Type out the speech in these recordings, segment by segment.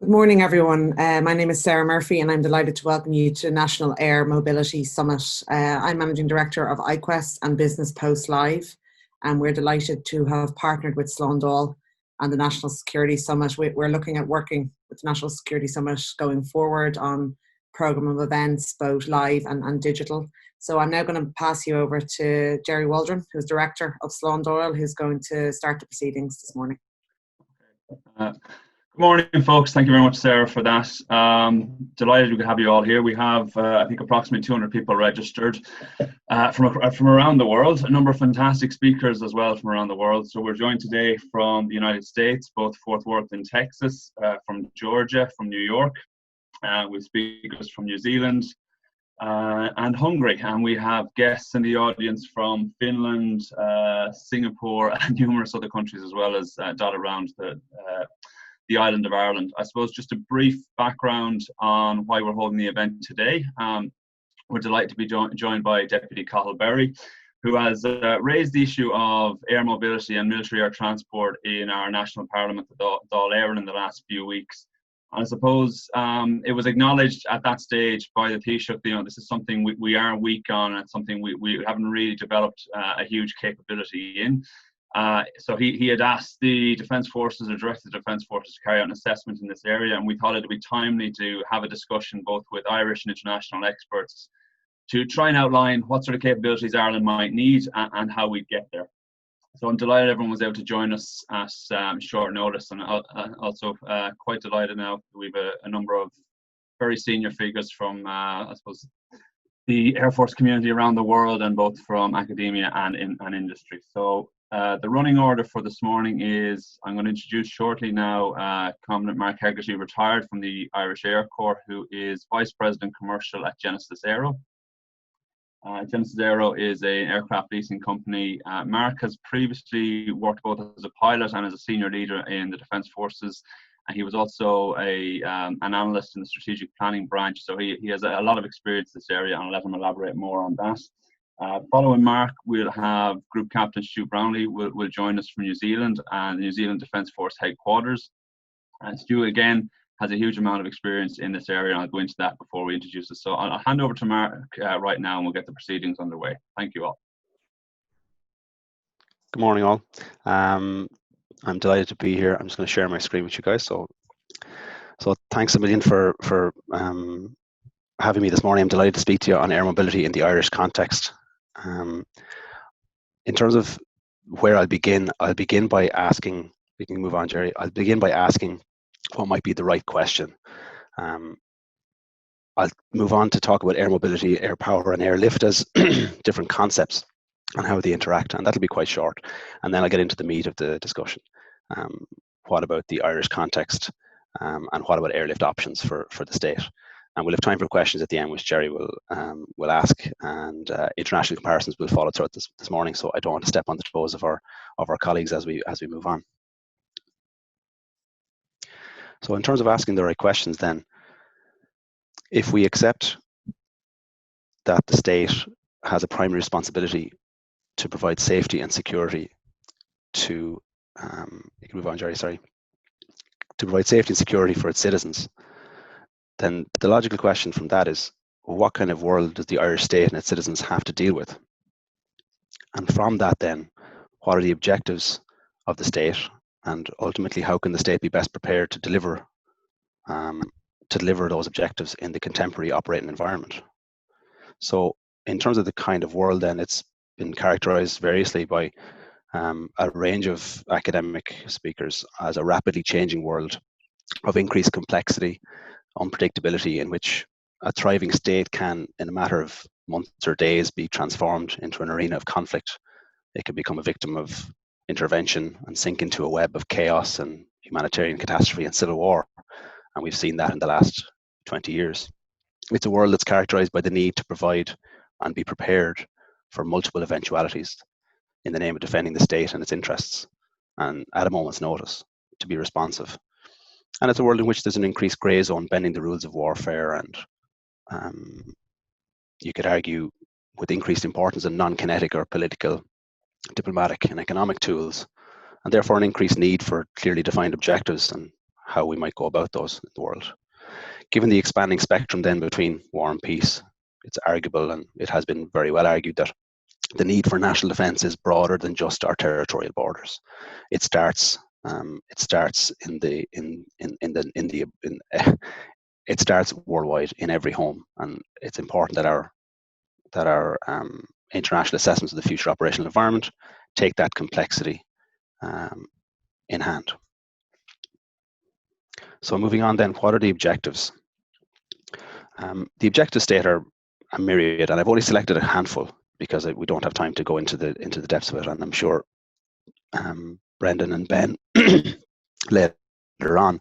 Good morning, everyone. My name is Sarah Murphy, and I'm delighted to welcome you to National Air Mobility Summit. I'm Managing Director of iQuest and Business Post Live, and we're delighted to have partnered with Slándáil and the National Security Summit. We're looking at working with the National Security Summit going forward on programme of events, both live and digital. So I'm now going to pass you over to Jerry Waldron, who's Director of Slándáil, who's going to start the proceedings this morning. Good morning, folks. Thank you very much, Sarah, for that. Delighted we could have you all here. We have, I think, approximately 200 people registered from around the world, a number of fantastic speakers as well from around the world. So we're joined today from the United States, both Fort Worth in Texas, from Georgia, from New York, with speakers from New Zealand and Hungary. And we have guests in the audience from Finland, Singapore, and numerous other countries, as well as dotted around the island of Ireland. I suppose just a brief background on why we're holding the event today. We're delighted to be joined by Deputy Cathal Berry, who has raised the issue of air mobility and military air transport in our national parliament, the Dáil Éireann, in the last few weeks. And I suppose it was acknowledged at that stage by the Taoiseach, this is something we are weak on, and something we haven't really developed a huge capability in. So he had asked the Defence Forces, or directed the Defence Forces, to carry out an assessment in this area, and we thought it would be timely to have a discussion both with Irish and international experts to try and outline what sort of capabilities Ireland might need and how we'd get there. So I'm delighted everyone was able to join us at short notice, and also quite delighted now we've a number of very senior figures from, I suppose, the Air Force community around the world, and both from academia and industry. So the running order for this morning is, I'm going to introduce shortly now Commandant Mark Hegarty, retired from the Irish Air Corps, who is Vice President Commercial at Genesis Aero. Genesis Aero is an aircraft leasing company. Mark has previously worked both as a pilot and as a senior leader in the Defence Forces, and he was also an analyst in the strategic planning branch, so he has a lot of experience in this area, and I'll let him elaborate more on that. Following Mark, we'll have Group Captain Stuart Brownlie will join us from New Zealand and the New Zealand Defence Force headquarters. And Stuart, again, has a huge amount of experience in this area, and I'll go into that before we introduce us. So I'll hand over to Mark right now, and we'll get the proceedings underway. Thank you all. Good morning, all. I'm delighted to be here. I'm just going to share my screen with you guys. So thanks a million for having me this morning. I'm delighted to speak to you on air mobility in the Irish context. In terms of where I'll begin by asking, we can move on, Jerry. I'll begin by asking what might be the right question. I'll move on to talk about air mobility, air power, and airlift as different concepts and how they interact, and that'll be quite short. And then I'll get into the meat of the discussion. What about the Irish context, and what about airlift options for the state? And we'll have time for questions at the end, which Jerry will ask, and international comparisons will follow throughout this morning. So I don't want to step on the toes of our colleagues as we move on. So in terms of asking the right questions, then, if we accept that the state has a primary responsibility to provide safety and security to, you can move on, Jerry. Sorry, to provide safety and security for its citizens, then the logical question from that is, well, what kind of world does the Irish state and its citizens have to deal with? And from that, then, what are the objectives of the state, and ultimately, how can the state be best prepared to deliver those objectives in the contemporary operating environment? So, in terms of the kind of world, then, it's been characterized variously by a range of academic speakers as a rapidly changing world of increased complexity, unpredictability, in which a thriving state can, in a matter of months or days, be transformed into an arena of conflict. It can become a victim of intervention and sink into a web of chaos and humanitarian catastrophe and civil war. And we've seen that in the last 20 years. It's a world that's characterized by the need to provide and be prepared for multiple eventualities in the name of defending the state and its interests, and at a moment's notice, to be responsive. And it's a world in which there's an increased grey zone bending the rules of warfare, and you could argue with increased importance in non-kinetic or political, diplomatic and economic tools, and therefore an increased need for clearly defined objectives and how we might go about those in the world. Given the expanding spectrum then between war and peace, it's arguable, and it has been very well argued, that the need for national defence is broader than just our territorial borders. It starts it starts worldwide in every home, and it's important that our international assessments of the future operational environment take that complexity in hand. So moving on then, what are the objectives? The objectives state are a myriad, and I've only selected a handful because we don't have time to go into the depths of it, and I'm sure Brendan and Ben later on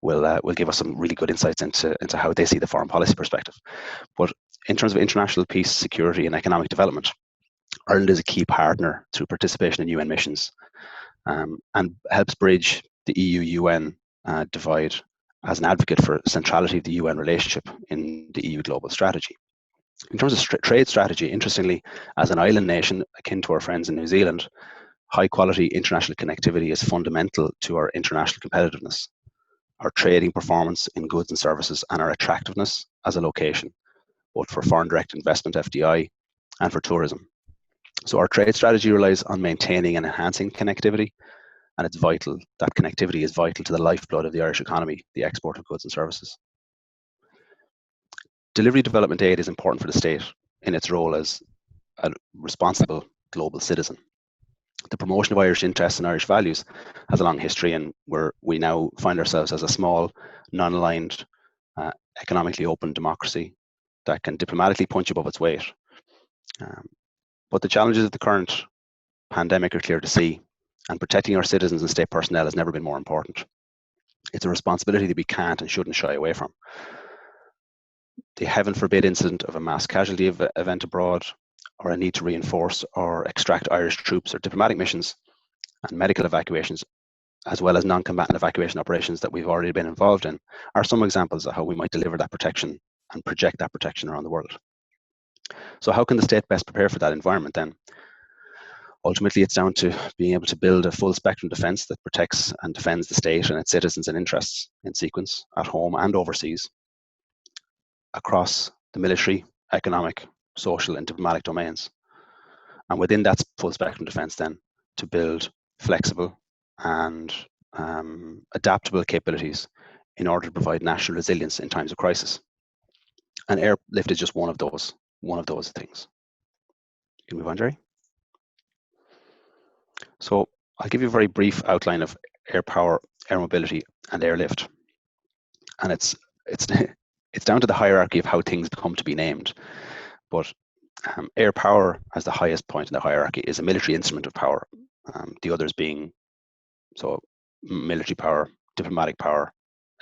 will give us some really good insights into how they see the foreign policy perspective. But in terms of international peace, security, and economic development, Ireland is a key partner through participation in UN missions, and helps bridge the EU-UN divide as an advocate for centrality of the UN relationship in the EU global strategy. In terms of trade strategy, interestingly, as an island nation akin to our friends in New Zealand, high quality international connectivity is fundamental to our international competitiveness, our trading performance in goods and services, and our attractiveness as a location, both for foreign direct investment, FDI, and for tourism. So our trade strategy relies on maintaining and enhancing connectivity, and it's vital. That connectivity is vital to the lifeblood of the Irish economy, the export of goods and services. Delivery development aid is important for the state in its role as a responsible global citizen. The promotion of Irish interests and Irish values has a long history, and we now find ourselves as a small, non-aligned, economically open democracy that can diplomatically punch above its weight. But the challenges of the current pandemic are clear to see, and protecting our citizens and state personnel has never been more important. It's a responsibility that we can't and shouldn't shy away from. The heaven forbid incident of a mass casualty event abroad, or a need to reinforce or extract Irish troops or diplomatic missions and medical evacuations, as well as non-combatant evacuation operations that we've already been involved in, are some examples of how we might deliver that protection and project that protection around the world. So how can the state best prepare for that environment then? Ultimately, it's down to being able to build a full spectrum defence that protects and defends the state and its citizens and interests in sequence, at home and overseas, across the military, economic, social and diplomatic domains. And within that full spectrum defence then, to build flexible and adaptable capabilities in order to provide national resilience in times of crisis. And airlift is just one of those things. You can move on, Jerry. So I'll give you a very brief outline of air power, air mobility, and airlift. And it's down to the hierarchy of how things come to be named. But air power, as the highest point in the hierarchy, is a military instrument of power. The others being military power, diplomatic power,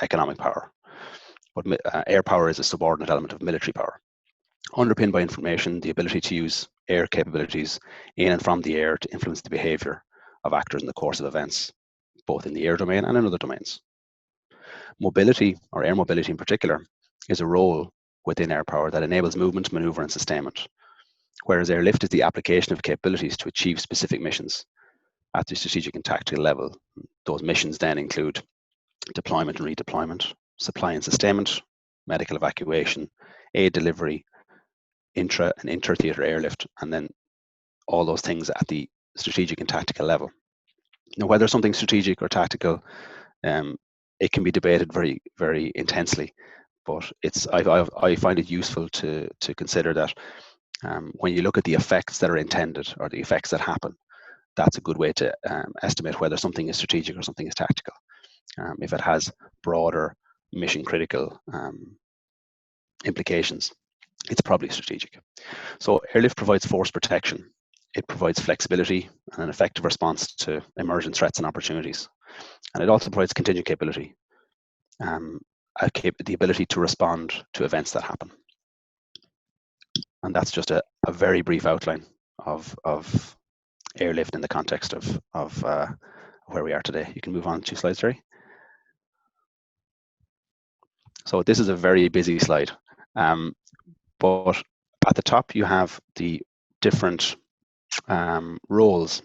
economic power. But air power is a subordinate element of military power, underpinned by information, the ability to use air capabilities in and from the air to influence the behaviour of actors in the course of events, both in the air domain and in other domains. Mobility, or air mobility in particular, is a role within air power that enables movement, manoeuvre and sustainment, whereas airlift is the application of capabilities to achieve specific missions at the strategic and tactical level. Those missions then include deployment and redeployment, supply and sustainment, medical evacuation, aid delivery, intra and inter-theatre airlift, and then all those things at the strategic and tactical level. Now, whether something's strategic or tactical, it can be debated very, very intensely, but I find it useful to consider that when you look at the effects that are intended or the effects that happen, that's a good way to estimate whether something is strategic or something is tactical. If it has broader mission critical implications, it's probably strategic. So airlift provides force protection. It provides flexibility and an effective response to emergent threats and opportunities. And it also provides contingent capability, the ability to respond to events that happen. And that's just a very brief outline of airlift in the context of where we are today. You can move on 2 slides, Jerry. So this is a very busy slide, but at the top you have the different roles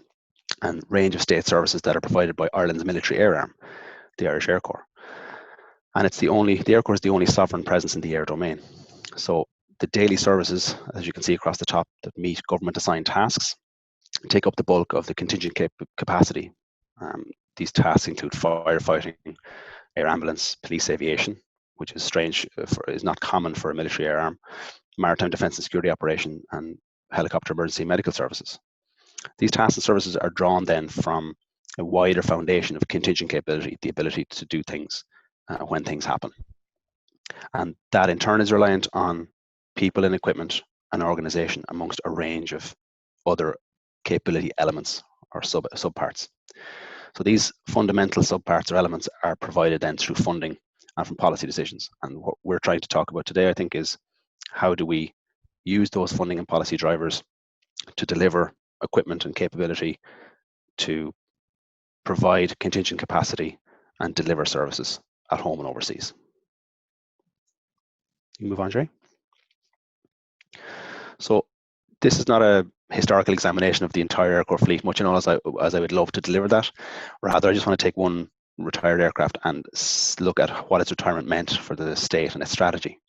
and range of state services that are provided by Ireland's military air arm, the Irish Air Corps. And the Air Corps is the only sovereign presence in the air domain. So the daily services, as you can see across the top, that meet government assigned tasks, take up the bulk of the contingent capacity. These tasks include firefighting, air ambulance, police aviation, which is strange, is not common for a military air arm, maritime defence and security operation, and helicopter emergency medical services. These tasks and services are drawn then from a wider foundation of contingent capability, the ability to do things when things happen. And that in turn is reliant on people and equipment and organisation amongst a range of other capability elements or subparts. So these fundamental subparts or elements are provided then through funding and from policy decisions. And what we're trying to talk about today, I think, is how do we use those funding and policy drivers to deliver equipment and capability to provide contingent capacity and deliver services at home and overseas. You move on, Jerry. So this is not a historical examination of the entire Air Corps fleet, much as I would love to deliver that. Rather, I just want to take one retired aircraft and look at what its retirement meant for the state and its strategy.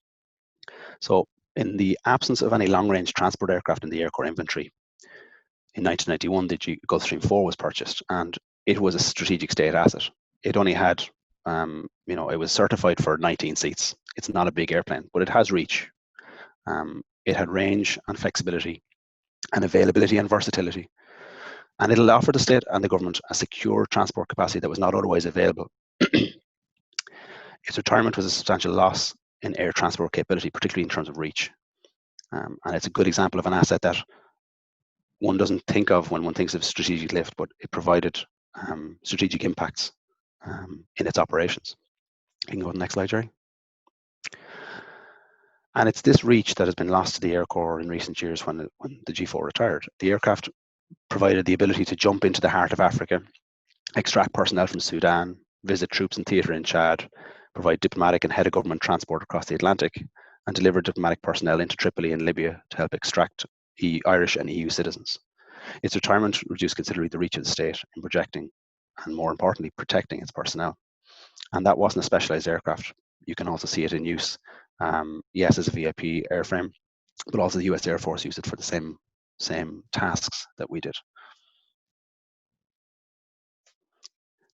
So in the absence of any long-range transport aircraft in the Air Corps inventory, in 1991, the Gulfstream 4 was purchased, and it was a strategic state asset. It only had, it was certified for 19 seats. It's not a big airplane, but it has reach. It had range and flexibility and availability and versatility. And it'll offer the state and the government a secure transport capacity that was not otherwise available. Its retirement was a substantial loss in air transport capability, particularly in terms of reach. And it's a good example of an asset that one doesn't think of when one thinks of strategic lift, but it provided strategic impacts in its operations. You can go to the next slide, Jerry. And it's this reach that has been lost to the Air Corps in recent years when the G4 retired. The aircraft provided the ability to jump into the heart of Africa, extract personnel from Sudan, visit troops in theatre in Chad, provide diplomatic and head of government transport across the Atlantic, and deliver diplomatic personnel into Tripoli and Libya to help extract Irish and EU citizens. Its retirement reduced considerably the reach of the state in projecting and, more importantly, protecting its personnel. And that wasn't a specialised aircraft. You can also see it in use, yes, as a VIP airframe, but also the US Air Force used it for the same tasks that we did.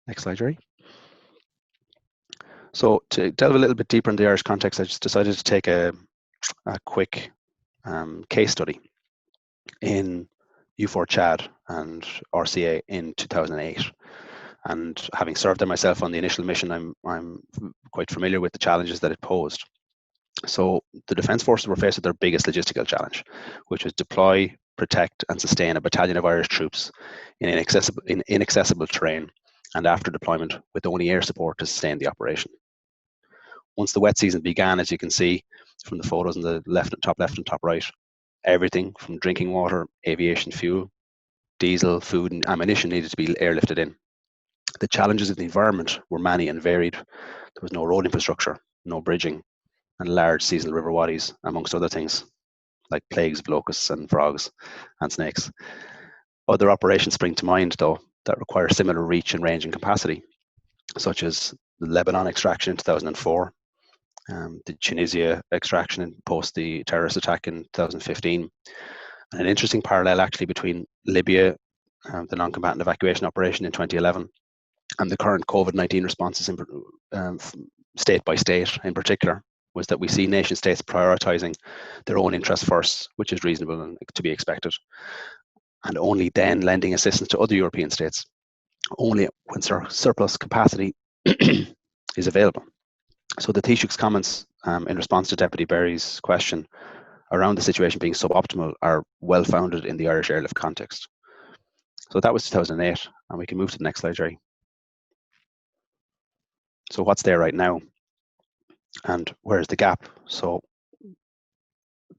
Next slide, Jerry. So to delve a little bit deeper in the Irish context, I just decided to take a quick case study in U4 Chad and RCA in 2008. And having served there myself on the initial mission, I'm quite familiar with the challenges that it posed. So the Defence Forces were faced with their biggest logistical challenge, which was deploy, protect and sustain a battalion of Irish troops in inaccessible terrain, and after deployment with only air support to sustain the operation. Once the wet season began, as you can see from the photos on the top left and top right, everything from drinking water, aviation fuel, diesel, food and ammunition needed to be airlifted in. The challenges of the environment were many and varied. There was no road infrastructure, no bridging, and large seasonal river waddies, amongst other things, like plagues of locusts and frogs and snakes. Other operations spring to mind, though, that require similar reach and range and capacity, such as the Lebanon extraction in 2004, the Tunisia extraction post the terrorist attack in 2015, and an interesting parallel actually between Libya, the non-combatant evacuation operation in 2011, and the current COVID-19 responses state by state in particular, was that we see nation states prioritising their own interests first, which is reasonable and to be expected, and only then lending assistance to other European states, only when surplus capacity is available. So the Taoiseach's comments in response to Deputy Berry's question around the situation being suboptimal are well-founded in the Irish airlift context. So that was 2008, and we can move to the next slide, Jerry. So what's there right now? And where's the gap? So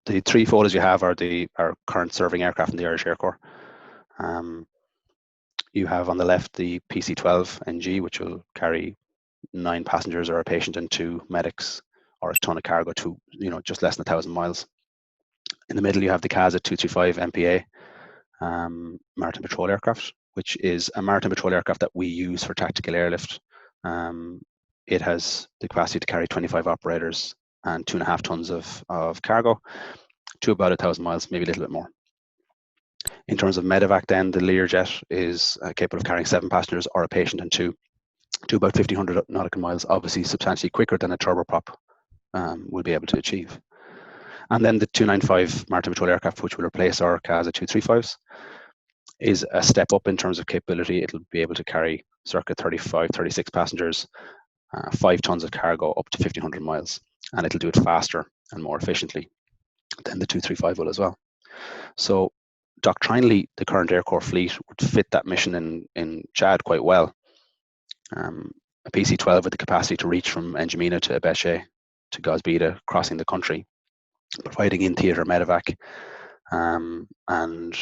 the three photos you have are our current serving aircraft in the Irish Air Corps. You have on the left the PC-12 NG, which will carry 9 passengers or a patient and 2 medics, or a ton of cargo to, just less than 1,000 miles. In the middle, you have the CASA 235 MPA maritime patrol aircraft, which is a maritime patrol aircraft that we use for tactical airlift it has the capacity to carry 25 operators and 2.5 tons of cargo to about 1,000 miles, maybe a little bit more. In terms of medevac then, the Learjet is capable of carrying 7 passengers or a patient and 2 to about 1,500 nautical miles, obviously substantially quicker than a turboprop will be able to achieve. And then the 295 maritime patrol aircraft, which will replace our CASA 235s, is a step up in terms of capability. It'll be able to carry circa 35, 36 passengers, 5 tons of cargo up to 1,500 miles, and it'll do it faster and more efficiently than the 235 will as well. So doctrinally, the current Air Corps fleet would fit that mission in Chad quite well. A PC-12 with the capacity to reach from N'Djamena to Abéché to Gosbida, crossing the country, providing in-theatre medevac, and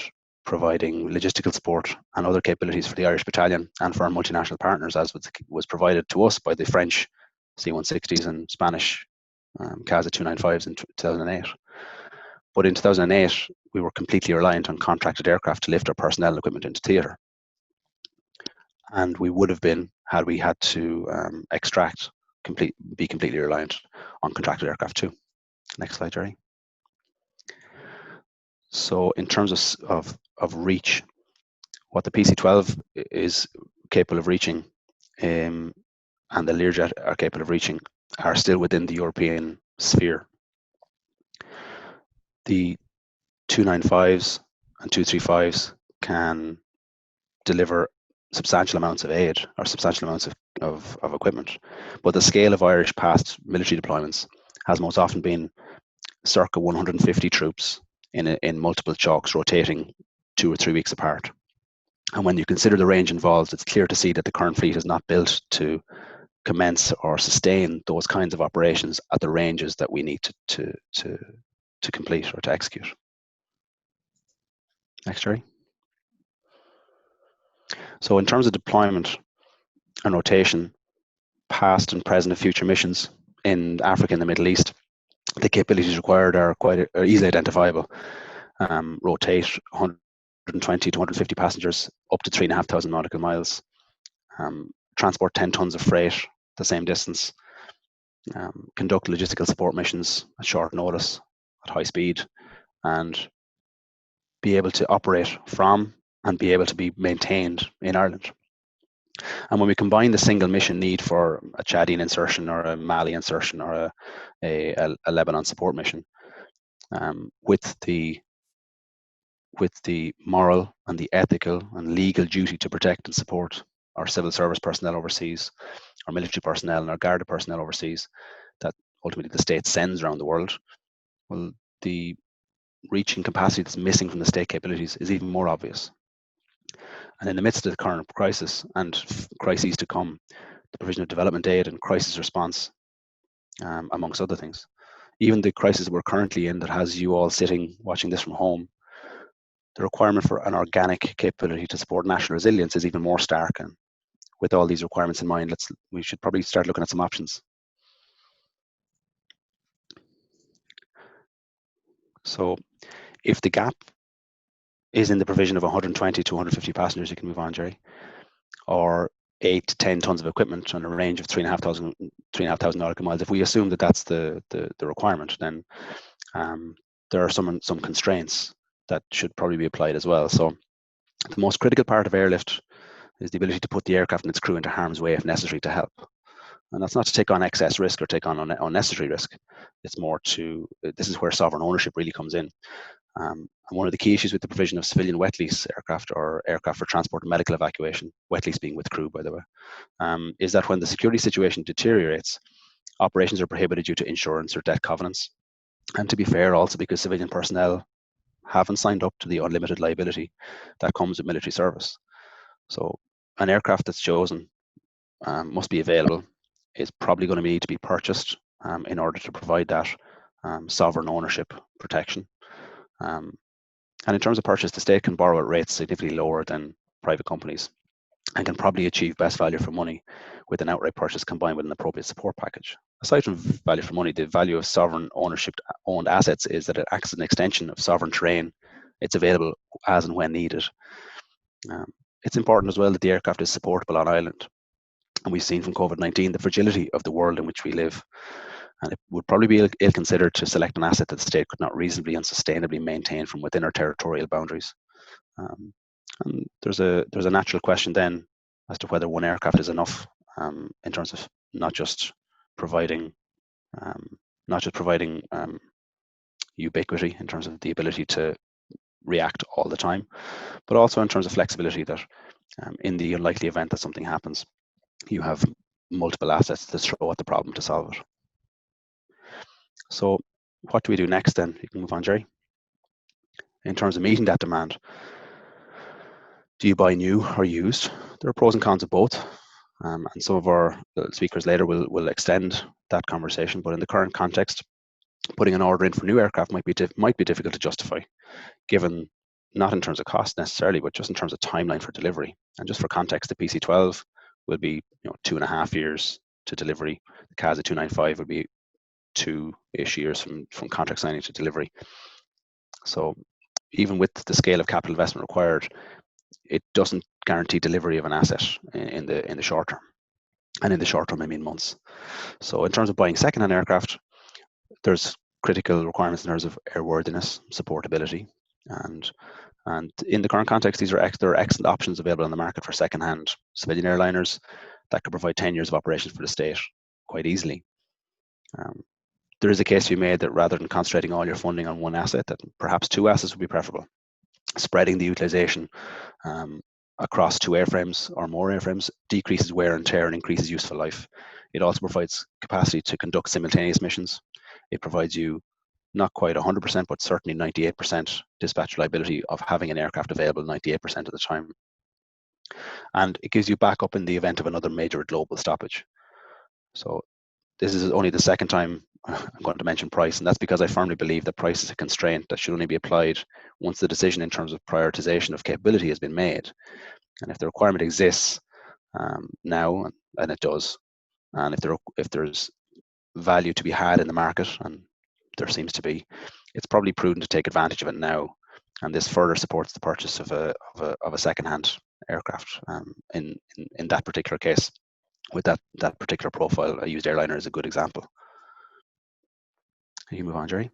providing logistical support and other capabilities for the Irish battalion and for our multinational partners, as was provided to us by the French C-160s and Spanish CASA 295s in 2008. But in 2008, we were completely reliant on contracted aircraft to lift our personnel and equipment into theatre. And we would have been had we had to be completely reliant on contracted aircraft too. Next slide, Jerry. So in terms of reach, what the PC-12 is capable of reaching and the Learjet are capable of reaching are still within the European sphere. The 295s and 235s can deliver substantial amounts of aid or substantial amounts of equipment, but the scale of Irish past military deployments has most often been circa 150 troops in multiple chalks rotating 2 or 3 weeks apart. And when you consider the range involved, it's clear to see that the current fleet is not built to commence or sustain those kinds of operations at the ranges that we need to complete or to execute. Next, Jerry. So in terms of deployment and rotation, past and present and future missions in Africa and the Middle East, the capabilities required are easily identifiable. Rotate 120 to 150 passengers up to 3,500 nautical miles. Transport 10 tons of freight the same distance. Conduct logistical support missions at short notice, at high speed, and be able to operate from and be able to be maintained in Ireland. And when we combine the single mission need for a Chadian insertion or a Mali insertion or a Lebanon support mission, with the moral and the ethical and legal duty to protect and support our civil service personnel overseas, our military personnel and our Garda personnel overseas, that ultimately the state sends around the world, well, the reaching capacity that's missing from the state capabilities is even more obvious. And in the midst of the current crisis and crises to come, the provision of development aid and crisis response, amongst other things, even the crisis we're currently in that has you all sitting watching this from home, the requirement for an organic capability to support national resilience is even more stark. And with all these requirements in mind, we should probably start looking at some options. So if the gap is in the provision of 120 to 150 passengers, you can move on, Jerry, or 8 to 10 tons of equipment on a range of 3,500 nautical miles. If we assume that that's the requirement, then there are some constraints that should probably be applied as well. So the most critical part of airlift is the ability to put the aircraft and its crew into harm's way if necessary to help. And that's not to take on excess risk or take on unnecessary risk. It's more this is where sovereign ownership really comes in. And one of the key issues with the provision of civilian wet lease aircraft or aircraft for transport and medical evacuation, wet lease being with crew, by the way, is that when the security situation deteriorates, operations are prohibited due to insurance or debt covenants. And to be fair, also because civilian personnel haven't signed up to the unlimited liability that comes with military service. So an aircraft that's chosen must be available. It's probably going to need to be purchased in order to provide that sovereign ownership protection. And in terms of purchase, the state can borrow at rates significantly lower than private companies and can probably achieve best value for money with an outright purchase combined with an appropriate support package. Aside from value for money, the value of sovereign ownership owned assets is that it acts as an extension of sovereign terrain. It's available as and when needed. It's important as well that the aircraft is supportable on island. And we've seen from COVID-19 the fragility of the world in which we live. And it would probably be ill-considered to select an asset that the state could not reasonably and sustainably maintain from within our territorial boundaries. And there's a natural question then as to whether one aircraft is enough in terms of not just providing ubiquity in terms of the ability to react all the time, but also in terms of flexibility that in the unlikely event that something happens, you have multiple assets to throw at the problem to solve it. So what do we do next then? You can move on, Jerry. In terms of meeting that demand, do you buy new or used? There are pros and cons of both. And some of our speakers later will extend that conversation, but in the current context, putting an order in for new aircraft might be difficult to justify, given not in terms of cost necessarily, but just in terms of timeline for delivery. And just for context, the PC-12 will be 2.5 years to delivery. The CASA 295 will be 2-ish years from contract signing to delivery. So even with the scale of capital investment required, it doesn't guarantee delivery of an asset in the short term. And in the short term, I mean months. So in terms of buying second-hand aircraft, there's critical requirements in terms of airworthiness, supportability, and in the current context, there are excellent options available on the market for second-hand civilian airliners that could provide 10 years of operations for the state quite easily. There is a case to be made that rather than concentrating all your funding on one asset, that perhaps two assets would be preferable. Spreading the utilization across 2 airframes or more airframes decreases wear and tear and increases useful life. It also provides capacity to conduct simultaneous missions. It provides you not quite 100%, but certainly 98% dispatch reliability of having an aircraft available 98% of the time. And it gives you backup in the event of another major global stoppage. So this is only the second time I'm going to mention price, and that's because I firmly believe that price is a constraint that should only be applied once the decision in terms of prioritization of capability has been made. And if the requirement exists now, and it does, and if there's value to be had in the market, and there seems to be, it's probably prudent to take advantage of it now. And this further supports the purchase of a second-hand aircraft in that particular case. With that particular profile, a used airliner is a good example. You can move on, Jerry.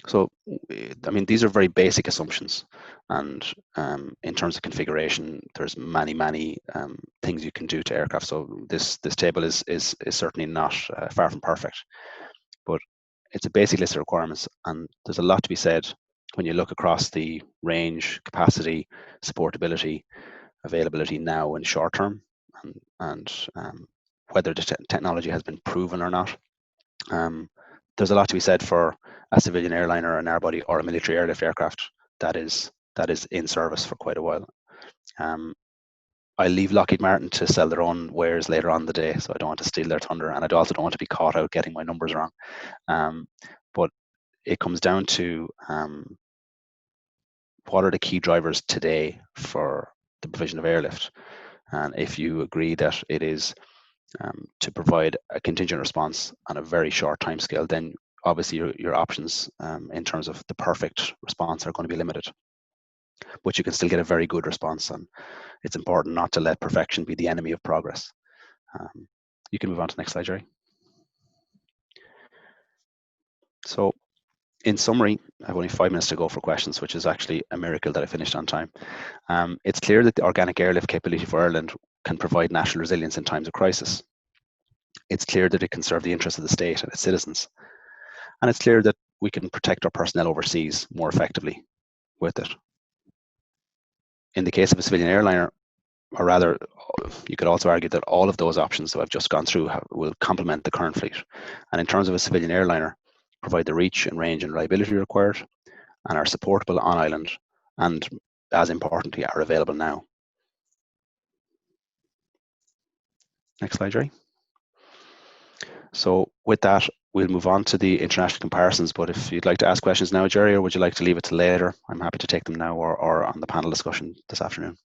So, I mean, these are very basic assumptions, and in terms of configuration, there's many things you can do to aircraft. So this table is certainly not far from perfect, but it's a basic list of requirements, and there's a lot to be said when you look across the range, capacity, supportability, availability now and short term, and whether the technology has been proven or not. There's a lot to be said for a civilian airliner, an airbody, or a military airlift aircraft that is in service for quite a while. I leave Lockheed Martin to sell their own wares later on in the day, so I don't want to steal their thunder, and I also don't want to be caught out getting my numbers wrong. But it comes down to what are the key drivers today for the provision of airlift, and if you agree that it is to provide a contingent response on a very short timescale, then obviously your options in terms of the perfect response are going to be limited. But you can still get a very good response, and it's important not to let perfection be the enemy of progress. You can move on to the next slide, Jerry. So, in summary, I have only 5 minutes to go for questions, which is actually a miracle that I finished on time. It's clear that the organic airlift capability for Ireland can provide national resilience in times of crisis. It's clear that it can serve the interests of the state and its citizens. And it's clear that we can protect our personnel overseas more effectively with it. In the case of a civilian airliner, or rather, you could also argue that all of those options that I've just gone through will complement the current fleet. And in terms of a civilian airliner, provide the reach and range and reliability required, and are supportable on island, and as importantly, are available now. Next slide, Jerry. So with that, we'll move on to the international comparisons, but if you'd like to ask questions now, Jerry, or would you like to leave it to later, I'm happy to take them now or on the panel discussion this afternoon.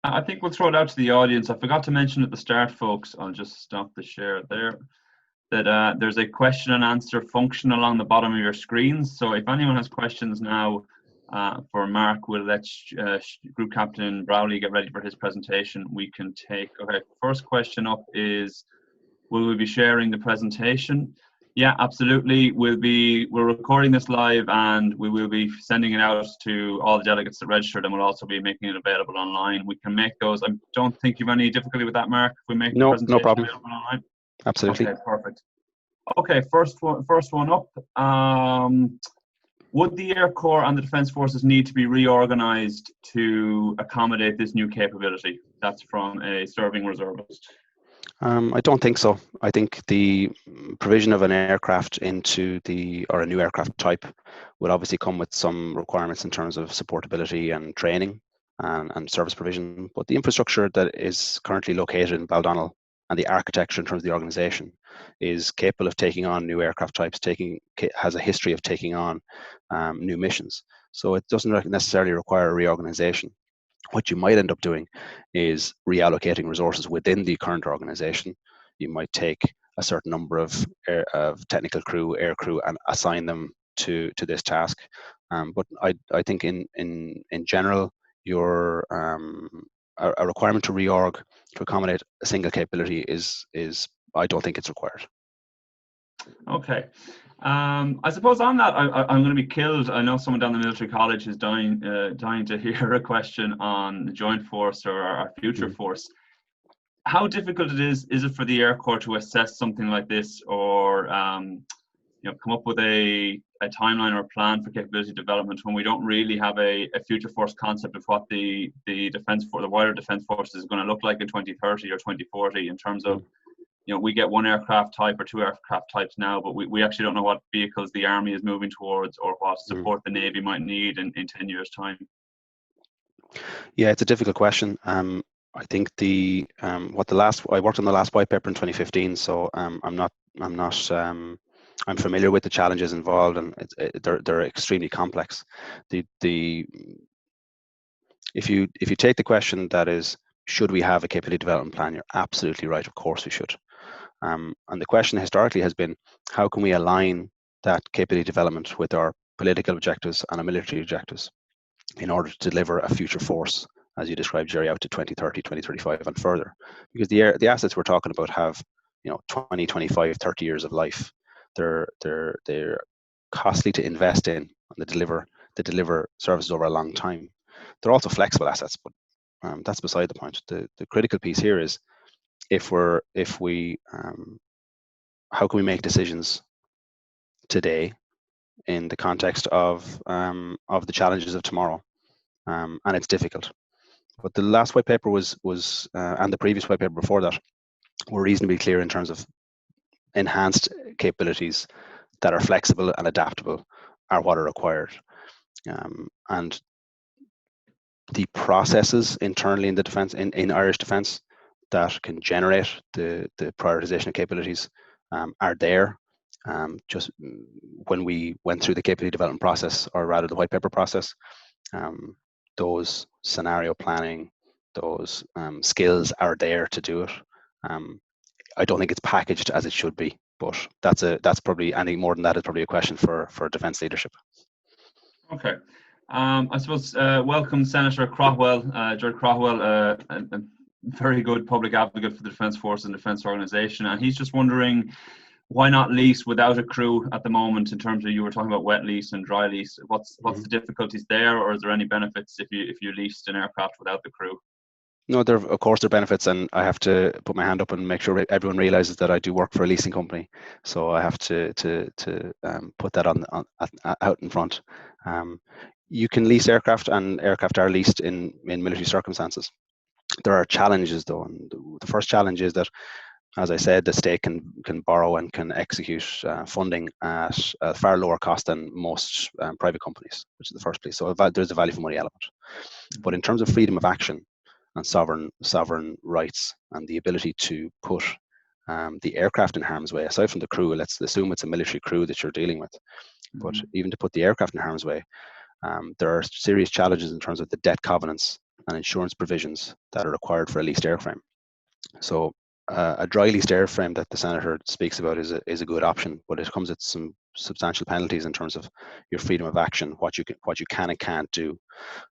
I think we'll throw it out to the audience. I forgot to mention at the start, folks, I'll just stop the share there, that there's a question and answer function along the bottom of your screens. So if anyone has questions now, For Mark, we'll let Group Captain Brownlie get ready for his presentation. We can take, okay, first question up is, will we be sharing the presentation? Yeah, absolutely. We're recording this live and we will be sending it out to all the delegates that registered, and we'll also be making it available online. We can make those. I don't think you've any difficulty with that, Mark, if we make the presentation no problem. available online. Absolutely. Okay, perfect. Okay, first one up. Would the Air Corps and the Defence Forces need to be reorganised to accommodate this new capability? That's from a serving reservist. I don't think so. I think the provision of an aircraft or a new aircraft type would obviously come with some requirements in terms of supportability and training and service provision. But the infrastructure that is currently located in Baldonnel and the architecture in terms of the organisation is capable of taking on new aircraft types, has a history of taking on new missions. So it doesn't necessarily require a reorganisation. What you might end up doing is reallocating resources within the current organization. You might take a certain number of technical crew, air crew, and assign them to this task. But I think in general, a requirement to reorg to accommodate a single capability is I don't think it's required. Okay. I suppose on that, I'm going to be killed. I know someone down the military college is dying to hear a question on the joint force or our future force. How difficult is it for the Air Corps to assess something like this, or come up with a timeline or a plan for capability development when we don't really have a future force concept of what the wider defence force is going to look like in 2030 or 2040 in terms of, we get one aircraft type or two aircraft types now, but we actually don't know what vehicles the Army is moving towards or what support the Navy might need in 10 years' time. Yeah, it's a difficult question. I think I worked on the last white paper in 2015, so I'm familiar with the challenges involved, and they're extremely complex. If you take the question that is, should we have a capability development plan? You're absolutely right. Of course we should. And the question historically has been, how can we align that capability development with our political objectives and our military objectives in order to deliver a future force, as you described, Jerry, out to 2030, 2035 and further? Because the assets we're talking about have 20, 25, 30 years of life. They're costly to invest in, and they deliver services over a long time. They're also flexible assets, but that's beside the point. The critical piece here is how can we make decisions today in the context of the challenges of tomorrow, and it's difficult. But the last white paper was and the previous white paper before that were reasonably clear in terms of enhanced capabilities that are flexible and adaptable are what are required, and the processes internally in the defence, in Irish defence, that can generate the prioritization of capabilities are there. Just when we went through the capability development process, or rather the white paper process, those scenario planning, those skills are there to do it. I don't think it's packaged as it should be, but that's probably, anything more than that is probably a question for defence leadership. Okay. I suppose welcome Senator Craughwell, George Craughwell, a very good public advocate for the Defence Force and Defence Organisation, and he's just wondering, why not lease without a crew at the moment? In terms of, you were talking about wet lease and dry lease, what's the difficulties there, or is there any benefits if you leased an aircraft without the crew? No, of course there are benefits, and I have to put my hand up and make sure everyone realizes that I do work for a leasing company, so I have to put that out in front. You can lease aircraft, and aircraft are leased in military circumstances. There are challenges though, and the first challenge is that, as I said, the state can borrow and can execute funding at a far lower cost than most private companies, which is the first place. So there's a value for money element. But in terms of freedom of action and sovereign rights and the ability to put the aircraft in harm's way, aside from the crew, let's assume it's a military crew that you're dealing with, but even to put the aircraft in harm's way, there are serious challenges in terms of the debt covenants and insurance provisions that are required for a leased airframe. So a dry leased airframe that the Senator speaks about is a good option, but it comes with some substantial penalties in terms of your freedom of action, what you can and can't do.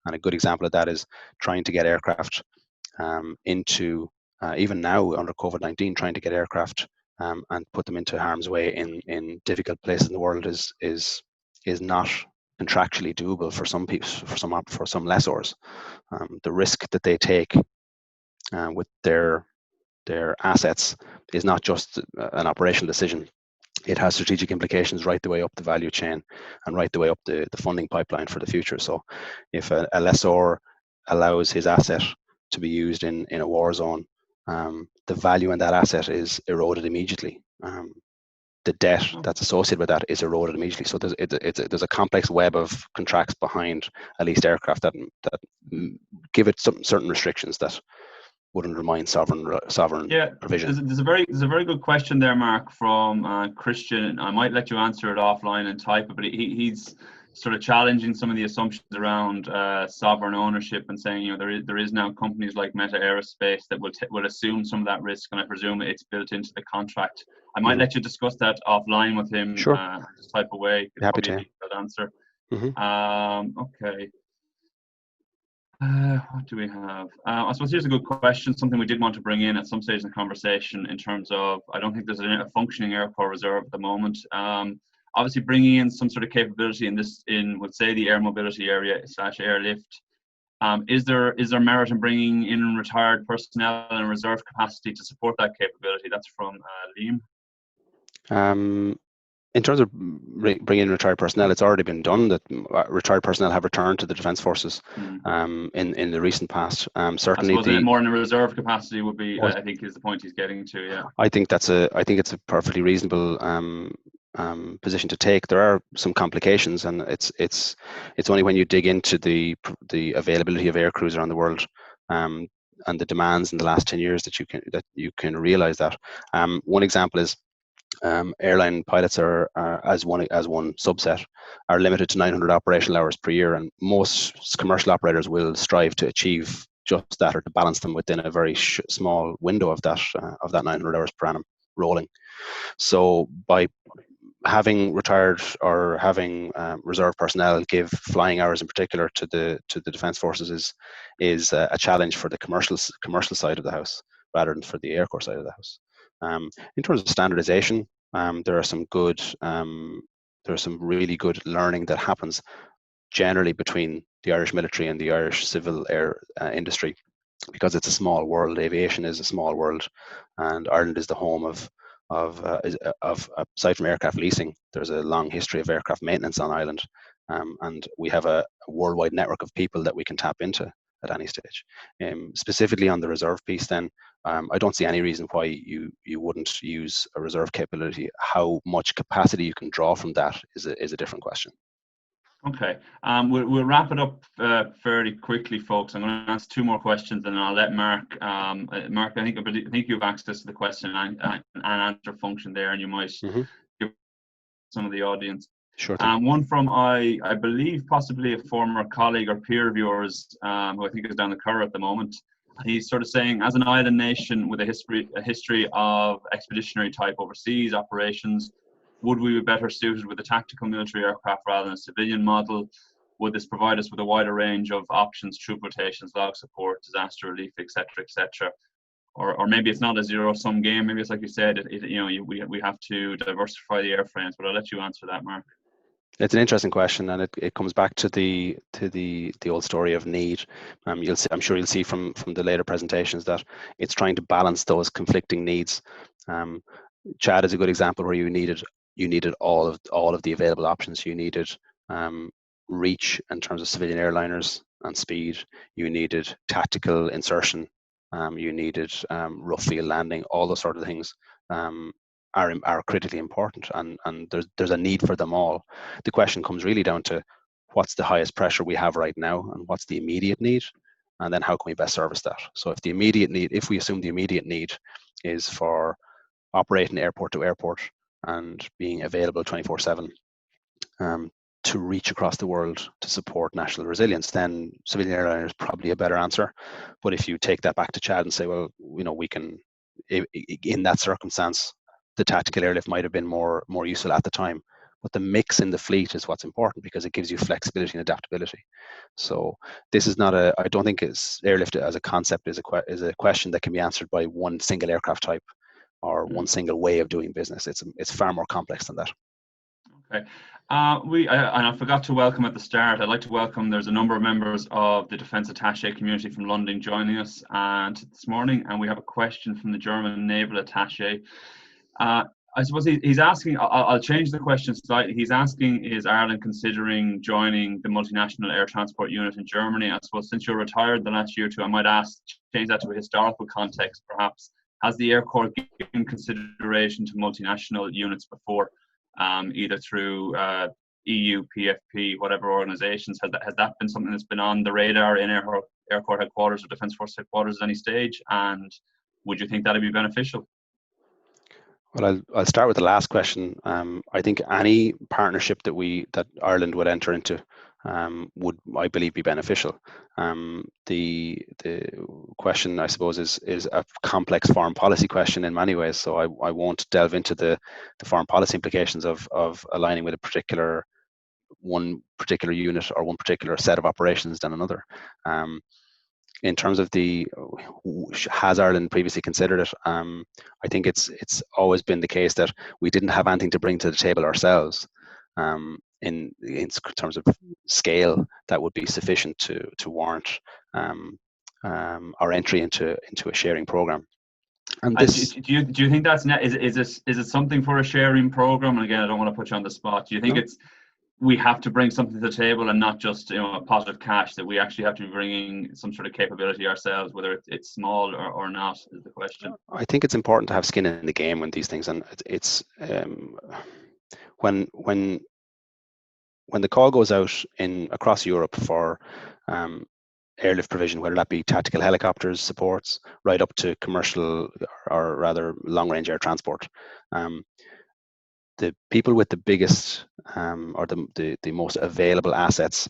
And a good example of that is trying to get aircraft into even now under COVID-19, trying to get aircraft and put them into harm's way in difficult places in the world is not contractually doable for some people, for some lessors. The risk that they take with their assets is not just an operational decision. It has strategic implications right the way up the value chain and right the way up the funding pipeline for the future. So if a lessor allows his asset to be used in a war zone, the value in that asset is eroded immediately. The debt that's associated with that is eroded immediately. So there's a complex web of contracts behind a leased aircraft that give it some certain restrictions that would undermine sovereign provision. There's a very good question there, Mark, from Christian. I might let you answer it offline and type it, but he's sort of challenging some of the assumptions around sovereign ownership and saying, there is now companies like Meta Aerospace that will assume some of that risk, and I presume it's built into the contract. I might let you discuss that offline with him. Sure. Just type away. Happy to. Answer. Okay. What do we have? I suppose here's a good question, something we did want to bring in at some stage in the conversation in terms of, I don't think there's a functioning airport reserve at the moment. Obviously bringing in some sort of capability in let's say the air mobility area / airlift. Is there merit in bringing in retired personnel and reserve capacity to support that capability? That's from Liam. In terms of bringing in retired personnel, it's already been done. That retired personnel have returned to the Defence Forces in the recent past. Certainly, more in a reserve capacity would be, I think, is the point he's getting to. Yeah, I think it's a perfectly reasonable position to take. There are some complications, and it's only when you dig into the availability of air crews around the world and the demands in the last 10 years that you can realise that. One example is. Airline pilots are as one subset are limited to 900 operational hours per year, and most commercial operators will strive to achieve just that or to balance them within a very small window of that 900 hours per annum rolling. So by having retired or having reserve personnel give flying hours in particular to the Defence Forces is a challenge for the commercial side of the house rather than for the Air Corps side of the house. In terms of standardization, there are some really good learning that happens generally between the Irish military and the Irish civil air industry, because it's a small world. Aviation is a small world, and Ireland is the home of aside from aircraft leasing, there's a long history of aircraft maintenance on Ireland, and we have a worldwide network of people that we can tap into at any stage. Specifically on the reserve piece, then I don't see any reason why you wouldn't use a reserve capability. How much capacity you can draw from that is a different question. Okay, we'll wrap it up fairly quickly, folks. I'm going to ask two more questions, and I'll let Mark. Mark, I think you've access to the question and answer function there, and you might give some of the audience. Sure. One from I believe possibly a former colleague or peer of yours, who I think is down the Curragh at the moment. He's sort of saying, as an island nation with a history of expeditionary type overseas operations, would we be better suited with a tactical military aircraft rather than a civilian model? Would this provide us with a wider range of options, troop rotations, log support, disaster relief, etc., etc.? Or maybe it's not a zero-sum game. Maybe it's like you said, we have to diversify the airframes. But I'll let you answer that, Mark. It's an interesting question, and it comes back to the old story of need. I'm sure you'll see from the later presentations that it's trying to balance those conflicting needs. Chad is a good example where you needed all of the available options. You needed reach in terms of civilian airliners and speed. You needed tactical insertion. You needed rough field landing. All those sort of things are critically important, and there's a need for them all. The question comes really down to what's the highest pressure we have right now, and what's the immediate need, and then how can we best service that. So if we assume the immediate need is for operating airport to airport and being available 24/7 to reach across the world to support national resilience, then civilian airliner is probably a better answer. But if you take that back to Chad and say, well, we can, in that circumstance, the tactical airlift might have been more useful at the time, but the mix in the fleet is what's important because it gives you flexibility and adaptability. So this is not I don't think it's airlift as a concept is a question that can be answered by one single aircraft type or one single way of doing business. It's far more complex than that. Okay. And I forgot to welcome at the start. I'd like to welcome, there's a number of members of the Defence Attaché community from London joining us this morning, and we have a question from the German Naval Attaché. I suppose he's asking, I'll change the question slightly. He's asking, is Ireland considering joining the multinational air transport unit in Germany? I suppose since you're retired the last year or two, I might change that to a historical context perhaps. Has the Air Corps given consideration to multinational units before? Either through EU, PFP, whatever organisations, has that been something that's been on the radar in Air Corps headquarters or Defence Force headquarters at any stage? And would you think that'd be beneficial? Well, I'll start with the last question. I think any partnership that Ireland would enter into would, I believe, be beneficial. The question, I suppose, is a complex foreign policy question in many ways. So I won't delve into the foreign policy implications of aligning with one particular unit or one particular set of operations than another. In terms of has Ireland previously considered it? I think it's always been the case that we didn't have anything to bring to the table ourselves. In terms of scale, that would be sufficient to warrant our entry into a sharing program. And this, do you think that's is it something for a sharing program? And again, I don't want to put you on the spot. Do you think we have to bring something to the table and not just a pot of cash, that we actually have to be bringing some sort of capability ourselves, whether it's small or not, is the question? I think it's important to have skin in the game when these things, and it's when the call goes out across Europe for airlift provision, whether that be tactical helicopters supports right up to commercial or rather long-range air transport, the people with the biggest or the most available assets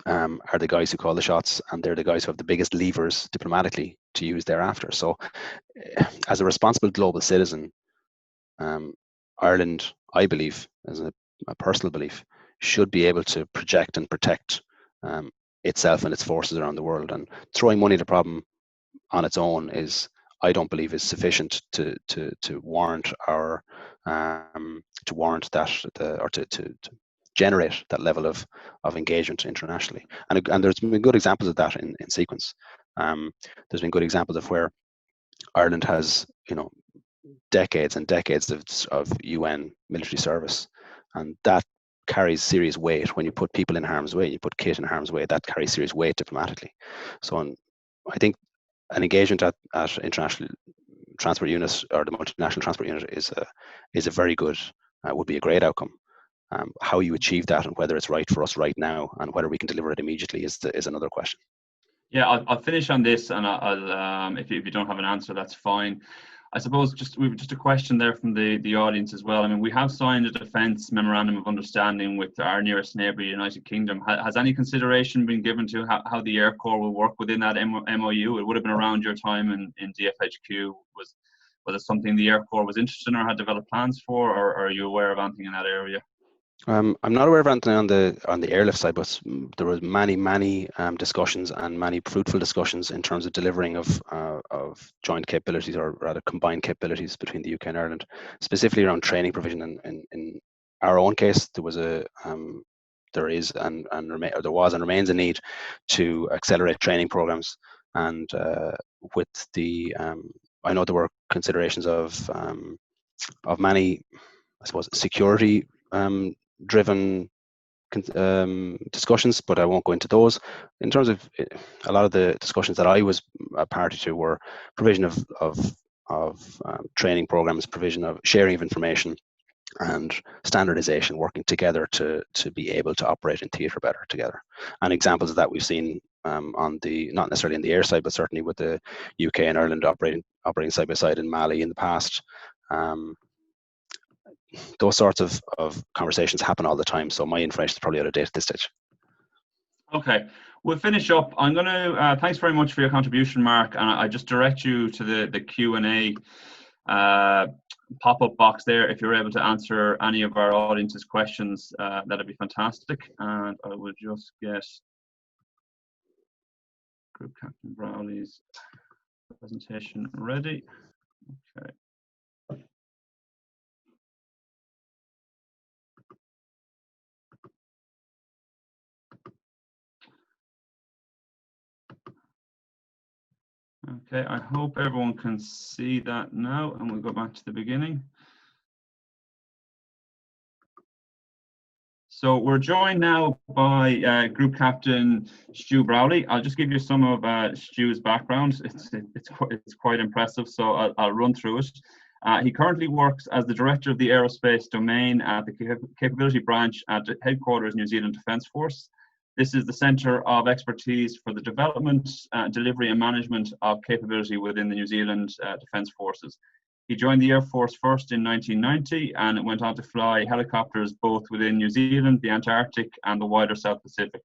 are the guys who call the shots, and they're the guys who have the biggest levers diplomatically to use thereafter. So as a responsible global citizen, Ireland, I believe, as a personal belief, should be able to project and protect itself and its forces around the world. And throwing money at a problem on its own I don't believe is sufficient to warrant to generate that level of engagement internationally. And there's been good examples of that in sequence. There's been good examples of where Ireland has, decades and decades of UN military service, and that carries serious weight. When you put people in harm's way, you put kit in harm's way, that carries serious weight diplomatically. So I think an engagement at international transport units or the multinational transport unit is a very good, would be a great outcome. How you achieve that and whether it's right for us right now and whether we can deliver it immediately is another question. Yeah, I'll finish on this, and I'll if you don't have an answer, that's fine. I suppose we've just a question there from the audience as well. I mean, we have signed a defence memorandum of understanding with our nearest neighbour, United Kingdom. Has any consideration been given to how the Air Corps will work within that MOU? It would have been around your time in DFHQ. Was it something the Air Corps was interested in or had developed plans for, or are you aware of anything in that area? I'm not aware of anything on the airlift side, but there was many discussions and many fruitful discussions in terms of delivering of joint capabilities, or rather combined capabilities between the UK and Ireland, specifically around training provision. In our own case, there was there was and remains a need to accelerate training programs, and with the I know there were considerations of many, I suppose, security driven discussions, but I won't go into those. In terms of a lot of the discussions that I was a party to were provision of training programs, provision of sharing of information, and standardization, working together to be able to operate in theatre better together. And examples of that we've seen on not necessarily on the air side, but certainly with the UK and Ireland operating side by side in Mali in the past. Those sorts of conversations happen all the time, so my information is probably out of date at this stage. Okay, we'll finish up. I'm going to thanks very much for your contribution, Mark, and I just direct you to the Q&A pop-up box there. If you're able to answer any of our audience's questions, that'd be fantastic. And I will just get Group Captain Brownlie's presentation ready. Okay. Okay, I hope everyone can see that now, and we'll go back to the beginning. So we're joined now by Group Captain Stu Brownlie. I'll just give you some of Stu's background. It's quite impressive, so I'll run through it. He currently works as the Director of the Aerospace Domain at the Capability Branch at Headquarters New Zealand Defence Force. This is the centre of expertise for the development, delivery and management of capability within the New Zealand Defence Forces. He joined the Air Force first in 1990 and went on to fly helicopters both within New Zealand, the Antarctic and the wider South Pacific.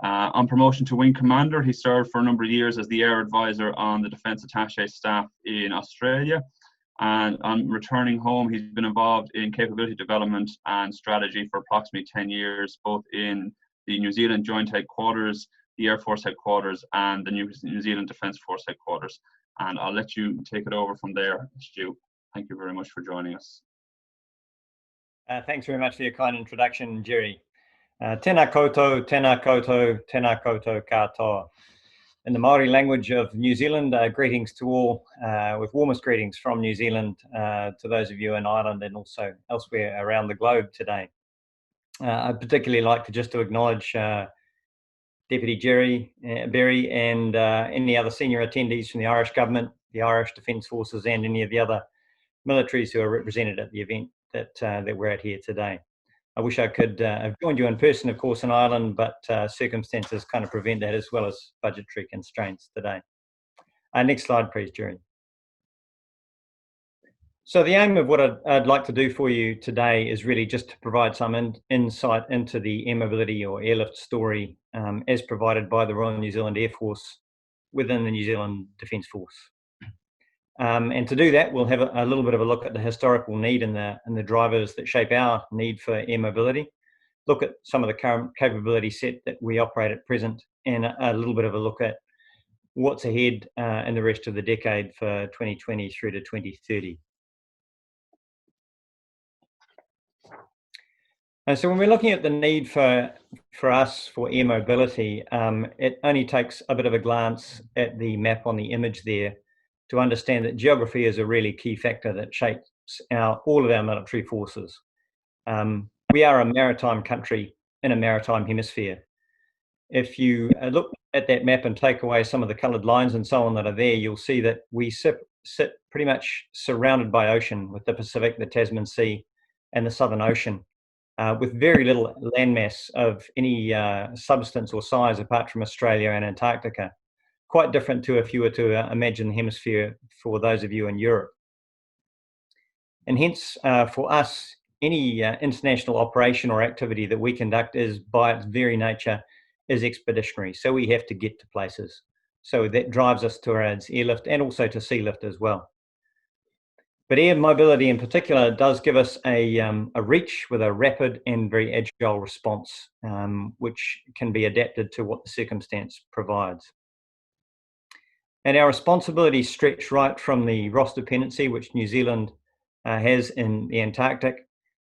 On promotion to Wing Commander, he served for a number of years as the Air Advisor on the Defence Attaché staff in Australia. And on returning home, he's been involved in capability development and strategy for approximately 10 years, both in the New Zealand Joint Headquarters, the Air Force Headquarters, and the New Zealand Defence Force Headquarters. And I'll let you take it over from there, Stu. Thank you very much for joining us. Thanks very much for your kind introduction, Jerry. Tēnā koutou, tēnā koutou, tēnā koutou katoa. In the Māori language of New Zealand, greetings to all, with warmest greetings from New Zealand to those of you in Ireland and also elsewhere around the globe today. I'd particularly like to acknowledge Deputy Jerry Berry and any other senior attendees from the Irish Government, the Irish Defence Forces and any of the other militaries who are represented at the event that we're at here today. I wish I could have joined you in person, of course, in Ireland, but circumstances kind of prevent that, as well as budgetary constraints today. Next slide, please, Jerry. So the aim of what I'd like to do for you today is really just to provide some insight into the air mobility or airlift story as provided by the Royal New Zealand Air Force within the New Zealand Defence Force. And to do that, we'll have a little bit of a look at the historical need and the drivers that shape our need for air mobility, look at some of the current capability set that we operate at present, and a little bit of a look at what's ahead in the rest of the decade for 2020 through to 2030. And so when we're looking at the need for us for air mobility, it only takes a bit of a glance at the map on the image there to understand that geography is a really key factor that shapes all of our military forces. We are a maritime country in a maritime hemisphere. If you look at that map and take away some of the coloured lines and so on that are there, you'll see that we sit pretty much surrounded by ocean, with the Pacific, the Tasman Sea and the Southern Ocean, with very little landmass of any substance or size apart from Australia and Antarctica. Quite different to if you were to imagine the hemisphere for those of you in Europe. And hence, for us, any international operation or activity that we conduct is, by its very nature, is expeditionary. So we have to get to places. So that drives us towards airlift and also to sea lift as well. But air mobility in particular does give us a reach with a rapid and very agile response, which can be adapted to what the circumstance provides. And our responsibilities stretch right from the Ross Dependency, which New Zealand has in the Antarctic,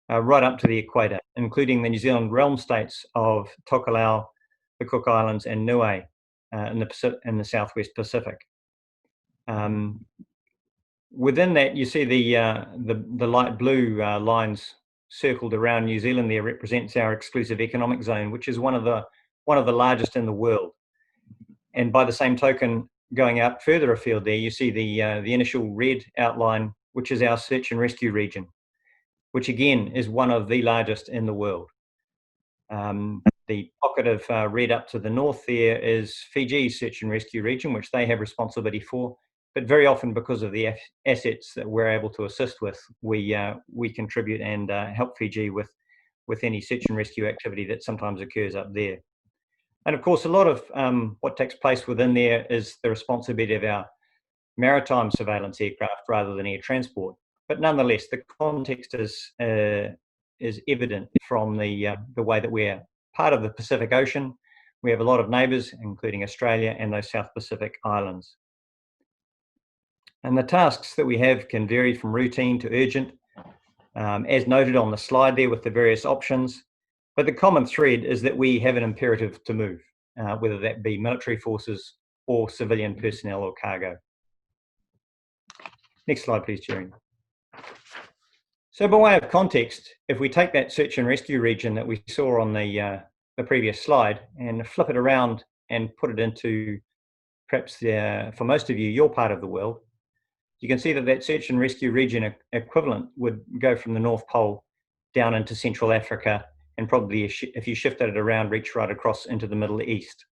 right up to the equator, including the New Zealand realm states of Tokelau, the Cook Islands and Niue in the Southwest Pacific. Within that, you see the light blue lines circled around New Zealand there represents our exclusive economic zone, which is one of the largest in the world. And by the same token, going out further afield there, you see the initial red outline, which is our search and rescue region, which again is one of the largest in the world. The pocket of red up to the north there is Fiji's search and rescue region, which they have responsibility for. But very often, because of the assets that we're able to assist with, we contribute and help Fiji with any search and rescue activity that sometimes occurs up there. And of course, a lot of what takes place within there is the responsibility of our maritime surveillance aircraft rather than air transport. But nonetheless, the context is evident from the way that we're part of the Pacific Ocean. We have a lot of neighbours, including Australia and those South Pacific islands. And the tasks that we have can vary from routine to urgent, as noted on the slide there with the various options. But the common thread is that we have an imperative to move, whether that be military forces or civilian personnel or cargo. Next slide, please, Jerry. So by way of context, if we take that search and rescue region that we saw on the previous slide and flip it around and put it into perhaps for most of you, your part of the world, you can see that that search and rescue region equivalent would go from the North Pole down into Central Africa, and probably if you shifted it around, reach right across into the Middle East.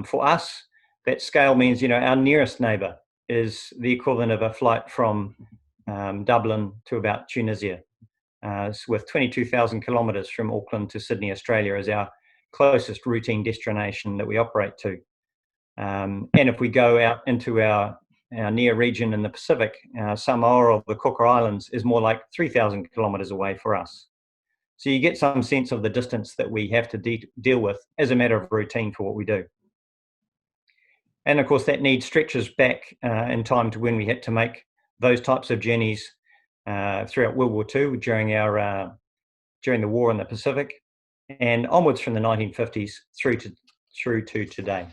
For us, that scale means, our nearest neighbour is the equivalent of a flight from Dublin to about Tunisia, with 22,000 kilometres from Auckland to Sydney, Australia, as our closest routine destination that we operate to. And if we go out into our near region in the Pacific, Samoa or the Cook Islands is more like 3,000 kilometres away for us. So you get some sense of the distance that we have to deal with as a matter of routine for what we do. And of course, that need stretches back in time to when we had to make those types of journeys throughout World War II during the war in the Pacific, and onwards from the 1950s through to today.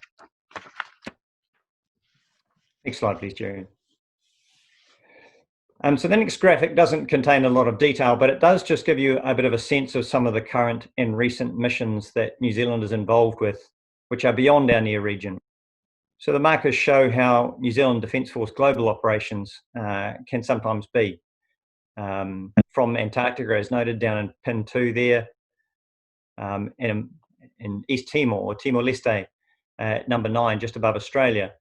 Next slide, please, Jerry. So the next graphic doesn't contain a lot of detail, but it does just give you a bit of a sense of some of the current and recent missions that New Zealand is involved with, which are beyond our near region. So the markers show how New Zealand Defence Force global operations can sometimes be. From Antarctica, as noted, down in pin 2 there, and in East Timor, or Timor-Leste, number 9, just above Australia.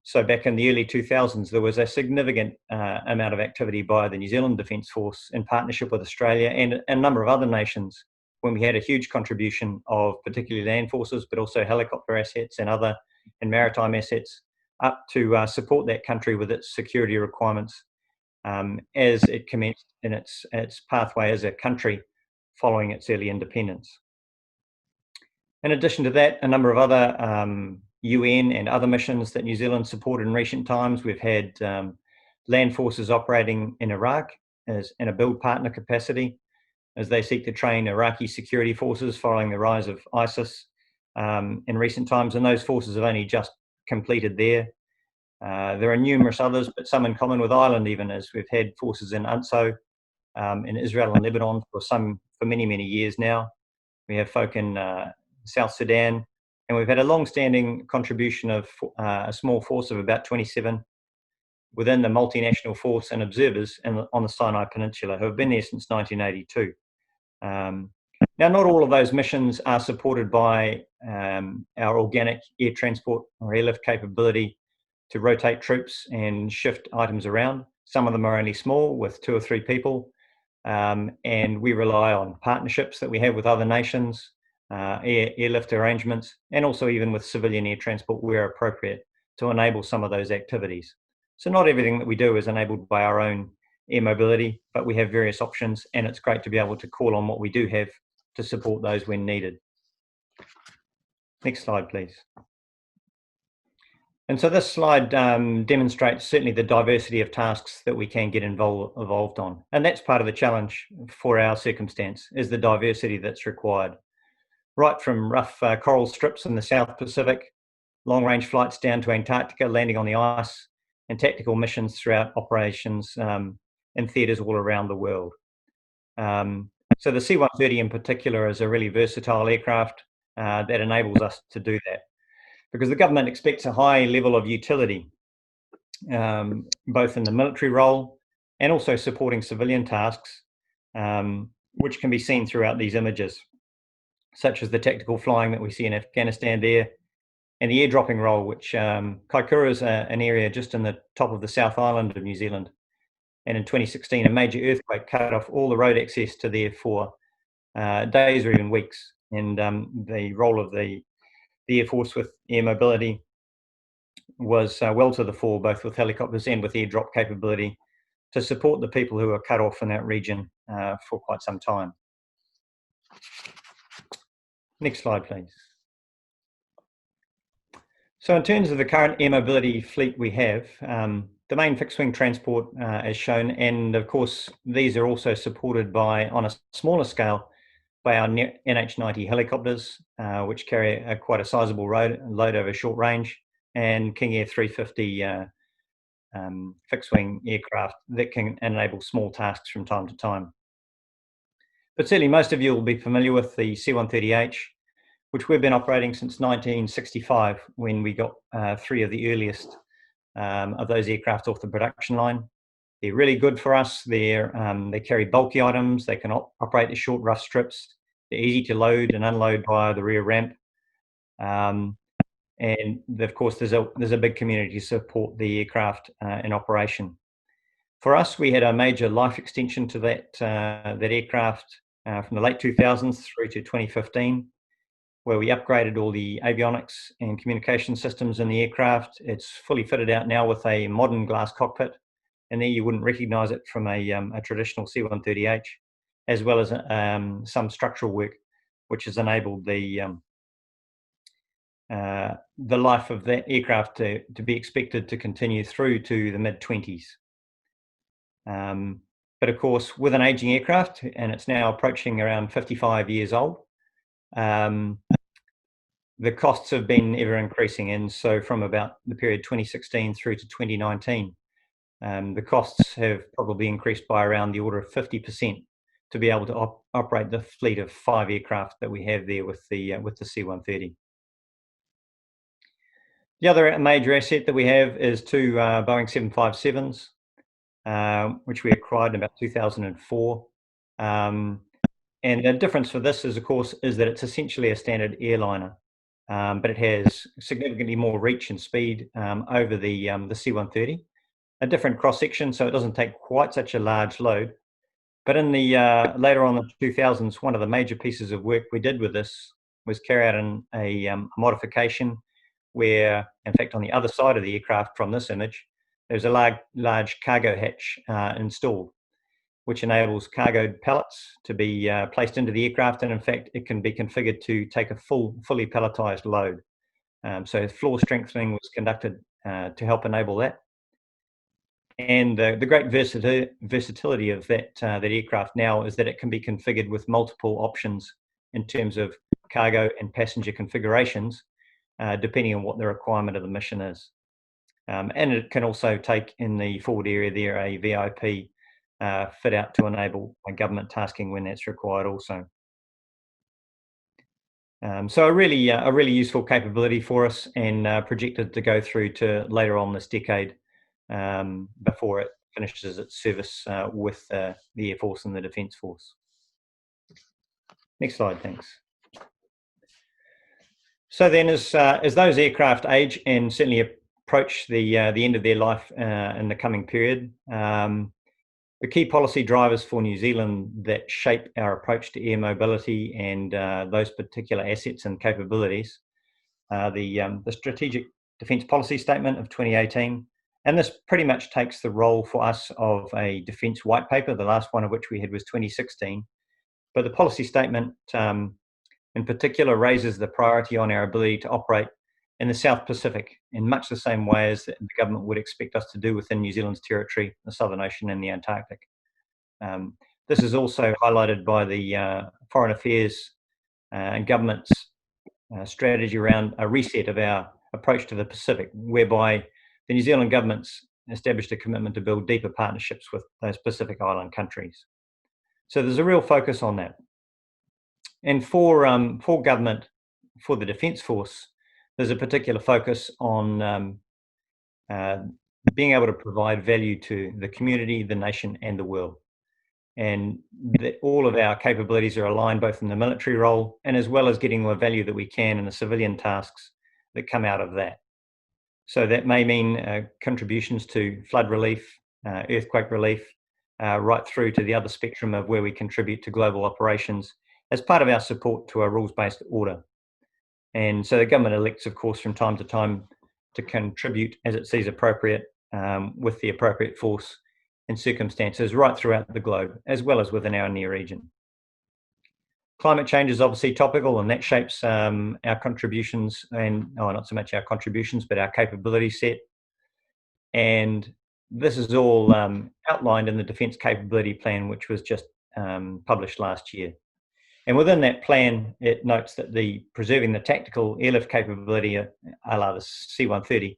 So back in the early 2000s, there was a significant amount of activity by the New Zealand Defence Force in partnership with Australia and a number of other nations, when we had a huge contribution of particularly land forces, but also helicopter assets and maritime assets up to support that country with its security requirements as it commenced in its pathway as a country following its early independence. In addition to that, a number of other UN and other missions that New Zealand supported in recent times. We've had land forces operating in Iraq in a build partner capacity as they seek to train Iraqi security forces following the rise of ISIS in recent times, and those forces have only just completed there. There are numerous others, but some in common with Ireland, even, as we've had forces in UNSO in Israel and Lebanon for many, many years now. We have folk in South Sudan, and we've had a long-standing contribution of a small force of about 27 within the multinational force and observers on the Sinai Peninsula, who have been there since 1982. Now, not all of those missions are supported by our organic air transport or airlift capability to rotate troops and shift items around. Some of them are only small, with 2 or 3 people, and we rely on partnerships that we have with other nations, airlift arrangements, and also even with civilian air transport where appropriate to enable some of those activities. So not everything that we do is enabled by our own air mobility, but we have various options, and it's great to be able to call on what we do have to support those when needed. Next slide, please. And so this slide demonstrates certainly the diversity of tasks that we can get involved on. And that's part of the challenge for our circumstance, is the diversity that's required. Right from rough coral strips in the South Pacific, long-range flights down to Antarctica, landing on the ice, and tactical missions throughout operations in theatres all around the world. So the C-130 in particular is a really versatile aircraft that enables us to do that, because the government expects a high level of utility, both in the military role and also supporting civilian tasks, which can be seen throughout these images, such as the tactical flying that we see in Afghanistan there, and the airdropping role, which Kourousis is an area just in the top of the South Island of New Zealand. And in 2016, a major earthquake cut off all the road access to there for days or even weeks. And the role of the Air Force with air mobility was well to the fore, both with helicopters and with airdrop capability, to support the people who are cut off in that region for quite some time. Next slide, please. So in terms of the current air mobility fleet we have, the main fixed-wing transport is shown, and of course these are also supported by, on a smaller scale, by our NH90 helicopters, which carry quite a sizable load over short range, and King Air 350 fixed-wing aircraft that can enable small tasks from time to time. But certainly most of you will be familiar with the C-130H, which we've been operating since 1965, when we got 3 of the earliest of those aircraft off the production line. They're really good for us. They carry bulky items. They can operate as short, rough strips. They're easy to load and unload via the rear ramp. And of course, there's a big community to support the aircraft in operation. For us, we had a major life extension to that aircraft from the late 2000s through to 2015, where we upgraded all the avionics and communication systems in the aircraft. It's fully fitted out now with a modern glass cockpit, and there you wouldn't recognize it from a traditional C-130H, as well as some structural work, which has enabled the life of that aircraft to be expected to continue through to the mid-20s. But of course, with an aging aircraft, and it's now approaching around 55 years old, the costs have been ever increasing. And so from about the period 2016 through to 2019, the costs have probably increased by around the order of 50% to be able to operate the fleet of 5 aircraft that we have there with the C-130. The other major asset that we have is 2 Boeing 757s, which we acquired in about 2004. And the difference for this is, of course, is that it's essentially a standard airliner, but it has significantly more reach and speed over the C-130. A different cross-section, so it doesn't take quite such a large load. But in the later on in the 2000s, one of the major pieces of work we did with this was carry out a modification where, in fact, on the other side of the aircraft from this image, there's a large cargo hatch installed, which enables cargo pallets to be placed into the aircraft, and in fact, it can be configured to take a fully palletized load. So floor strengthening was conducted to help enable that. And the great versatility of that aircraft now is that it can be configured with multiple options in terms of cargo and passenger configurations, depending on what the requirement of the mission is. And it can also take in the forward area there a VIP fit out to enable government tasking when that's required also. So a really useful capability for us, and projected to go through to later on this decade, before it finishes its service with the Air Force and the Defence Force. Next slide, thanks. So then, as those aircraft age and certainly approach the end of their life in the coming period, the key policy drivers for New Zealand that shape our approach to air mobility and those particular assets and capabilities are the Strategic Defence Policy Statement of 2018. And this pretty much takes the role for us of a defence white paper, the last one of which we had was 2016. But the policy statement in particular raises the priority on our ability to operate in the South Pacific in much the same way as the government would expect us to do within New Zealand's territory, the Southern Ocean and the Antarctic. This is also highlighted by the Foreign Affairs and government's strategy around a reset of our approach to the Pacific, whereby the New Zealand government's established a commitment to build deeper partnerships with those Pacific Island countries. So there's a real focus on that. And for government, for the Defence Force, there's a particular focus on being able to provide value to the community, the nation, and the world. And all of our capabilities are aligned both in the military role and as well as getting the value that we can in the civilian tasks that come out of that. So that may mean contributions to flood relief, earthquake relief, right through to the other spectrum of where we contribute to global operations as part of our support to a rules-based order. And so the government elects, of course, from time to time, to contribute as it sees appropriate with the appropriate force and circumstances right throughout the globe, as well as within our near region. Climate change is obviously topical, and that shapes our contributions, and not so much our contributions, but our capability set. And this is all outlined in the Defence Capability Plan, which was just published last year. And within that plan, it notes that preserving the tactical airlift capability, a la the C-130,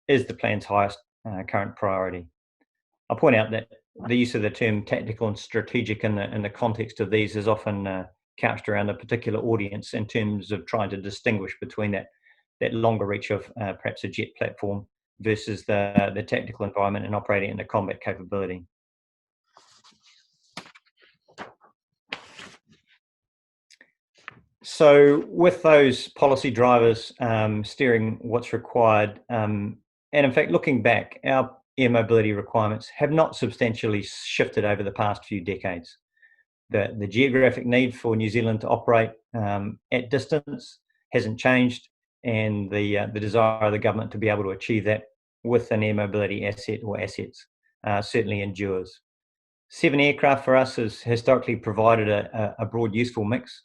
is the plan's highest current priority. I'll point out that the use of the term tactical and strategic in the context of these is often couched around a particular audience in terms of trying to distinguish between that longer reach of perhaps a jet platform versus the tactical environment and operating in a combat capability. So with those policy drivers steering what's required, and in fact looking back, our air mobility requirements have not substantially shifted over the past few decades. The geographic need for New Zealand to operate at distance hasn't changed, and the desire of the government to be able to achieve that with an air mobility asset or assets certainly endures. 7 aircraft for us has historically provided a broad useful mix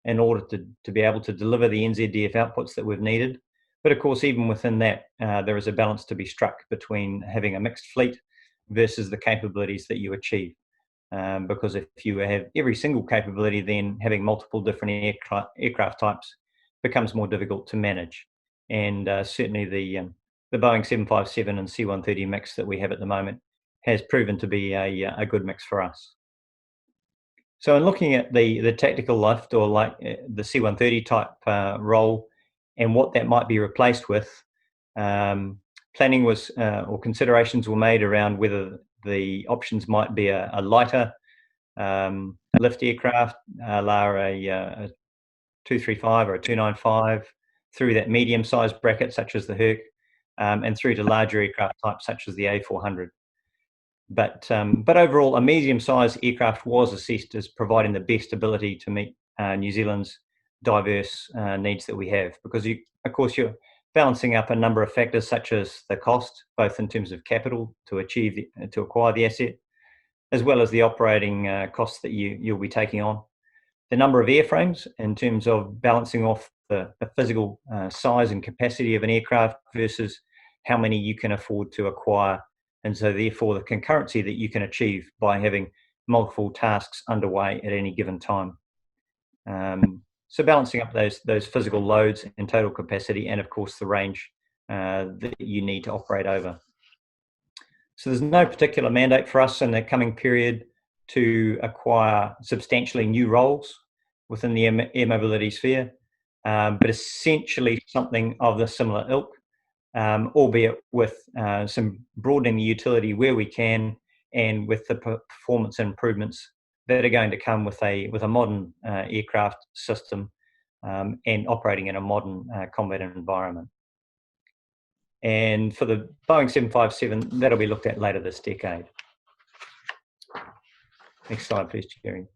in order to be able to deliver the NZDF outputs that we've needed. But of course, even within that, there is a balance to be struck between having a mixed fleet versus the capabilities that you achieve. Because if you have every single capability, then having multiple different aircraft types becomes more difficult to manage. And certainly the Boeing 757 and C-130 mix that we have at the moment has proven to be a good mix for us. So in looking at the tactical lift, or like the C-130 type role and what that might be replaced with, planning was or considerations were made around whether the options might be a lighter lift aircraft, a 235 or a 295, through that medium-sized bracket such as the Herc, and through to larger aircraft types such as the A400. But overall, a medium-sized aircraft was assessed as providing the best ability to meet New Zealand's diverse needs that we have, because of course you're balancing up a number of factors such as the cost, both in terms of capital to acquire the asset, as well as the operating costs that you'll be taking on. The number of airframes in terms of balancing off the physical size and capacity of an aircraft versus how many you can afford to acquire, and so therefore the concurrency that you can achieve by having multiple tasks underway at any given time. So balancing up those physical loads and total capacity, and of course the range that you need to operate over. So there's no particular mandate for us in the coming period to acquire substantially new roles within the air mobility sphere, but essentially something of the similar ilk, albeit with some broadening the utility where we can, and with the performance improvements that are going to come with a modern aircraft system and operating in a modern combat environment. And for the Boeing 757, that'll be looked at later this decade. Next slide, please, Jerry.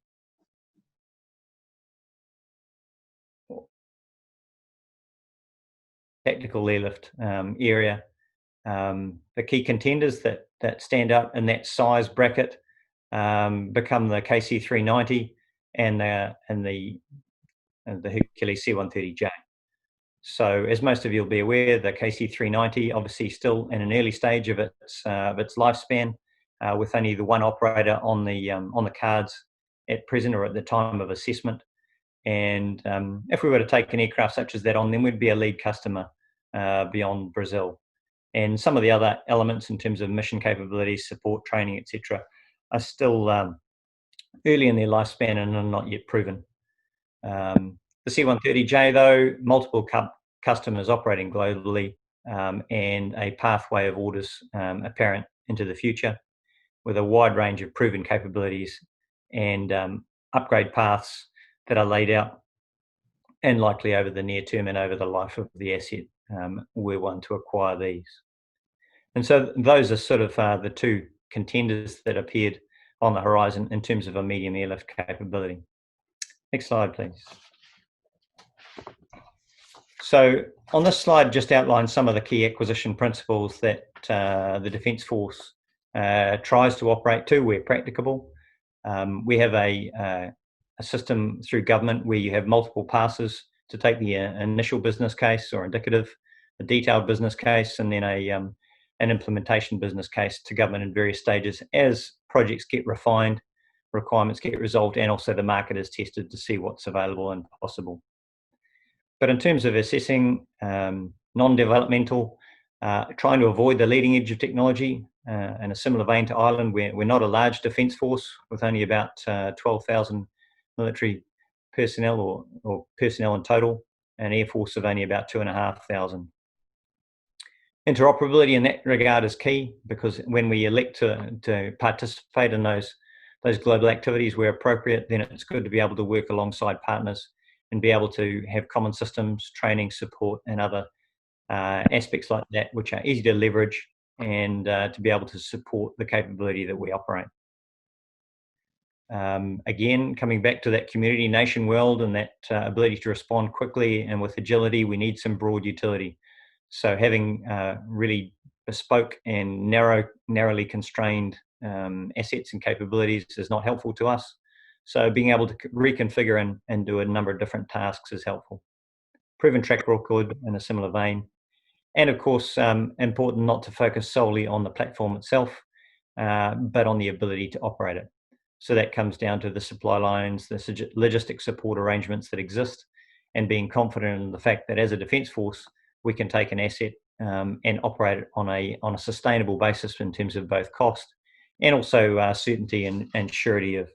Tactical airlift area. The key contenders that stand out in that size bracket become the KC-390 and the Hercules C-130J. So, as most of you will be aware, the KC-390 obviously still in an early stage of its lifespan, with only the one operator on the cards at present or at the time of assessment. And if we were to take an aircraft such as that on, then we'd be a lead customer beyond Brazil. And some of the other elements in terms of mission capabilities, support, training, etc., are still early in their lifespan and are not yet proven. The C-130J, though, multiple customers operating globally, and a pathway of orders apparent into the future, with a wide range of proven capabilities and upgrade paths that are laid out, and likely over the near term and over the life of the asset, we're one to acquire these. And so those are sort of the two contenders that appeared on the horizon in terms of a medium airlift capability. Next slide, please. So on this slide, just outlines some of the key acquisition principles that the Defence Force tries to operate to where practicable. We have a system through government where you have multiple passes to take the initial business case or indicative, a detailed business case, and then an implementation business case to government in various stages as projects get refined, requirements get resolved, and also the market is tested to see what's available and possible. But in terms of assessing non-developmental, trying to avoid the leading edge of technology, in a similar vein to Ireland, we're not a large defence force with only about 12,000 military personnel or personnel in total, an air force of only about 2,500. Interoperability in that regard is key, because when we elect to participate in those global activities where appropriate, then it's good to be able to work alongside partners and be able to have common systems, training, support, and other aspects like that, which are easy to leverage and to be able to support the capability that we operate. Again, coming back to that community nation world and that ability to respond quickly and with agility, we need some broad utility. So having really bespoke and narrowly constrained assets and capabilities is not helpful to us. So being able to reconfigure and do a number of different tasks is helpful. Proven track record in a similar vein. And of course, important not to focus solely on the platform itself, but on the ability to operate it. So that comes down to the supply lines, the logistic support arrangements that exist, and being confident in the fact that as a defence force, we can take an asset and operate it on a sustainable basis in terms of both cost and also certainty and surety of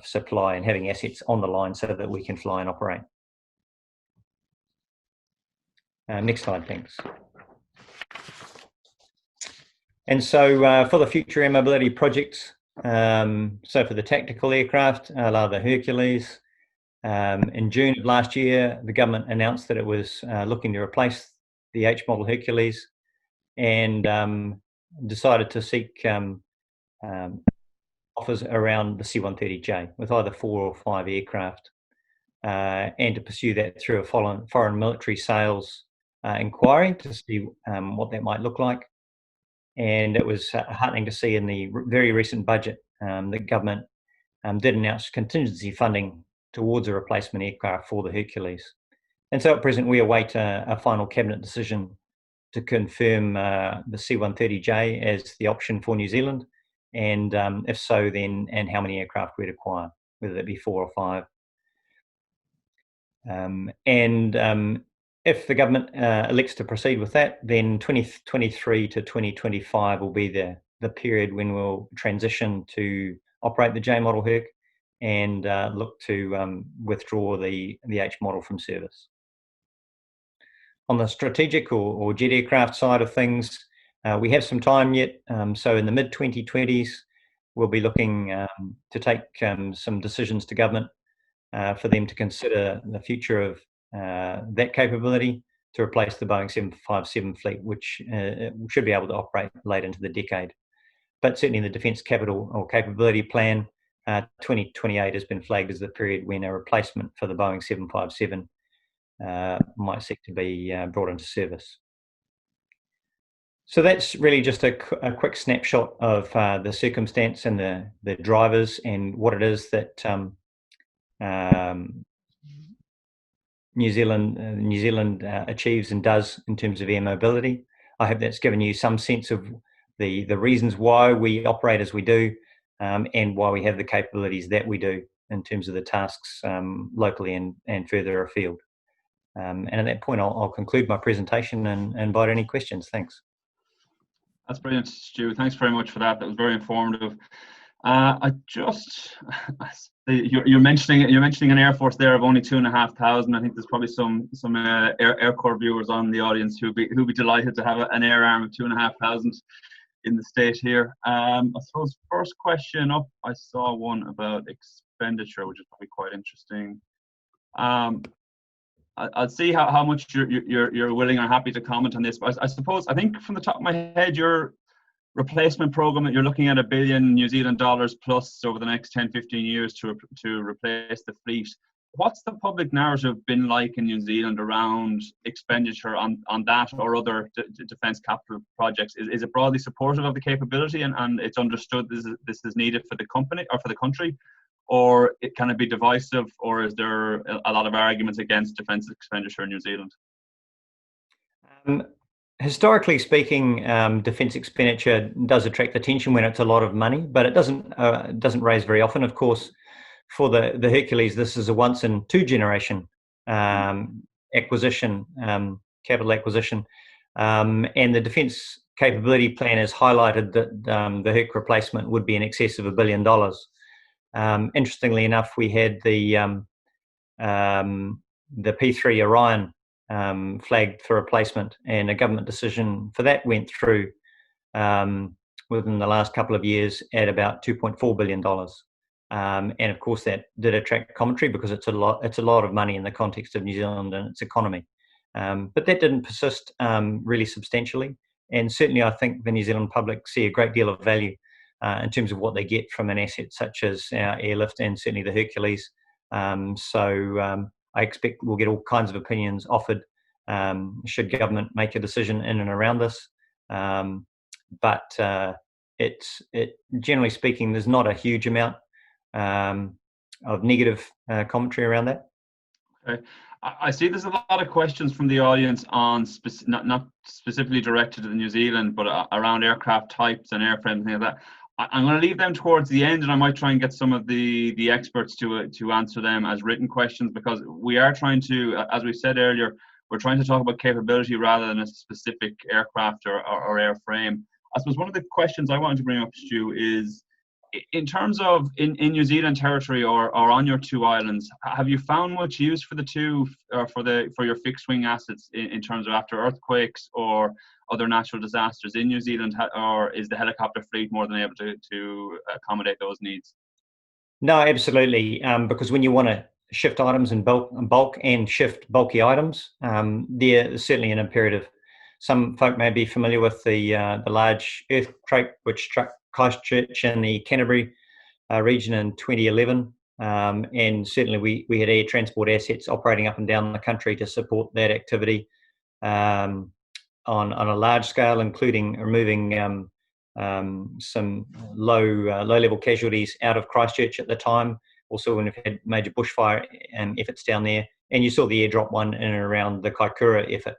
supply, and having assets on the line so that we can fly and operate. Next slide, thanks. And so for the future air mobility projects, so for the tactical aircraft, the Hercules, in June of last year, the government announced that it was looking to replace the H model Hercules and decided to seek offers around the C-130J with either 4 or 5 aircraft, and to pursue that through a foreign military sales inquiry to see what that might look like. And it was heartening to see in the very recent budget the government did announce contingency funding towards a replacement aircraft for the Hercules. And so at present we await a final cabinet decision to confirm the C-130J as the option for New Zealand, and if so, then and how many aircraft we'd acquire, whether that be 4 or 5. If the government elects to proceed with that, then 2023 to 2025 will be the period when we'll transition to operate the J model Herc and look to withdraw the H model from service. On the strategic or jet aircraft side of things, we have some time yet. So in the mid-2020s, we'll be looking to take some decisions to government for them to consider the future of that capability to replace the Boeing 757 fleet, which should be able to operate late into the decade. But certainly in the Defence Capital or Capability Plan, 2028 has been flagged as the period when a replacement for the Boeing 757 might seek to be brought into service. So that's really just a quick snapshot of the circumstance and the drivers and what it is that New Zealand achieves and does in terms of air mobility. I hope that's given you some sense of the reasons why we operate as we do, and why we have the capabilities that we do in terms of the tasks locally and further afield. And at that point, I'll conclude my presentation and invite any questions. Thanks. That's brilliant, Stu. Thanks very much for that. That was very informative. You're mentioning an Air Force there of only 2,500. I think there's probably some Air Corps viewers on the audience who'll be delighted to have an air arm of 2,500 in the state here. I suppose first question up, I saw one about expenditure, which is probably quite interesting. I'll see how much you're willing or happy to comment on this. But I think from the top of my head, your replacement program that you're looking at $1 billion New Zealand dollars plus over the next 10-15 years to replace the fleet. what's the public narrative been like in New Zealand around expenditure on that or other defence capital projects? Is it broadly supportive of the capability and it's understood this is needed for the company or for the country? Or can it be divisive, or is there a lot of arguments against defence expenditure in New Zealand? Historically speaking, defence expenditure does attract attention when it's a lot of money, but it doesn't raise very often. Of course, for the Hercules, this is a once in two generation acquisition, capital acquisition, and the Defence Capability Plan has highlighted that the Herc replacement would be in excess of $1 billion. Interestingly enough, we had the P3 Orion flagged for replacement, and a government decision for that went through within the last couple of years at about $2.4 billion. And of course, that did attract commentary because it's a lot of money in the context of New Zealand and its economy. But that didn't persist really substantially. And certainly, I think the New Zealand public see a great deal of value in terms of what they get from an asset such as our airlift and certainly the Hercules. I expect we'll get all kinds of opinions offered should government make a decision in and around this. But generally speaking, there's not a huge amount of negative commentary around that. Okay. I see there's a lot of questions from the audience on not specifically directed to New Zealand, but around aircraft types and airframes and things like that. I'm going to leave them towards the end, and I might try and get some of the experts to answer them as written questions, because we are trying to, as we said earlier, we're trying to talk about capability rather than a specific aircraft or airframe. I suppose one of the questions I wanted to bring up, Stu, is in terms of in New Zealand territory or on your two islands, have you found much use for the two for your fixed wing assets in terms of after earthquakes or other natural disasters in New Zealand, or is the helicopter fleet more than able to accommodate those needs? No, absolutely. Because when you want to shift items in bulk and shift bulky items, they're certainly an imperative. Some folk may be familiar with the large earthquake which struck Christchurch in the Canterbury region in 2011, and certainly we had air transport assets operating up and down the country to support that activity on a large scale, including removing some low-level casualties out of Christchurch at the time. Also, when we've had major bushfire efforts down there, and you saw the airdrop one in and around the Kaikoura effort,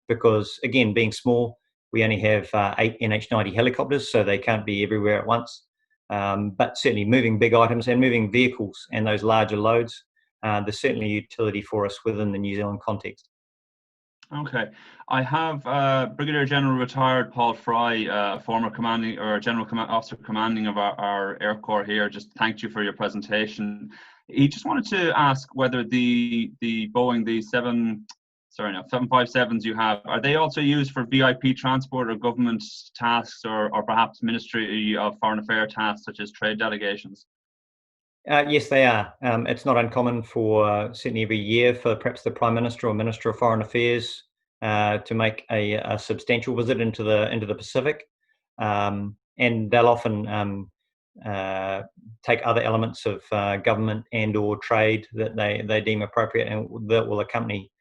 because again, being small, we only have 8 NH90 helicopters, so they can't be everywhere at once. But certainly moving big items and moving vehicles and those larger loads, there's certainly utility for us within the New Zealand context. Okay, I have Brigadier General retired Paul Fry, former commanding or general officer commanding of our Air Corps here. Just thanked you for your presentation. He just wanted to ask whether the Boeing 757s you have, are they also used for VIP transport or government tasks or perhaps Ministry of Foreign Affairs tasks such as trade delegations? Yes, they are. It's not uncommon for certainly every year for perhaps the Prime Minister or Minister of Foreign Affairs to make a substantial visit into the Pacific, and they'll often take other elements of government and or trade that they deem appropriate and that will accompany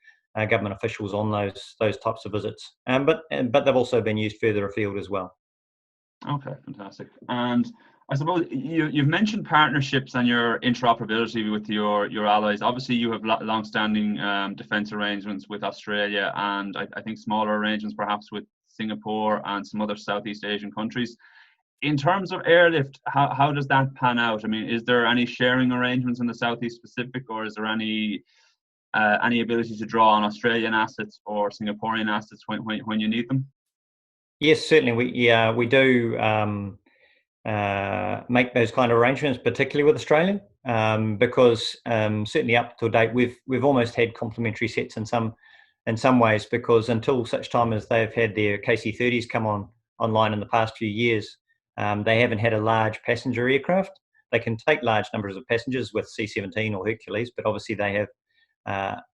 government officials on those types of visits. But they've also been used further afield as well. Okay, fantastic. And I suppose you've mentioned partnerships and your interoperability with your allies. Obviously, you have long-standing defence arrangements with Australia and I think smaller arrangements perhaps with Singapore and some other Southeast Asian countries. In terms of airlift, how does that pan out? I mean, is there any sharing arrangements in the Southeast Pacific, or is there any ability to draw on Australian assets or Singaporean assets when you need them? Yes, certainly. We do make those kind of arrangements, particularly with Australia, because certainly up to date we've almost had complementary sets in some ways, because until such time as they've had their KC-30s come online in the past few years, they haven't had a large passenger aircraft. They can take large numbers of passengers with C-17 or Hercules, but obviously they have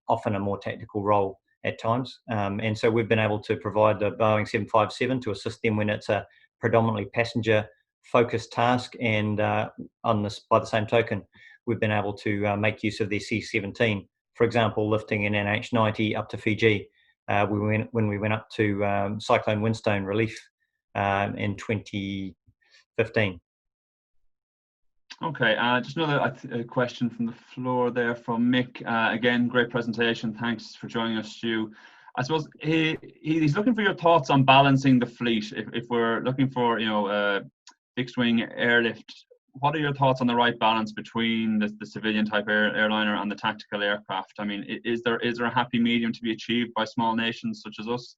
often a more tactical role at times. And so we've been able to provide the Boeing 757 to assist them when it's a predominantly passenger focused task. And by the same token, we've been able to make use of their C-17. For example, lifting an NH-90 up to Fiji when we went up to Cyclone Windstone relief in 2015. Okay, just another question from the floor there from Mick. Again, great presentation. Thanks for joining us, Stu. I suppose he's looking for your thoughts on balancing the fleet. If we're looking for, fixed wing airlift, what are your thoughts on the right balance between the civilian type airliner and the tactical aircraft? I mean, is there a happy medium to be achieved by small nations such as us?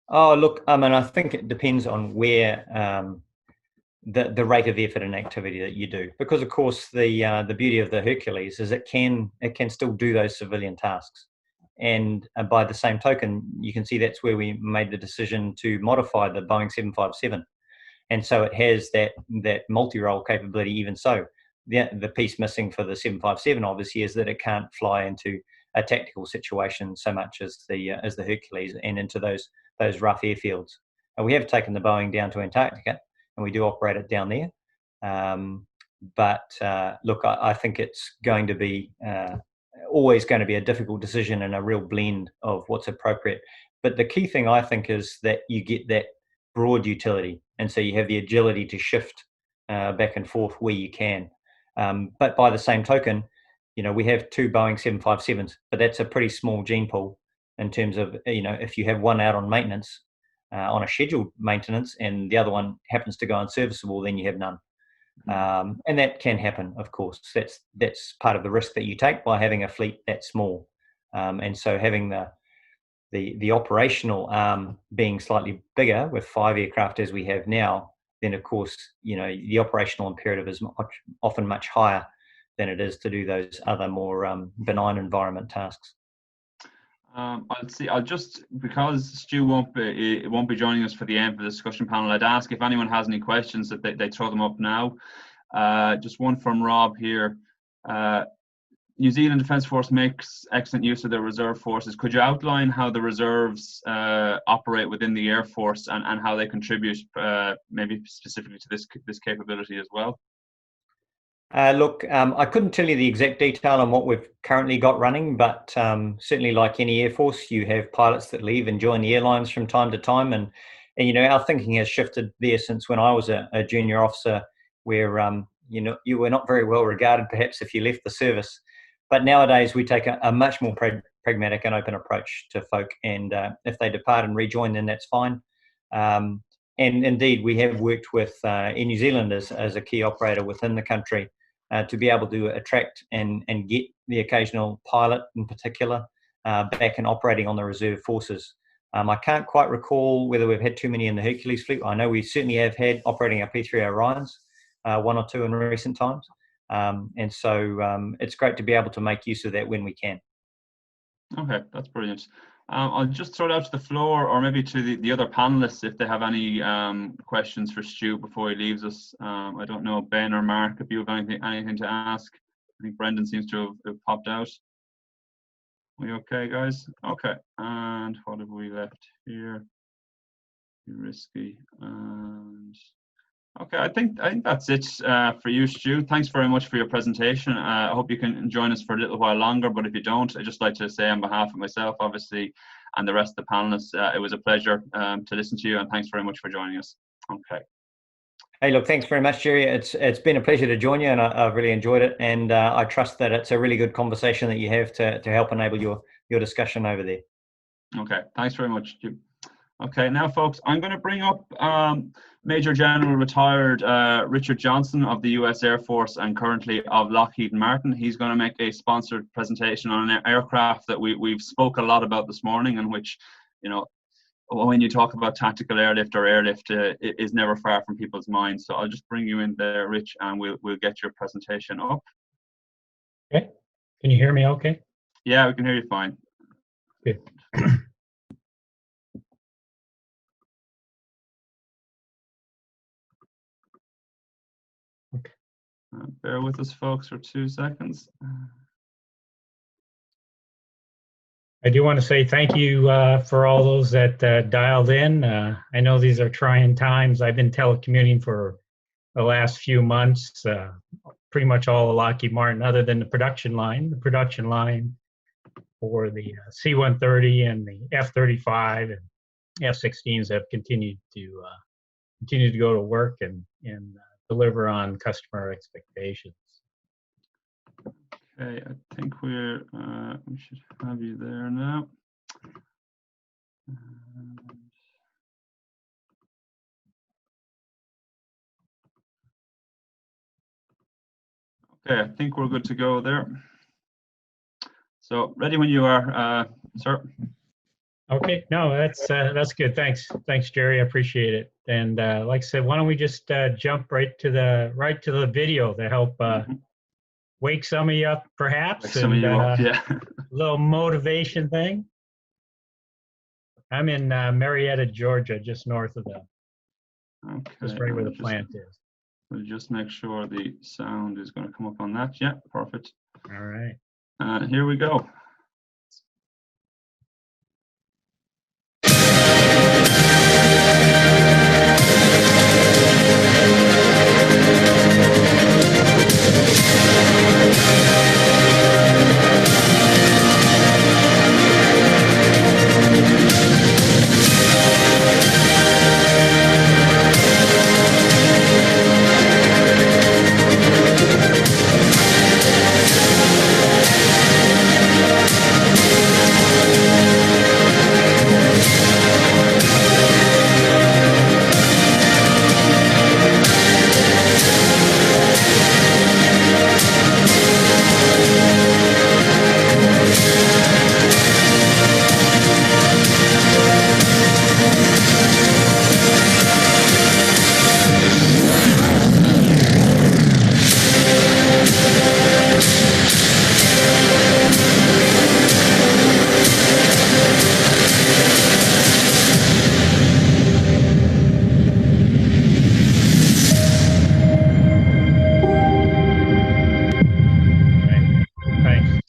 Oh, look, I mean, I think it depends on where the rate of effort and activity that you do, because of course the beauty of the Hercules is it can still do those civilian tasks, and by the same token, you can see that's where we made the decision to modify the Boeing 757, and so it has that multi-role capability. Even so, the piece missing for the 757 obviously is that it can't fly into a tactical situation so much as the Hercules and into those rough airfields. And we have taken the Boeing down to Antarctica, and we do operate it down there. Look, I think it's going to be always going to be a difficult decision and a real blend of what's appropriate. But the key thing, I think, is that you get that broad utility, and so you have the agility to shift back and forth where you can. But by the same token, we have 2 Boeing 757s, but that's a pretty small gene pool in terms of, if you have one out on maintenance, on a scheduled maintenance, and the other one happens to go unserviceable, then you have none. And that can happen, of course. That's part of the risk that you take by having a fleet that small. And so having the operational arm being slightly bigger with 5 aircraft as we have now, then of course, the operational imperative is often much higher than it is to do those other more benign environment tasks. I'll just, because Stu won't be joining us for the end of the discussion panel, I'd ask if anyone has any questions that they throw them up now. Just one from Rob here. New Zealand Defence Force makes excellent use of their reserve forces. Could you outline how the reserves operate within the Air Force and how they contribute, maybe specifically to this capability as well? Look, I couldn't tell you the exact detail on what we've currently got running, but certainly like any Air Force, you have pilots that leave and join the airlines from time to time. And our thinking has shifted there since when I was a junior officer, where, you were not very well regarded, perhaps, if you left the service. But nowadays, we take a much more pragmatic and open approach to folk. And if they depart and rejoin, then that's fine. And indeed, we have worked with Air New Zealand as a key operator within the country to be able to attract and get the occasional pilot in particular back and operating on the reserve forces. I can't quite recall whether we've had too many in the Hercules fleet. I know we certainly have had operating our P3 Orions, 1 or 2 in recent times. And so it's great to be able to make use of that when we can. Okay, that's brilliant. I'll just throw it out to the floor, or maybe to the other panelists if they have any questions for Stu before he leaves us. I don't know, Ben or Mark, if you have anything to ask. I think Brendan seems to have popped out. We okay, guys? Okay. And what have we left here? Risky. And okay, I think that's it for you, Stu. Thanks very much for your presentation. I hope you can join us for a little while longer, but if you don't, I'd just like to say on behalf of myself, obviously, and the rest of the panelists, it was a pleasure to listen to you, and thanks very much for joining us. Okay. Hey, look, thanks very much, Jerry. It's been a pleasure to join you, and I've really enjoyed it, and I trust that it's a really good conversation that you have to help enable your discussion over there. Okay, thanks very much, Stu. Okay, now, folks, I'm going to bring up Major General retired Richard Johnston of the US Air Force and currently of Lockheed Martin. He's going to make a sponsored presentation on an aircraft that we've spoke a lot about this morning, and which, when you talk about tactical airlift or airlift, it is never far from people's minds. So I'll just bring you in there, Rich, and we'll get your presentation up. Okay. Can you hear me okay? Yeah, we can hear you fine. Good. Okay. Bear with us, folks, for 2 seconds. I do want to say thank you for all those that dialed in. I know these are trying times. I've been telecommuting for the last few months. pretty much all of Lockheed Martin, other than the production line. The production line for the C-130 and the F-35 and F-16s have continued to go to work and deliver on customer expectations. Okay, I think we should have you there now. Okay, I think we're good to go there. So ready when you are, sir. Okay, no, that's good. Thanks, Jerry. I appreciate it. And like I said, why don't we just jump right to the video to help wake some of you up, perhaps, Wake some of you up, yeah. A little motivation thing. I'm in Marietta, Georgia, just north of them. Okay, just right where the plant is. We'll just make sure the sound is going to come up on that. Yeah, perfect. All right. Here we go.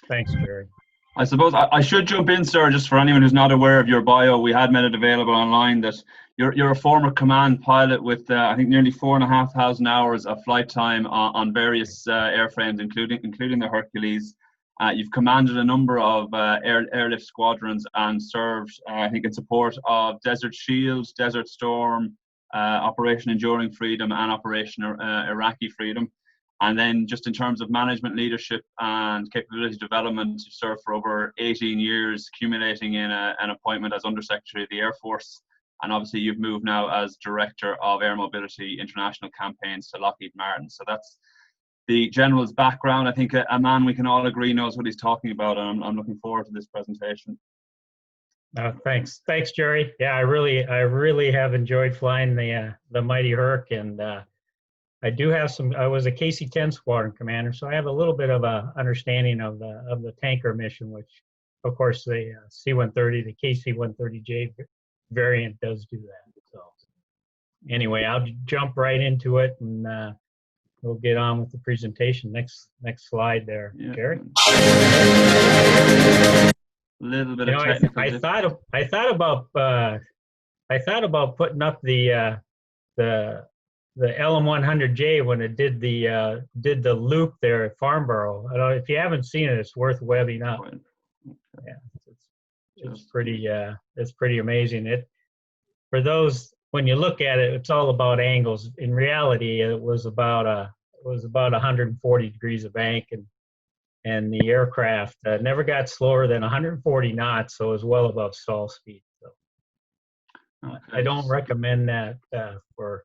Thanks, Jerry. I suppose I should jump in, sir, just for anyone who's not aware of your bio. We had made it available online that you're a former command pilot with I think nearly 4,500 hours of flight time on various airframes, including the Hercules. You've commanded a number of airlift squadrons and served, I think, in support of Desert Shield, Desert Storm, Operation Enduring Freedom, and Operation Iraqi Freedom. And then just in terms of management, leadership and capability development, you've served for over 18 years, accumulating in an appointment as Undersecretary of the Air Force. And obviously you've moved now as Director of Air Mobility International Campaigns to Lockheed Martin. So that's the General's background. I think a man we can all agree knows what he's talking about, and I'm looking forward to this presentation. Thanks, Jerry. Yeah, I really have enjoyed flying the Mighty Herc, and I do have I was a KC-10 squadron commander, so I have a little bit of a understanding of the tanker mission, which, of course, the C-130, the KC-130J variant does do that. So anyway, I'll jump right into it, and we'll get on with the presentation. Next slide there, yeah. Jerry. A little bit of technical. I thought about putting up the LM100J when it did the loop there at Farnborough. I don't know, if you haven't seen it, it's worth webbing up. Yeah, it's pretty amazing. For those, when you look at it, it's all about angles. In reality, it was about 140 degrees of bank, and the aircraft never got slower than 140 knots, so it was well above stall speed. So I don't recommend that for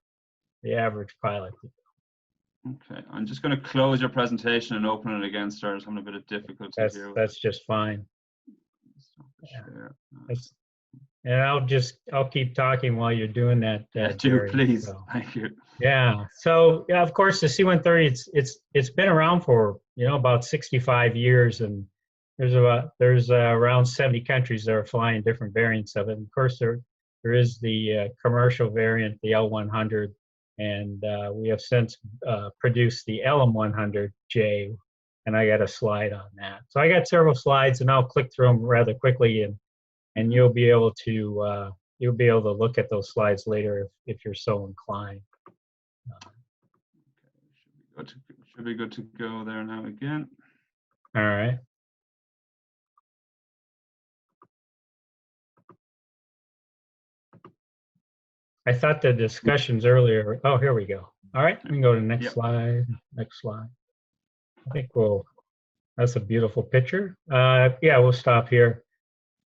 the average pilot. Okay, I'm just going to close your presentation and open it again, sir. I'm having a bit of difficulty here. That's just fine. And I'll keep talking while you're doing that. Do please. So, thank you. Yeah. So yeah, of course, the C-130 it's been around for about 65 years, and there's around 70 countries that are flying different variants of it. And of course, there is the commercial variant, the L100. And we have since produced the LM100J, and I got a slide on that. So I got several slides, and I'll click through them rather quickly, and you'll be able to look at those slides later if you're so inclined. Should be good to go there now again. All right. I thought the discussions earlier, oh, here we go. All right, we can go to the next slide. Next slide. I think that's a beautiful picture. Yeah, we'll stop here.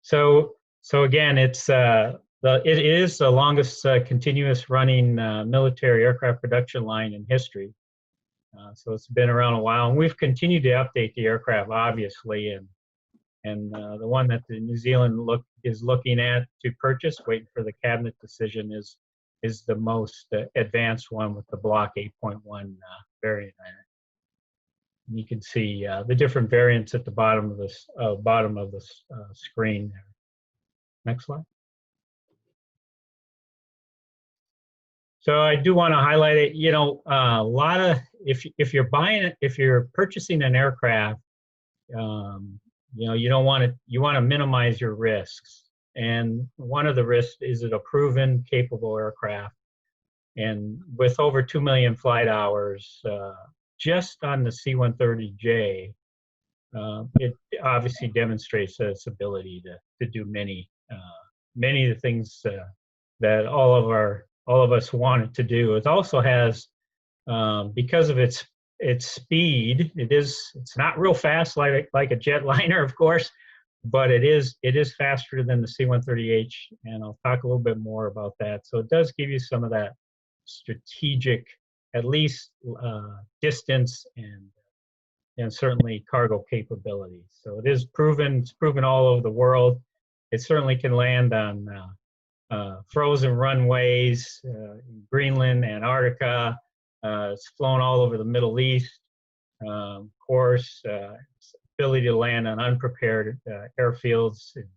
So again, it is the longest continuous running military aircraft production line in history. So it's been around a while, and we've continued to update the aircraft, obviously, and the one that the New Zealand is looking at to purchase, waiting for the cabinet decision, is the most advanced one with the Block 8.1 variant on it. And you can see the different variants at the bottom of the screen there. Next slide. So I do want to highlight it. You know, a lot of if you're purchasing an aircraft, you know, you want to minimize your risks. And one of the risks is it a proven, capable aircraft. And with over 2 million flight hours, just on the C-130J, it obviously demonstrates its ability to do many of the things that all of us want it to do. It also has, because of its speed, it's not real fast like a jetliner, of course, but it is faster than the C-130H, and I'll talk a little bit more about that. So it does give you some of that strategic, at least distance and certainly cargo capability. So it is proven. It's proven all over the world. It certainly can land on frozen runways, in Greenland, Antarctica. It's flown all over the Middle East. Of course, its ability to land on unprepared airfields in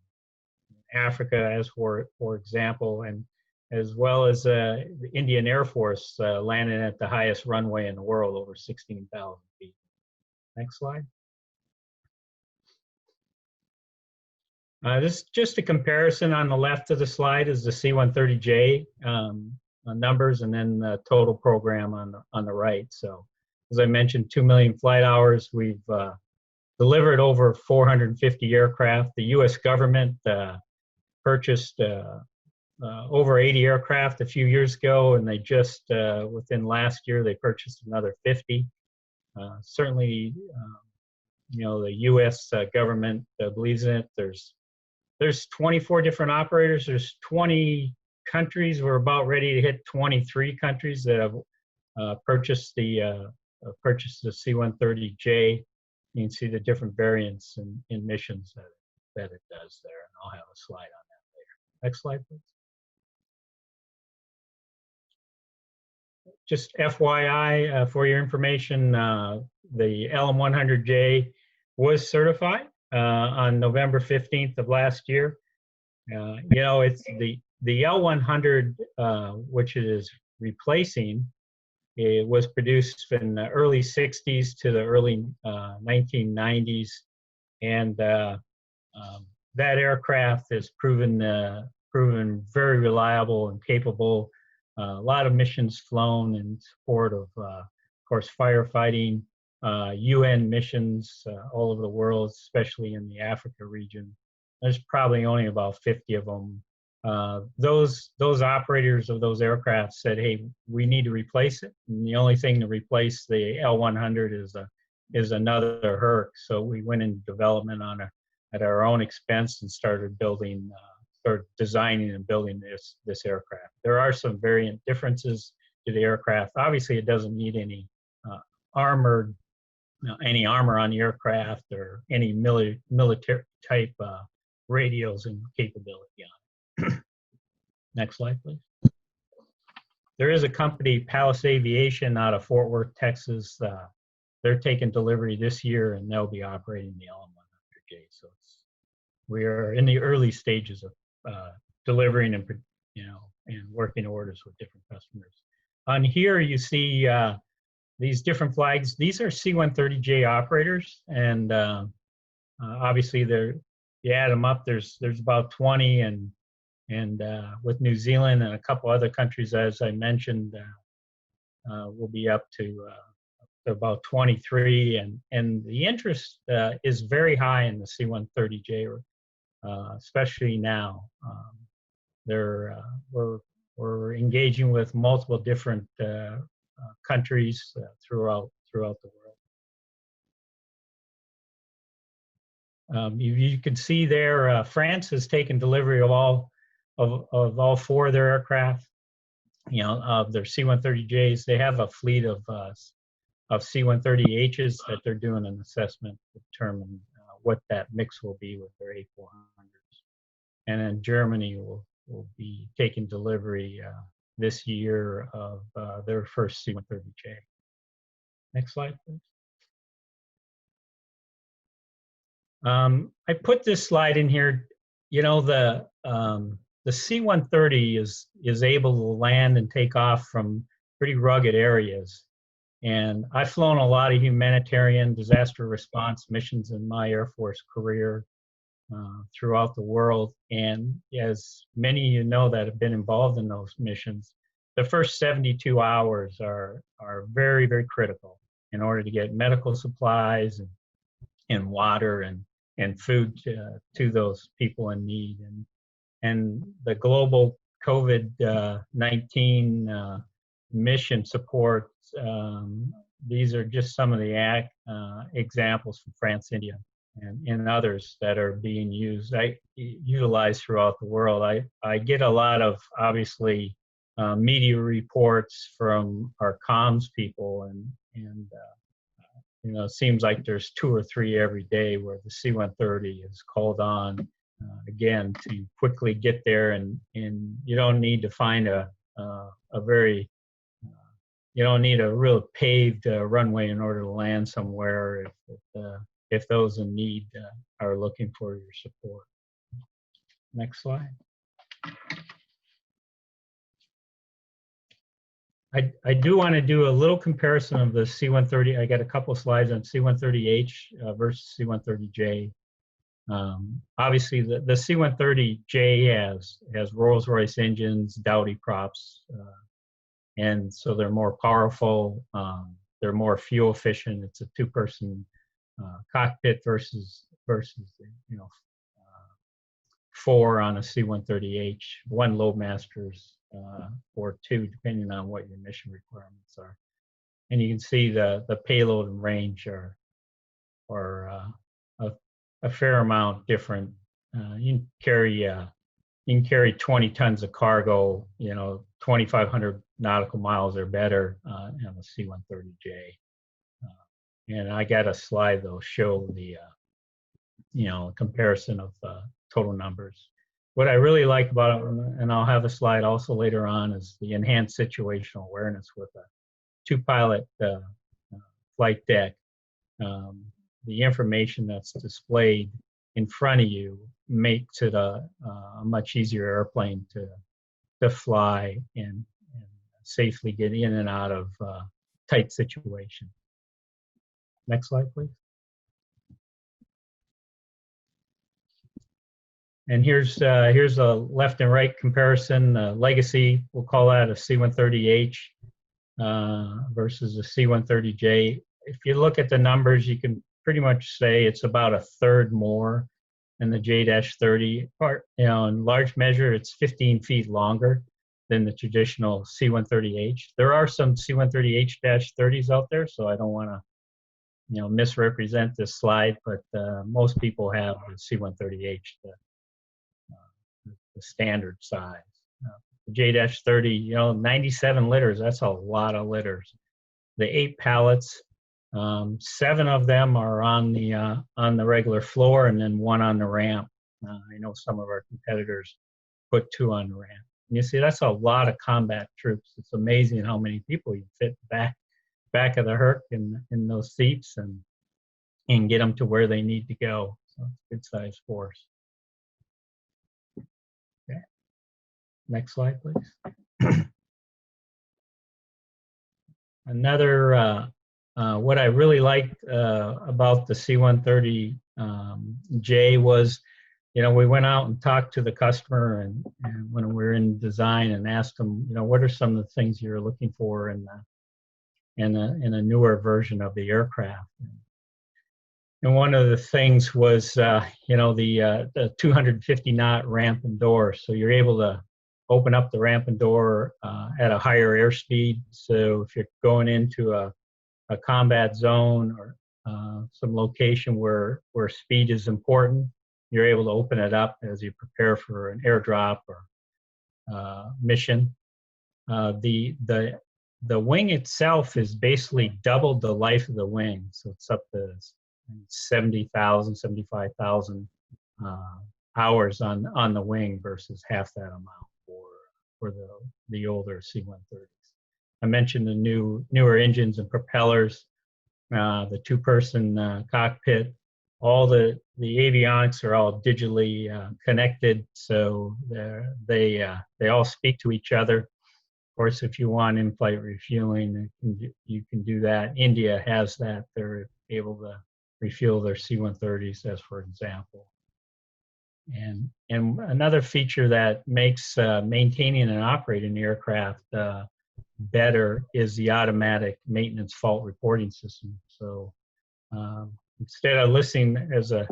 Africa, as for example, and as well as the Indian Air Force landing at the highest runway in the world, over 16,000 feet. Next slide. This is just a comparison. On the left of the slide is the C-130J numbers, and then the total program on the right. So, as I mentioned, 2 million flight hours. We've delivered over 450 aircraft. The U.S. government purchased over 80 aircraft a few years ago, and they just within last year they purchased another 50. Certainly, you know, the U.S. government believes in it. There's 24 different operators. There's 20 countries. We're about ready to hit 23 countries that have purchased the C-130J. You can see the different variants and missions that it does there, and I'll have a slide on that later. Next slide, please. Just FYI, for your information, the LM100J was certified on November 15th of last year. You know, it's the L100, which it is replacing. It was produced in the early 60s to the early 1990s, and that aircraft has proven very reliable and capable. A lot of missions flown in support of course, firefighting, UN missions all over the world, especially in the Africa region. There's probably only about 50 of them. Those operators of those aircraft said, "Hey, we need to replace it." And the only thing to replace the L100 is another Herc. So we went into development at our own expense and started designing and building this aircraft. There are some variant differences to the aircraft. Obviously, it doesn't need any armor on the aircraft or any military type radios and capability on it. Next slide, please. There is a company, Palace Aviation, out of Fort Worth, Texas. They're taking delivery this year, and they'll be operating the LM100J. So we are in the early stages of delivering and working orders with different customers. On here, you see these different flags. These are C-130J operators, and obviously you add them up. There's about 20, and with New Zealand and a couple other countries, as I mentioned, we'll be up to about 23, and the interest is very high in the C-130J, especially now. We're engaging with multiple different countries throughout the world. You can see there, France has taken delivery of all 4 of their aircraft. Of their C-130Js. They have a fleet of C-130Hs that they're doing an assessment to determine what that mix will be with their A400s. And then Germany will be taking delivery this year of their first C-130J. Next slide, please. I put this slide in here. The C-130 is able to land and take off from pretty rugged areas. And I've flown a lot of humanitarian disaster response missions in my Air Force career throughout the world. And as many of you know that have been involved in those missions, the first 72 hours are very, very critical in order to get medical supplies and water and food to those people in need. And the global COVID-19 mission support, these are just some of the examples from France, India, and others that are being utilized throughout the world. I get a lot of, obviously, media reports from our comms people, and it seems like there's 2 or 3 every day where the C-130 is called on again to quickly get there, and you don't need to find you don't need a real paved runway in order to land somewhere if those in need are looking for your support. Next slide. I do want to do a little comparison of the C-130. I got a couple slides on C-130H versus C-130J. Obviously, the C-130J has Rolls-Royce engines, Dowty props, and so they're more powerful. They're more fuel efficient. It's a 2-person cockpit versus 4 on a C-130H, 1 loadmasters or 2, depending on what your mission requirements are. And you can see the payload and range are a fair amount different. You can carry 20 tons of cargo, 2,500 nautical miles or better on a C-130J. And I got a slide that'll show the comparison of total numbers. What I really like about it, and I'll have a slide also later on, is the enhanced situational awareness with a 2-pilot flight deck. The information that's displayed in front of you makes it a much easier airplane to fly and safely get in and out of tight situations. Next slide, please. And here's a left and right comparison. Legacy, we'll call that a C-130H versus a C-130J. If you look at the numbers, you can pretty much say it's about 1/3 more than the J-30. In large measure, it's 15 feet longer than the traditional C-130H. There are some C-130H-30s out there, so I don't want to misrepresent this slide, but most people have the C-130H, the standard size. The J-30, 97 litters, that's a lot of litters. The 8 pallets, 7 of them are on the regular floor and then 1 on the ramp. I know some of our competitors put 2 on the ramp. And you see, that's a lot of combat troops. It's amazing how many people you fit back of the Herc in those seats and get them to where they need to go. So it's a good sized force. Okay. Next slide, please. Another, what I really liked about the C-130J was, we went out and talked to the customer and when we were in design and asked them, what are some of the things you're looking for in a newer version of the aircraft. And one of the things was, the 250 knot ramp and door. So you're able to open up the ramp and door at a higher airspeed. So if you're going into a combat zone or some location where speed is important, you're able to open it up as you prepare for an airdrop or mission. The wing itself is basically doubled the life of the wing, so it's up to 70,000, 75,000 hours on the wing versus half that amount for the older C-130s. I mentioned the newer engines and propellers, the two-person cockpit. All the avionics are all digitally connected, so they all speak to each other. Of course, if you want in-flight refueling, you can do that. India has that. They're able to refuel their C-130s, as for example. And another feature that makes maintaining and operating the aircraft better is the automatic maintenance fault reporting system. So instead of listening as a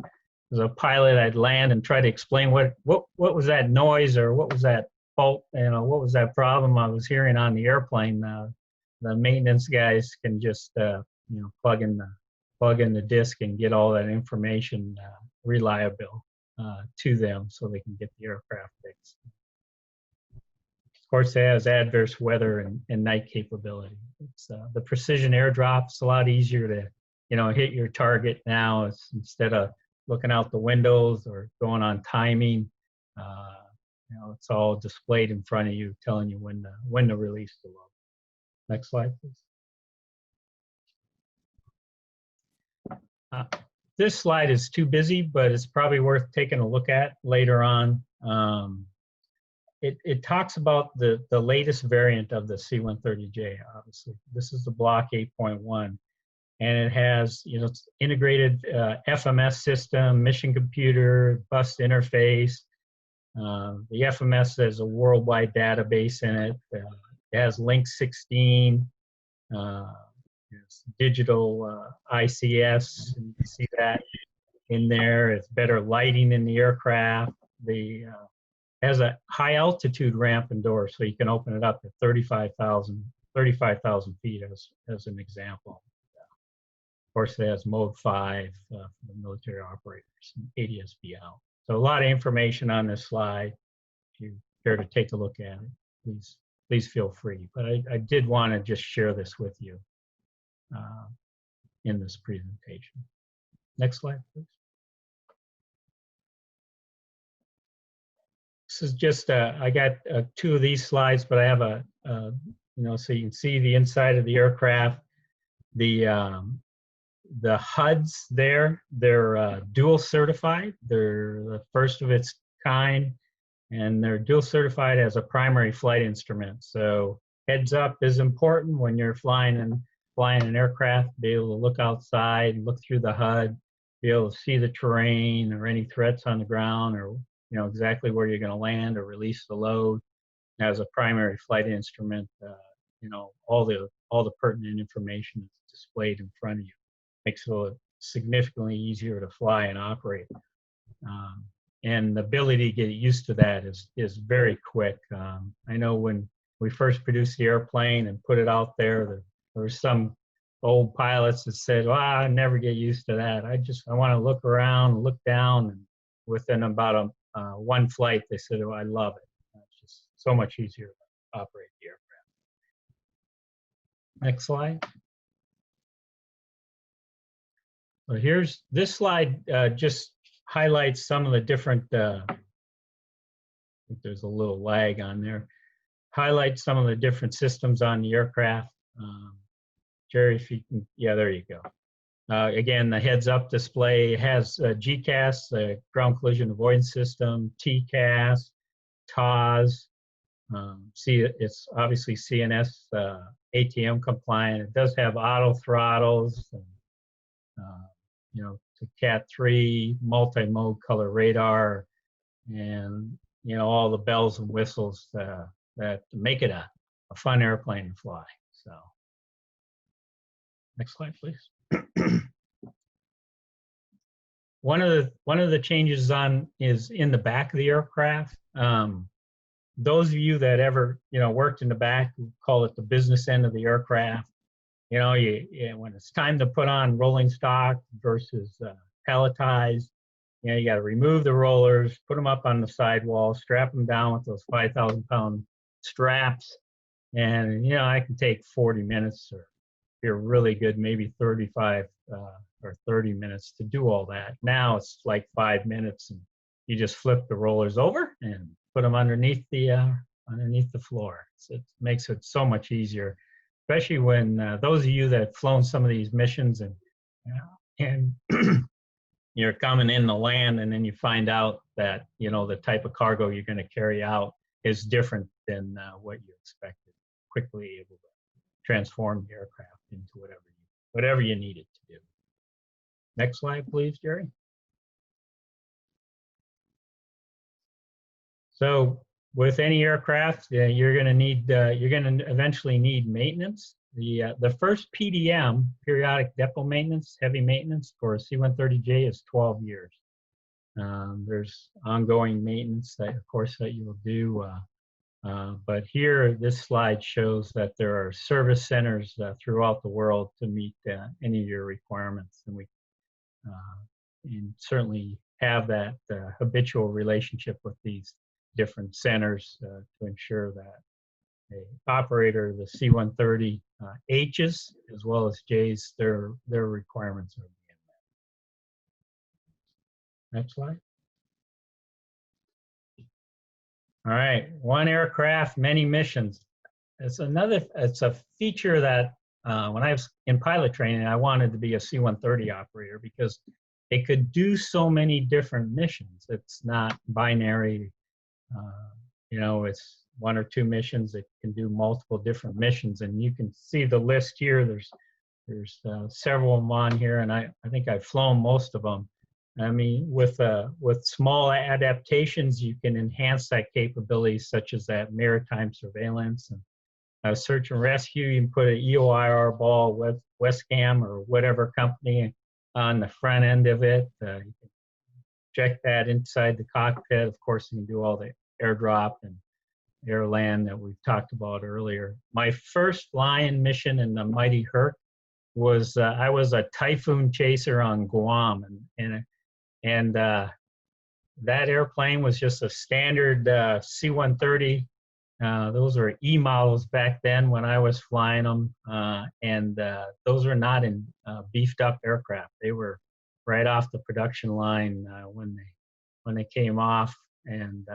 pilot, I'd land and try to explain what was that noise, or what was that fault, what was that problem I was hearing on the airplane. The maintenance guys can just plug in the disk and get all that information reliable to them, so they can get the aircraft fixed. Of course, it has adverse weather and night capability. It's the precision airdrop's a lot easier to hit your target now. It's, instead of looking out the windows or going on timing, it's all displayed in front of you, telling you when to release the load. Next slide, please. This slide is too busy, but it's probably worth taking a look at later on. It talks about the latest variant of the C-130J, obviously. This is the Block 8.1, and it has it's integrated FMS system, mission computer, bus interface. The FMS has a worldwide database in it. It has Link 16. It's digital ICS, and you can see that in there. It's better lighting in the aircraft. It has a high altitude ramp and door, so you can open it up at 35,000 feet as an example. Of course, it has Mode 5 for the military operators, and ADS-B out. So a lot of information on this slide. If you care to take a look at it, please feel free. But I did want to just share this with you in this presentation. Next slide, please. This is just, I got two of these slides, but I have so you can see the inside of the aircraft. The HUDs there, they're dual certified. They're the first of its kind, and they're dual certified as a primary flight instrument. So heads up is important when you're flying an aircraft, be able to look outside, look through the HUD, be able to see the terrain or any threats on the ground, or exactly where you're going to land or release the load. As a primary flight instrument, all the pertinent information is displayed in front of you. Makes it significantly easier to fly and operate. And the ability to get used to that is very quick. I know when we first produced the airplane and put it out there were some old pilots that said, well, I never get used to that. I want to look around, look down, and within about one flight, they said, oh, I love it. It's just so much easier to operate the aircraft. Next slide. So this slide just highlights some of the different, I think there's a little lag on there, highlights some of the different systems on the aircraft. Jerry, if you can, yeah, there you go. Again, the heads-up display has GCAS, the Ground Collision Avoidance System, TCAS, TAWS. It's obviously CNS ATM compliant. It does have auto throttles, and, to Cat 3, multi-mode color radar, and all the bells and whistles that make it a fun airplane to fly. So Next slide, please. One of the changes is in the back of the aircraft. Those of you that ever worked in the back, we call it the business end of the aircraft. When it's time to put on rolling stock versus palletize, you got to remove the rollers, put them up on the sidewall, strap them down with those 5,000-pound straps, and I can take 40 minutes, or if you're really good, maybe 35 or 30 minutes to do all that. Now it's like 5 minutes, and you just flip the rollers over and put them underneath the floor. It makes it so much easier, especially when those of you that have flown some of these missions and you're coming in to land, and then you find out that the type of cargo you're going to carry out is different than what you expected. Quickly able to transform the aircraft into whatever you need it to do. Next slide, please, Jerry. So with any aircraft, you're going to eventually need maintenance. The first PDM, periodic depot maintenance, heavy maintenance for a C-130J is 12 years. There's ongoing maintenance that you will do. But here, this slide shows that there are service centers throughout the world to meet any of your requirements, and we certainly have that habitual relationship with these different centers to ensure that the operator, the C-130 H's as well as J's, their requirements are being met. Next slide. All right, one aircraft, many missions. It's a feature that when I was in pilot training, I wanted to be a C-130 operator because it could do so many different missions. It's not binary. It's one or two missions. It can do multiple different missions, and you can see the list here. There's several of them on here, and I think I've flown most of them. I mean, with small adaptations, you can enhance that capability, such as that maritime surveillance and search and rescue. You can put an EOIR ball with Westcam or whatever company on the front end of it. You can project that inside the cockpit. Of course, you can do all the airdrop and air land that we've talked about earlier. My first flying mission in the Mighty Herc was I was a Typhoon chaser on Guam, and that airplane was just a standard C-130. Those were E models back then when I was flying them, and those are not in beefed up aircraft. They were right off the production line when they came off, and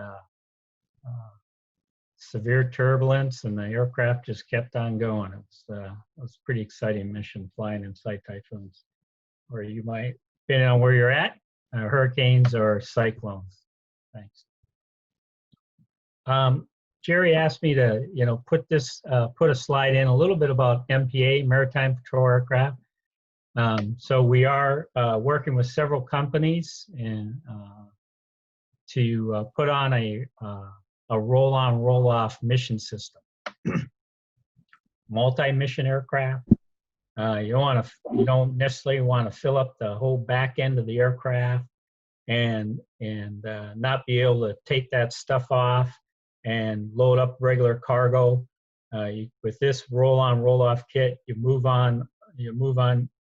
severe turbulence, and the aircraft just kept on going. It was a pretty exciting mission flying inside Typhoons, where you might, depending on where you're at, hurricanes or cyclones. Thanks. Jerry asked me to, put a slide in a little bit about MPA, Maritime Patrol Aircraft. So we are working with several companies and to put on a roll-on, roll-off mission system. Multi-mission aircraft. You don't necessarily want to fill up the whole back end of the aircraft and not be able to take that stuff off and load up regular cargo. With this roll-on, roll-off kit, you move on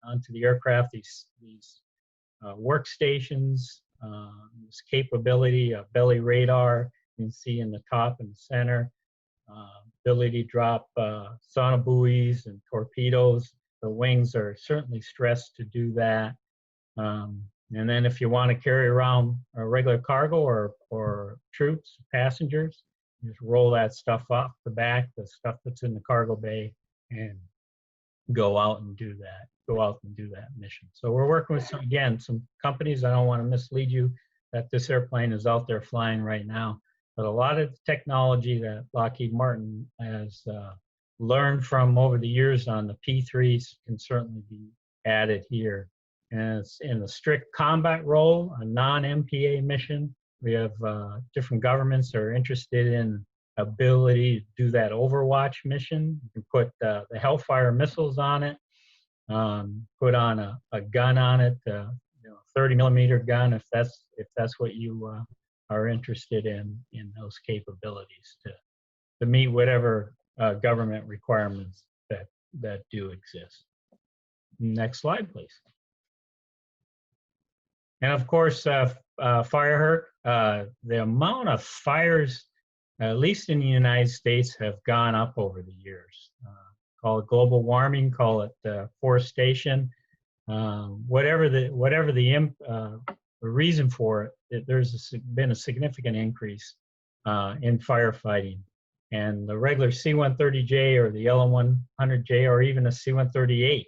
onto the aircraft. These workstations, this capability of belly radar. You can see in the top and the center, ability to drop sonobuoys and torpedoes. The wings are certainly stressed to do that. And then if you want to carry around a regular cargo or troops, passengers, you just roll that stuff off the back, the stuff that's in the cargo bay, and go out and do that mission. So we're working with some companies. I don't want to mislead you that this airplane is out there flying right now. But a lot of the technology that Lockheed Martin has learned from over the years on the P3s can certainly be added here. And it's in the strict combat role, a non-MPA mission. We have different governments that are interested in ability to do that Overwatch mission. You can put the Hellfire missiles on it. put on a gun on it, 30 millimeter gun, if that's what you are interested in those capabilities to meet whatever government requirements that do exist. Next slide, please. And of course, fire hurt. The amount of fires, at least in the United States, have gone up over the years. Call it global warming, call it forestation, whatever the reason for it. There's been a significant increase in firefighting, and the regular C-130J or the LM-100J or even a C-130H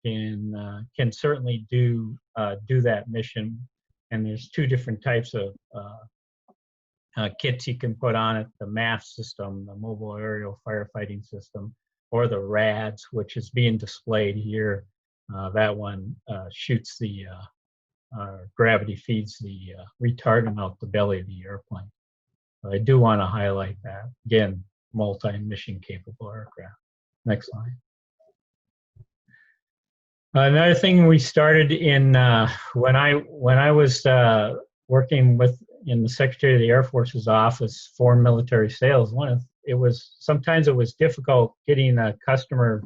can certainly do that mission. And there's two different types of kits you can put on it: the MAF system, the mobile aerial firefighting system, or the RADS, which is being displayed here. That one shoots the gravity feeds the retardant out the belly of the airplane. I do want to highlight that. Again, multi-mission capable aircraft. Next slide. Another thing we started in when I was working in the Secretary of the Air Force's office for military sales. Sometimes it was difficult getting a customer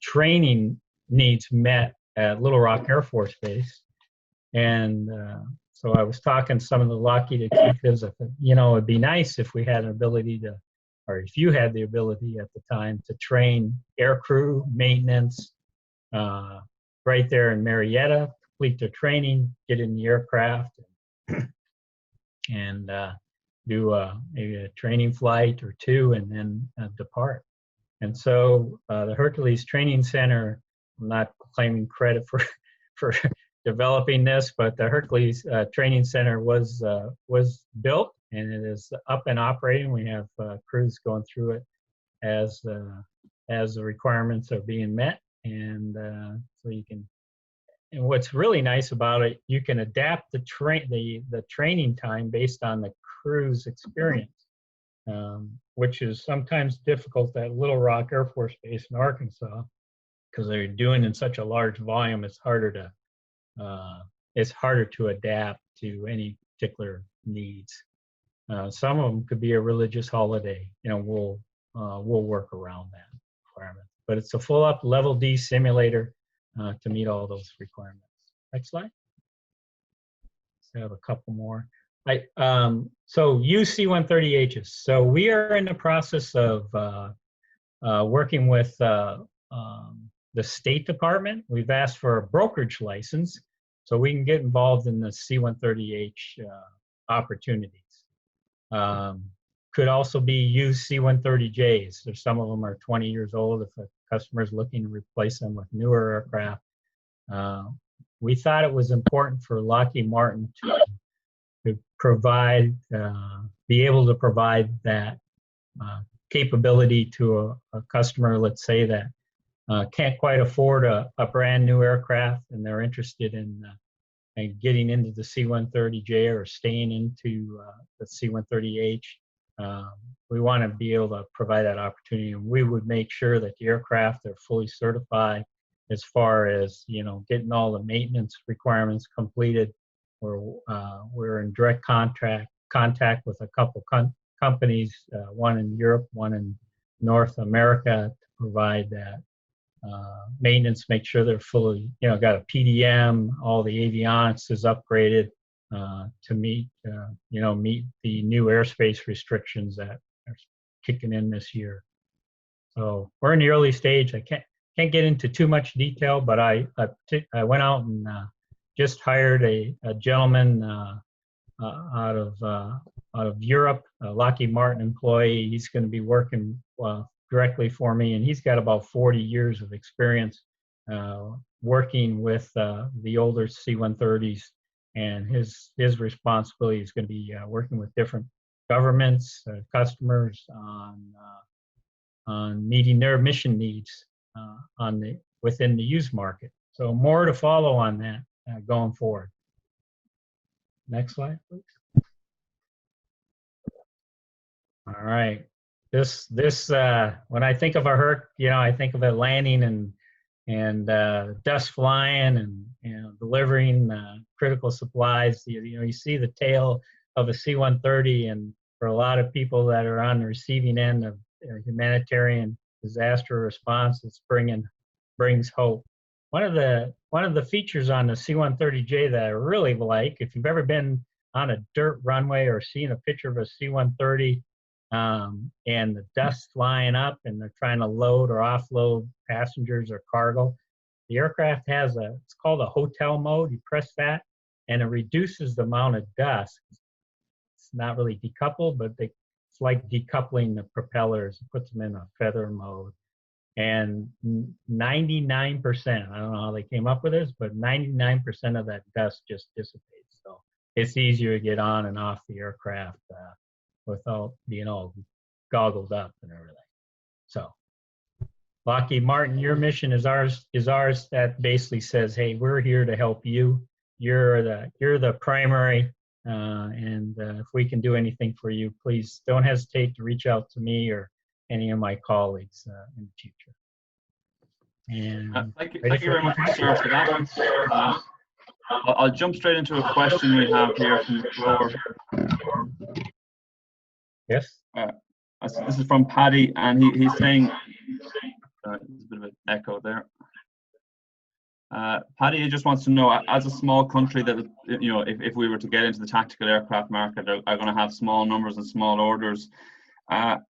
training needs met at Little Rock Air Force Base, and so I was talking to some of the Lockheed executives. I thought, it'd be nice if we had an ability to, or if you had the ability at the time to train air crew maintenance right there in Marietta, complete their training, get in the aircraft, and do maybe a training flight or two, and then depart. And so the Hercules Training Center, I'm not claiming credit for developing this, but the Hercules Training Center was built, and it is up and operating. We have crews going through it as the requirements are being met, and so you can. And what's really nice about it, you can adapt the training time based on the crew's experience, which is sometimes difficult at Little Rock Air Force Base in Arkansas, because they're doing in such a large volume. It's harder to adapt to any particular needs. Some of them could be a religious holiday. We'll work around that requirement. But it's a full up level D simulator to meet all those requirements. Next slide. Let's have a couple more. So UC-130Hs. So we are in the process of working with the State Department. We've asked for a brokerage license so we can get involved in the C-130H opportunities. Could also be used C-130Js. So some of them are 20 years old if a customer is looking to replace them with newer aircraft. We thought it was important for Lockheed Martin to provide, be able to provide that capability to a customer, let's say, that can't quite afford a brand new aircraft, and they're interested in getting into the C-130J or staying into the C-130H. We want to be able to provide that opportunity, and we would make sure that the aircraft are fully certified as far as getting all the maintenance requirements completed. We're in direct contact with a couple companies, one in Europe, one in North America, to provide that maintenance, make sure they're fully, got a PDM, all the avionics is upgraded to meet the new airspace restrictions that are kicking in this year. So we're in the early stage. I can't get into too much detail, but I went out and just hired a gentleman out of Europe, a Lockheed Martin employee. He's going to be working directly for me, and he's got about 40 years of experience working with the older C-130s, and his responsibility is going to be working with different governments, customers on meeting their mission needs within the used market. So more to follow on that going forward. Next slide, please. All right. This when I think of a Herc, I think of it landing and and dust flying and delivering critical supplies. You see the tail of a C-130, and for a lot of people that are on the receiving end of humanitarian disaster response, it's brings hope. One of the features on the C-130J that I really like, if you've ever been on a dirt runway or seen a picture of a C-130 and the dust flying up and they're trying to load or offload passengers or cargo, the aircraft has it's called a hotel mode. You press that and it reduces the amount of dust. It's not really decoupled, but it's like decoupling the propellers. It puts them in a feather mode. And 99%, I don't know how they came up with this, but 99% of that dust just dissipates. So it's easier to get on and off the aircraft without being all goggled up and everything. So Lockheed Martin, your mission is ours. That basically says, hey, we're here to help you. You're the primary, and if we can do anything for you, please don't hesitate to reach out to me or any of my colleagues in the future. And thank you very much, Stuart, for that. I'll jump straight into a question we have here from the floor. Yes. This is from Paddy, and he's saying, there's a bit of an echo there. Paddy just wants to know, as a small country that, if we were to get into the tactical aircraft market, are going to have small numbers and small orders.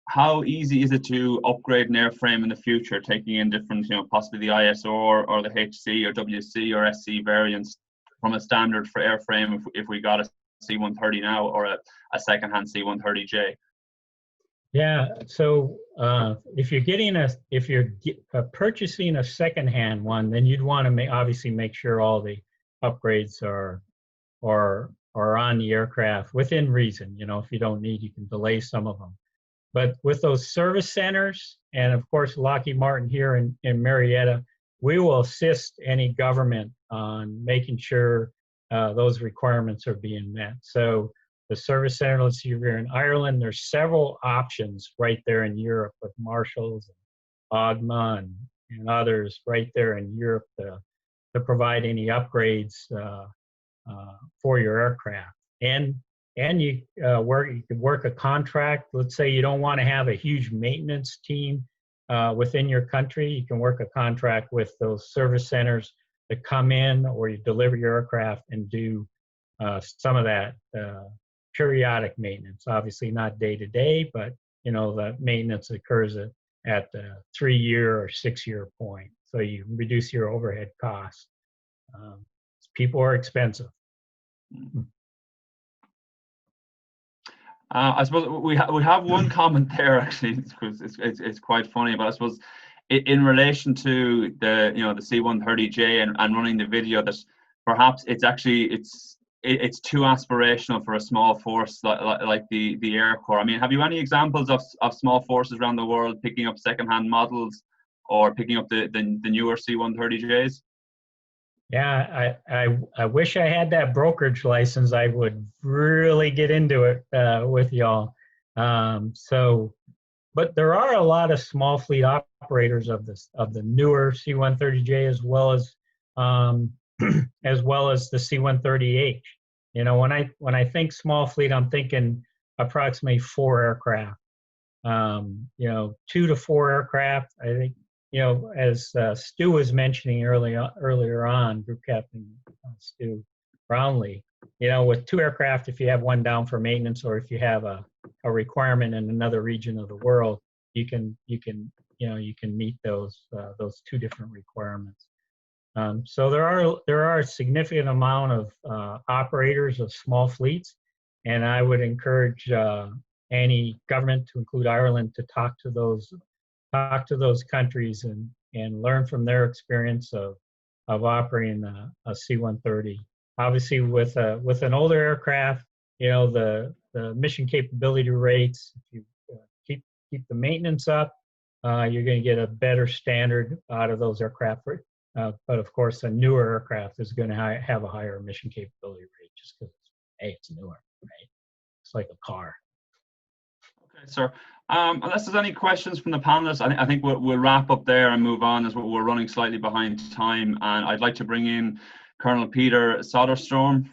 How easy is it to upgrade an airframe in the future, taking in different, possibly the ISO or the HC or WC or SC variants from a standard for airframe if we got a C-130 now or a second-hand C-130J? Yeah, so if you're purchasing a second-hand one, then you'd want to obviously make sure all the upgrades are on the aircraft within reason. If you don't need, you can delay some of them. But with those service centers, and of course Lockheed Martin here in Marietta, we will assist any government on making sure those requirements are being met. So the service center, let's see, if you're in Ireland, there's several options right there in Europe with Marshalls, and Ogma, and others right there in Europe to provide any upgrades for your aircraft. And you could work a contract. Let's say you don't want to have a huge maintenance team within your country. You can work a contract with those service centers to come in, or you deliver your aircraft and do some of that periodic maintenance. Obviously not day to day, but the maintenance occurs at the 3-year or 6-year point. So you reduce your overhead costs. People are expensive. I suppose we have one comment there actually, because it's quite funny. But I suppose in relation to the the C-130J and running the video, that perhaps it's too aspirational for a small force like the Air Corps. I mean, have you any examples of small forces around the world picking up second-hand models or picking up the newer C-130Js? Yeah, I wish I had that brokerage license. I would really get into it with y'all. But there are a lot of small fleet operators of the newer C-130J as well as the C-130H. When I think small fleet, I'm thinking approximately 4 aircraft. 2 to 4 aircraft. I think. As Stu was mentioning earlier on, Group Captain Stu Brownlie, with 2 aircraft, if you have one down for maintenance or if you have a requirement in another region of the world, you can meet those 2 different requirements. So there are a significant amount of operators of small fleets, and I would encourage any government, to include Ireland, to talk to those countries and learn from their experience of operating a C-130. Obviously, with an older aircraft, the mission capability rates, if you keep the maintenance up, you're going to get a better standard out of those aircraft. But of course, a newer aircraft is going to have a higher mission capability rate just because it's newer, right? It's like a car. Sir. Unless there's any questions from the panelists, I think we'll wrap up there and move on, as we're running slightly behind time. And I'd like to bring in Colonel Peder Söderström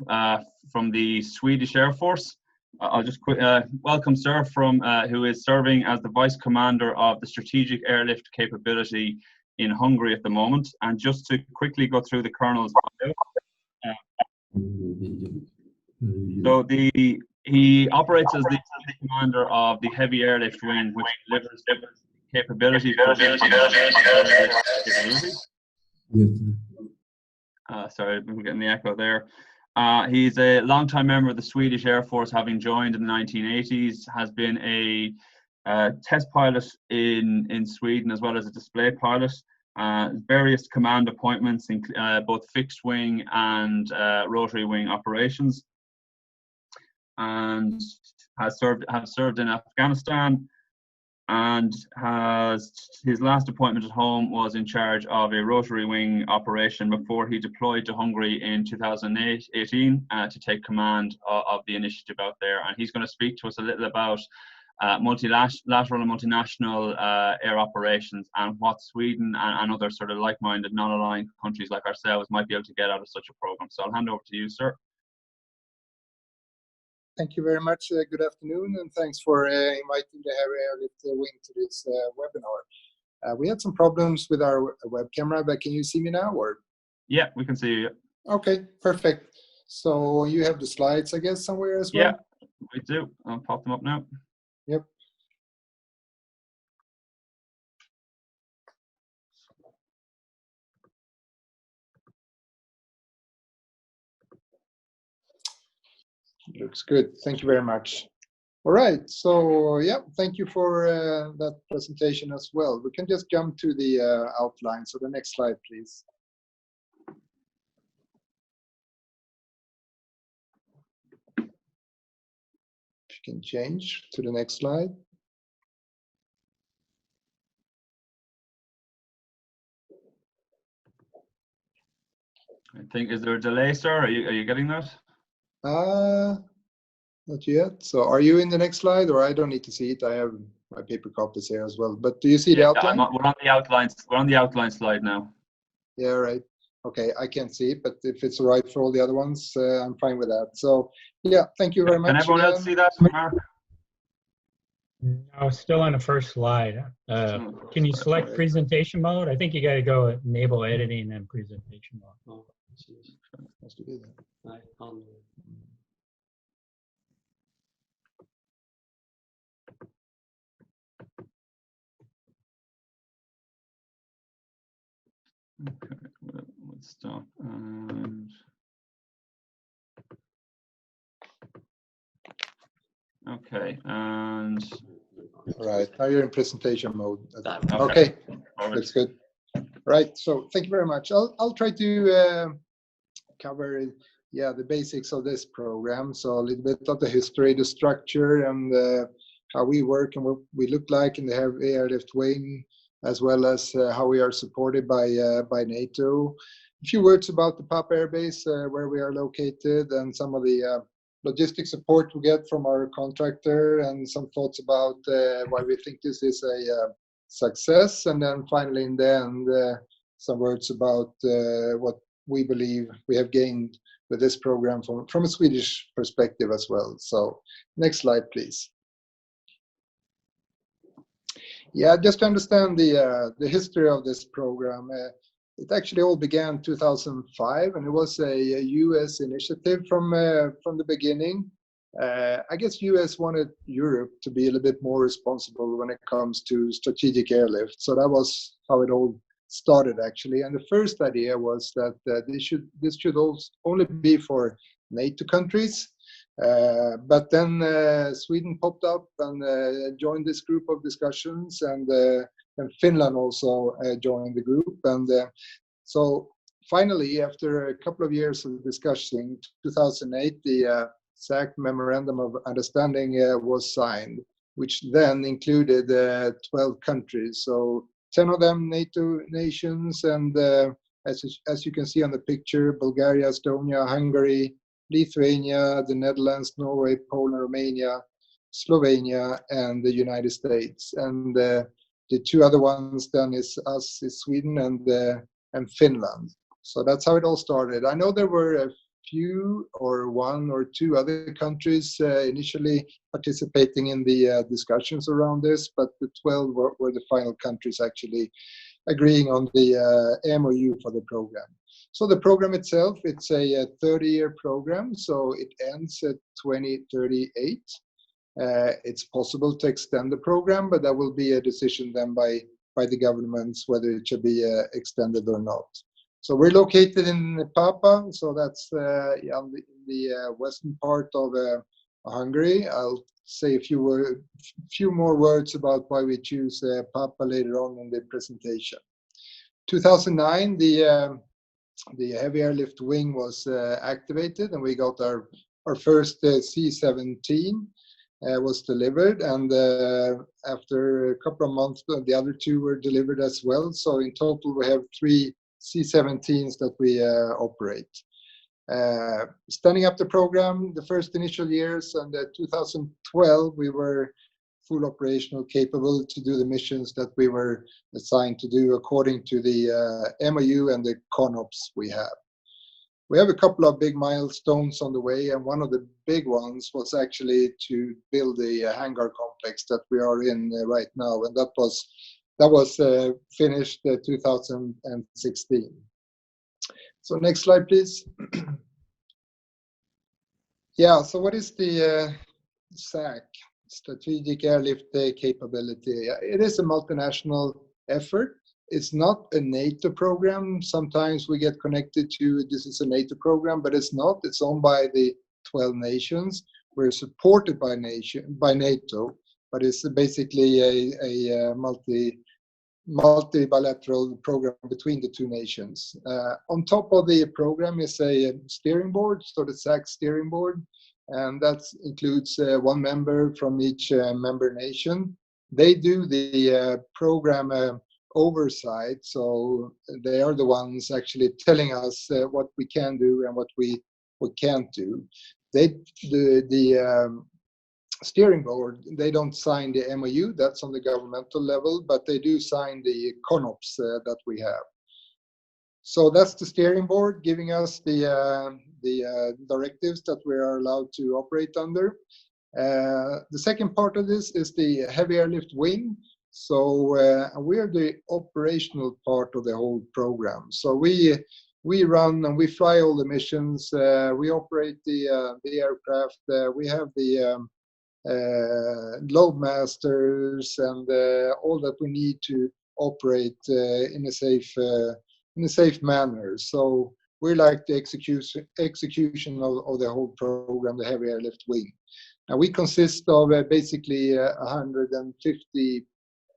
from the Swedish Air Force. I'll just welcome sir from who is serving as the Vice Commander of the Strategic Airlift Capability in Hungary at the moment. And just to quickly go through the Colonel's bio. So he operates as the commander of the Heavy Airlift Wing, which delivers capabilities. Sorry, I'm getting the echo there. He's a long-time member of the Swedish Air Force, having joined in the 1980s, has been a test pilot in Sweden as well as a display pilot. Various command appointments in both fixed wing and rotary wing operations, and has served in Afghanistan, and his last appointment at home was in charge of a rotary wing operation before he deployed to Hungary in 2018 to take command of the initiative out there. And he's going to speak to us a little about multilateral and multinational air operations, and what Sweden and other sort of like-minded, non-aligned countries like ourselves might be able to get out of such a program. So I'll hand over to you, sir. Thank you very much. Good afternoon, and thanks for inviting the Heavy Airlift Wing to this webinar. We had some problems with our web camera, but can you see me now? Or? Yeah, we can see you. Okay, perfect. So you have the slides, I guess, somewhere as well? Yeah, we do. I'll pop them up now. Yep. Looks good. Thank you very much. All right. So yeah, thank you for that presentation as well. We can just jump to the outline. So the next slide, please. If you can change to the next slide. I think, is there a delay, sir? Are you getting that? Not yet. So are you in the next slide, or I don't need to see it? I have my paper copies here as well. But do you see the outline? We're on the outlines. We're on the outline slide now. Yeah, right. Okay, I can't see it, but if it's all right for all the other ones, I'm fine with that. So yeah, thank you very much. Can everyone else see that, Mark? No, still on the first slide. Can you select presentation mode? I think you got to go enable editing and presentation mode. Oh, let's do that. Okay, let's stop. And okay, and all right, now you're in presentation mode. Okay, that's good. Right, so thank you very much. I'll try to cover the basics of this program. So a little bit of the history, the structure, and how we work and what we look like in the Heavy Airlift Wing, as well as how we are supported by NATO. A few words about the PAP Air Base, where we are located, and some of the logistic support we get from our contractor, and some thoughts about why we think this is a success. And then finally, in the end, some words about what we believe we have gained with this program from a Swedish perspective as well. So next slide, please. Yeah, just to understand the history of this program, it actually all began in 2005, and it was a U.S. initiative from the beginning. I guess U.S. wanted Europe to be a little bit more responsible when it comes to strategic airlift. So that was how it all started, actually. And the first idea was that this should only be for NATO countries. But then Sweden popped up and joined this group of discussions, and Finland also joined the group. And so finally, after a couple of years of discussing, 2008, the SAC Memorandum of Understanding was signed, which then included 12 countries. So 10 of them NATO nations, and as you can see on the picture, Bulgaria, Estonia, Hungary, Lithuania, the Netherlands, Norway, Poland, Romania, Slovenia, and the United States. And the two other ones then is Sweden and Finland. So that's how it all started. I know there were a few or one or two other countries initially participating in the discussions around this, but the 12 were the final countries actually agreeing on the MOU for the program. So the program itself, it's a 30-year program, so it ends at 2038. It's possible to extend the program, but that will be a decision then by the governments whether it should be extended or not. So we're located in Papa, so that's in the western part of Hungary. I'll say a few more words about why we choose Papa later on in the presentation. 2009, the heavy airlift wing was activated, and we got our first C-17 was delivered, and after a couple of months, the other two were delivered as well. So in total, we have 3 C-17s that we operate. Standing up the program, the first initial years, and 2012, we were full operational capable to do the missions that we were assigned to do according to the MOU and the CONOPS we have. We have a couple of big milestones on the way, and one of the big ones was actually to build the hangar complex that we are in right now, and that was finished 2016. So next slide, please. Yeah, so what is the SAC, Strategic Airlift Capability? It is a multinational effort. It's not a NATO program. Sometimes we get connected to this is a NATO program, but it's not. It's owned by the 12 nations. We're supported by NATO, but it's basically a multi-bilateral program between the two nations. On top of the program is a steering board, so the SAC steering board, and that includes one member from each member nation. They do the program oversight, so they are the ones actually telling us what we can do and what we can't do. The steering board, they don't sign the MOU, that's on the governmental level, but they do sign the CONOPS that we have. So that's the steering board giving us the directives that we are allowed to operate under. The second part of this is the heavy airlift wing. So we are the operational part of the whole program. So we run and we fly all the missions. We operate the aircraft. We have the load masters and all that we need to operate in a safe manner. So we're like the execution of the whole program, the heavy airlift wing. And we consist of basically 150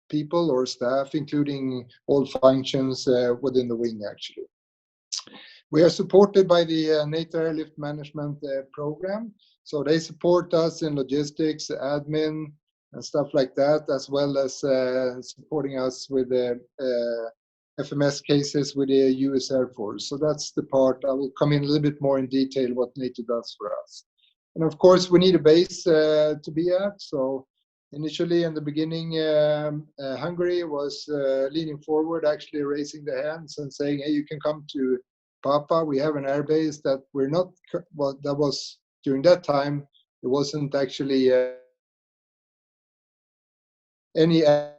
people or staff, including all functions within the wing, actually. We are supported by the NATO Airlift Management Program. So they support us in logistics, admin, and stuff like that, as well as supporting us with the FMS cases with the US Air Force. So that's the part. I will come in a little bit more in detail what NATO does for us. And of course, we need a base to be at. So initially, in the beginning, Hungary was leaning forward, actually raising their hands and saying, hey, you can come to Papa. We have an airbase that we're not, well, that was during that time, it wasn't actually any time.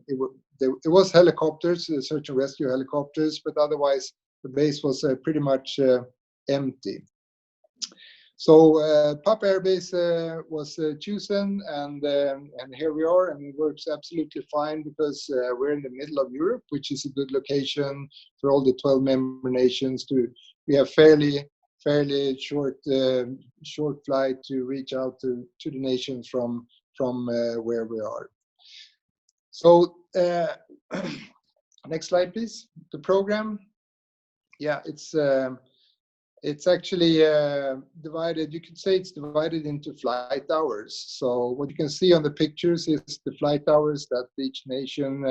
It was helicopters, search and rescue helicopters, but otherwise the base was pretty much empty. So Papa Air Base was chosen, and here we are, and it works absolutely fine because we're in the middle of Europe, which is a good location for all the 12 member nations. We have fairly short flight to reach out to the nations from where we are. So next slide, please. The program, yeah, it's actually divided, you could say it's divided into flight hours. So what you can see on the pictures is the flight hours that each nation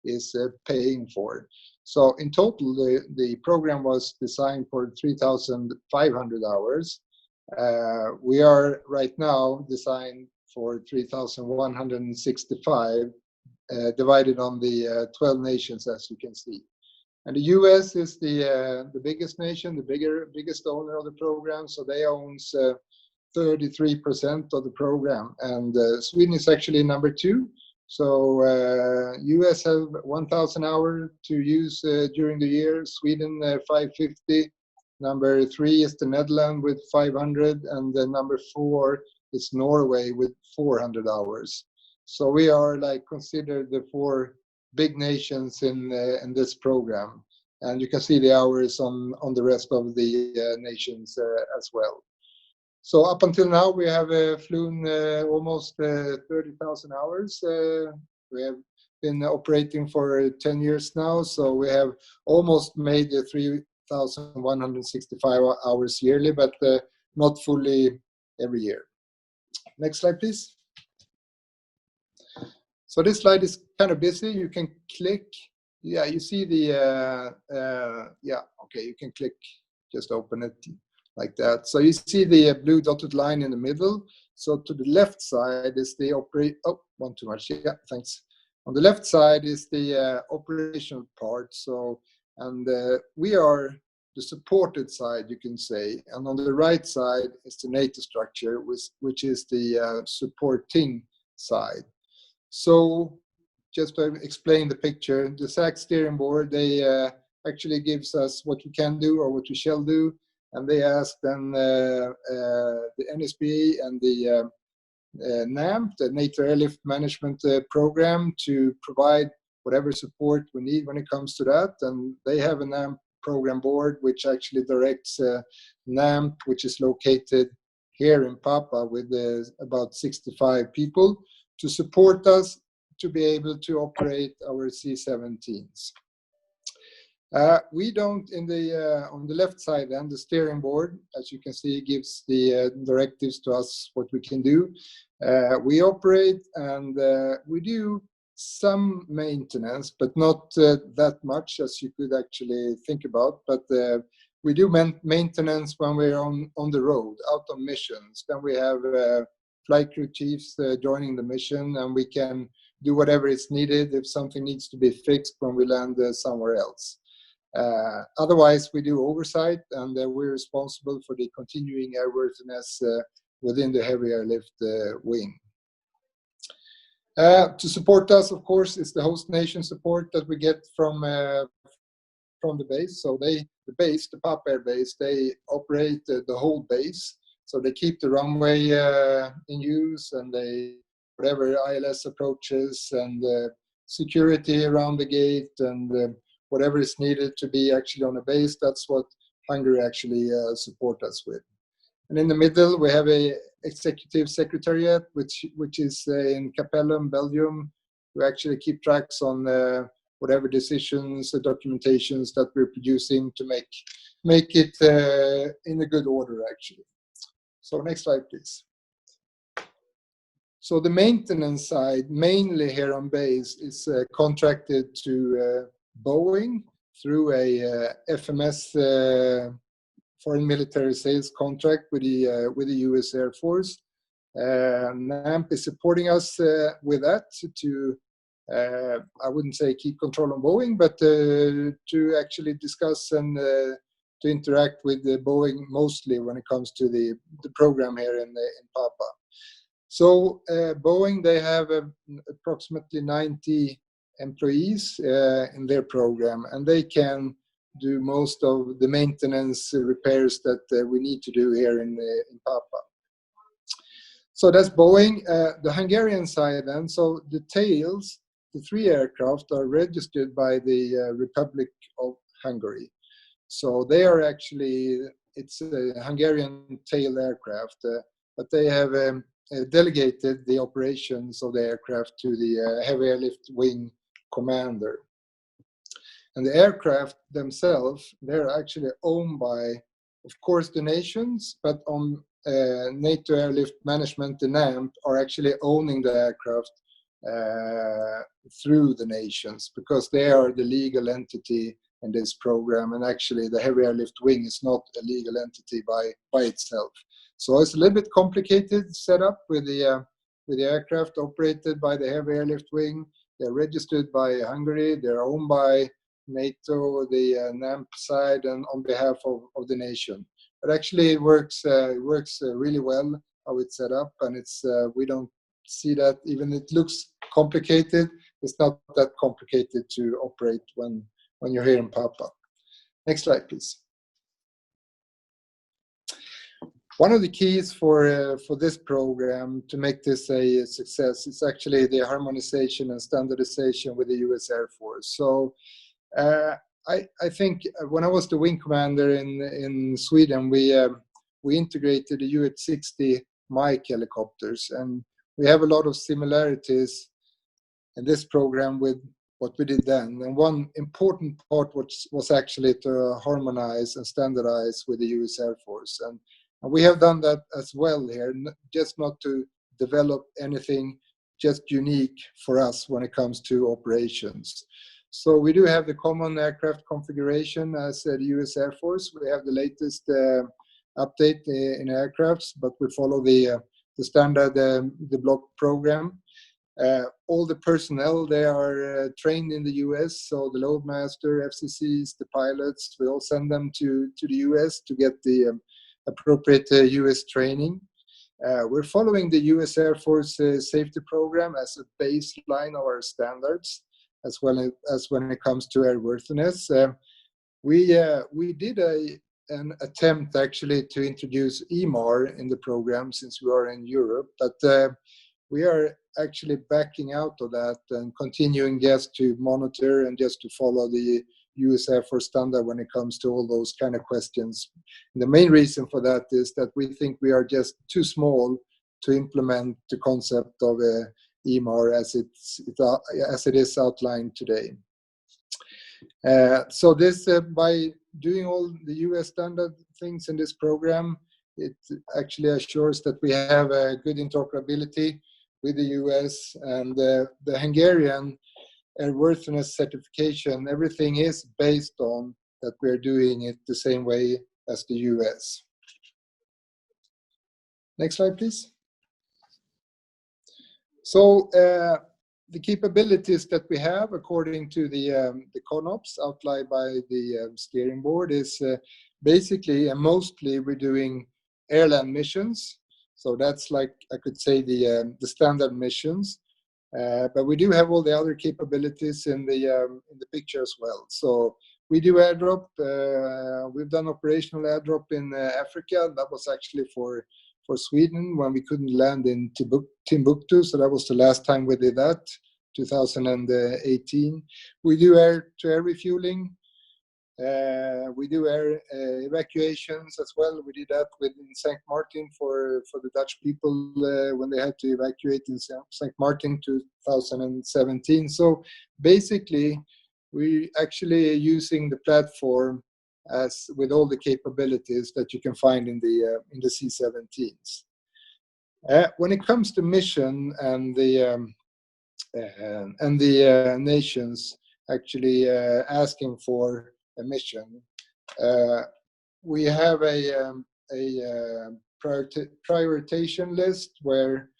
is paying for. So in total, the program was designed for 3,500 hours. We are right now designed for 3,165, divided on the 12 nations, as you can see. And the US is the biggest nation, the biggest owner of the program, so they owns 33% of the program, and Sweden is actually number 2. So US have 1,000 hours to use during the year, Sweden 550, number 3 is the Netherlands with 500, and then number 4 is Norway with 400 hours. So we are like considered the 4 big nations in this program, and you can see the hours on the rest of the nations as well. So up until now, we have flown almost 30,000 hours. We have been operating for 10 years now, so we have almost made 3,165 hours yearly, but not fully every year. Next slide, please. So this slide is kind of busy. You can click. Yeah, you see the, yeah, okay, you can click, just open it like that. So you see the blue dotted line in the middle. So to the left side is the one too much, yeah, thanks. On the left side is the operational part. So, and we are the supported side, you can say. And on the right side is the NATO structure, which is the supporting side. So just to explain the picture, the SAC steering board, they actually gives us what we can do or what we shall do. And they ask then the NSBA and the NAMP, the NATO Airlift Management Program, to provide whatever support we need when it comes to that. And they have a NAMP program board which actually directs NAMP, which is located here in Papa with about 65 people, to support us to be able to operate our C-17s. We don't, on the left side, and the steering board, as you can see, gives the directives to us what we can do. We operate and we do some maintenance, but not that much as you could actually think about. But we do maintenance when we're on the road, out on missions. Then we have flight crew chiefs joining the mission, and we can do whatever is needed if something needs to be fixed when we land somewhere else. Otherwise, we do oversight, and we're responsible for the continuing airworthiness within the heavy airlift wing. To support us, of course, is the host nation support that we get from the base. So the Papa Air Base, they operate the whole base. So they keep the runway in use, and whatever ILS approaches and security around the gate and whatever is needed to be actually on a base, that's what Hungary actually support us with. And in the middle, we have a executive secretariat, which is in Capellum, Belgium, who actually keep tracks on whatever decisions, documentations that we're producing to make it in a good order, actually. So next slide, please. So the maintenance side, mainly here on base, is contracted to Boeing through a FMS foreign military sales contract with the U.S. Air Force. NAMP is supporting us with that to I wouldn't say keep control on Boeing, but to actually discuss and to interact with Boeing mostly when it comes to the program here in Papa. So Boeing, they have approximately 90 employees in their program, and they can do most of the maintenance repairs that we need to do here in Papa. So that's Boeing. The Hungarian side then, so the tails, the 3 aircraft are registered by the Republic of Hungary. So they are actually, it's a Hungarian tail aircraft, but they have delegated the operations of the aircraft to the heavy airlift wing commander. And the aircraft themselves, they're actually owned by, of course, the nations, but on NATO Airlift Management, the NAMP, are actually owning the aircraft through the nations, because they are the legal entity in this program, and actually the heavy airlift wing is not a legal entity by itself. So it's a little bit complicated setup with the aircraft operated by the Heavy Airlift Wing. They're registered by Hungary. They're owned by NATO, the NAMP side, and on behalf of the nation. But actually, it works really well how it's set up, and it's we don't see that even it looks complicated. It's not that complicated to operate when you're here in Papa. Next slide, please. One of the keys for this program to make this a success is actually the harmonization and standardization with the U.S. Air Force. So I think when I was the wing commander in Sweden, we integrated the UH-60 Mike helicopters, and we have a lot of similarities in this program with what we did then. And one important part was actually to harmonize and standardize with the U.S. Air Force. And we have done that as well here, just not to develop anything just unique for us when it comes to operations. So we do have the common aircraft configuration as the U.S. Air Force. We have the latest update in aircrafts, but we follow the standard the block program. All the personnel, they are trained in the U.S., so the loadmaster, FCCs, the pilots, we all send them to the U.S. to get the appropriate U.S. training. We're following the U.S. Air Force safety program as a baseline of our standards, as well as when it comes to airworthiness. We did an attempt actually to introduce EMAR in the program since we are in Europe, but we are actually backing out of that and continuing just to monitor and just to follow the US Air Force standard when it comes to all those kind of questions. And the main reason for that is that we think we are just too small to implement the concept of EMAR as it is outlined today. So this by doing all the US standard things in this program, it actually assures that we have a good interoperability with the US and the Hungarian airworthiness certification. Everything is based on that we're doing it the same way as the US. Next slide, please. So the capabilities that we have according to the CONOPS outlined by the steering board is basically and mostly we're doing airland missions. So that's like I could say the standard missions. But we do have all the other capabilities in the picture as well. So we do airdrop. We've done operational airdrop in Africa. That was actually for Sweden when we couldn't land in Timbuktu. So that was the last time we did that, 2018. We do air-to-air refueling. We do air evacuations as well. We did that in St. Martin for the Dutch people when they had to evacuate in St. Martin 2017. So basically, we actually using the platform as with all the capabilities that you can find in the C-17s. When it comes to mission and the nations actually asking for a mission, we have a prioritization list where,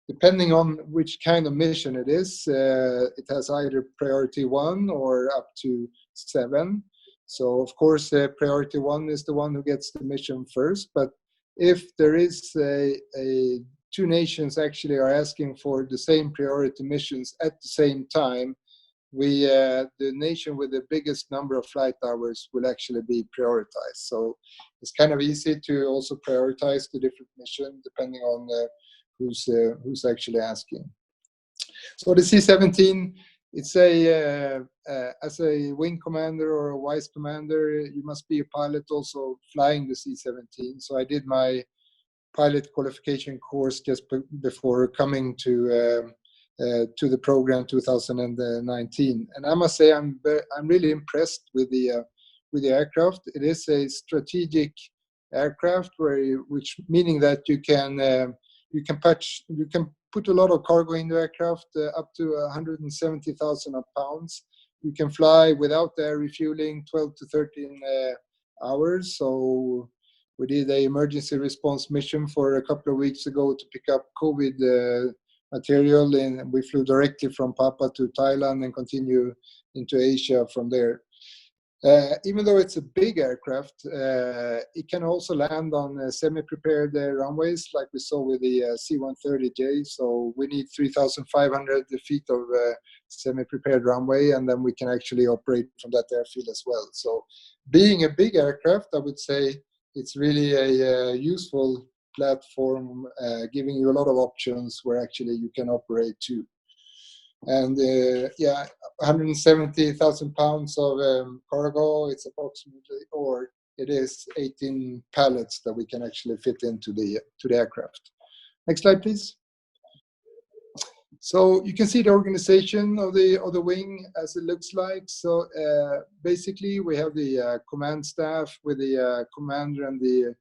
depending on which kind of mission it is, it has either priority 1 or up to 7. So of course, priority 1 is the one who gets the mission first. But if there is two nations actually are asking for the same priority missions at the same time, the nation with the biggest number of flight hours will actually be prioritized. So it's kind of easy to also prioritize the different missions depending on who's actually asking. So the C-17, it's as a wing commander or a vice commander, you must be a pilot also flying the C-17. So I did my pilot qualification course just before coming to the program 2019, and I must say I'm really impressed with the aircraft. It is a strategic aircraft which meaning that you can put a lot of cargo in the aircraft, up to 170,000 pounds. You can fly without air refueling 12 to 13 hours. So We did an emergency response mission for a couple of weeks ago to pick up COVID material, and we flew directly from Papa to Thailand and continue into Asia from there. Even though it's a big aircraft, it can also land on semi-prepared runways, like we saw with the C-130J. So we need 3,500 feet of semi-prepared runway, and then we can actually operate from that airfield as well. So being a big aircraft, I would say it's really a useful platform, giving you a lot of options where actually you can operate too. And 170,000 pounds of cargo. It's approximately, or it is 18 pallets that we can actually fit into the aircraft. Next slide, please. So you can see the organization of the wing as it looks like. So basically, we have the command staff with the commander and the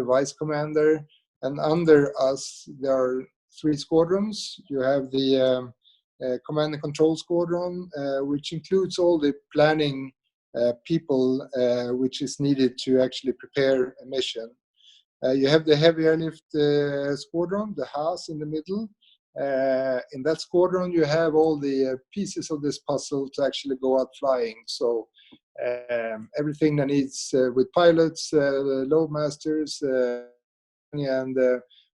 vice commander, and under us there are 3 squadrons. You have the command and control squadron, which includes all the planning people which is needed to actually prepare a mission. You have the heavy airlift squadron, the HAS in the middle. In that squadron, you have all the pieces of this puzzle to actually go out flying. So everything that needs with pilots, loadmasters, and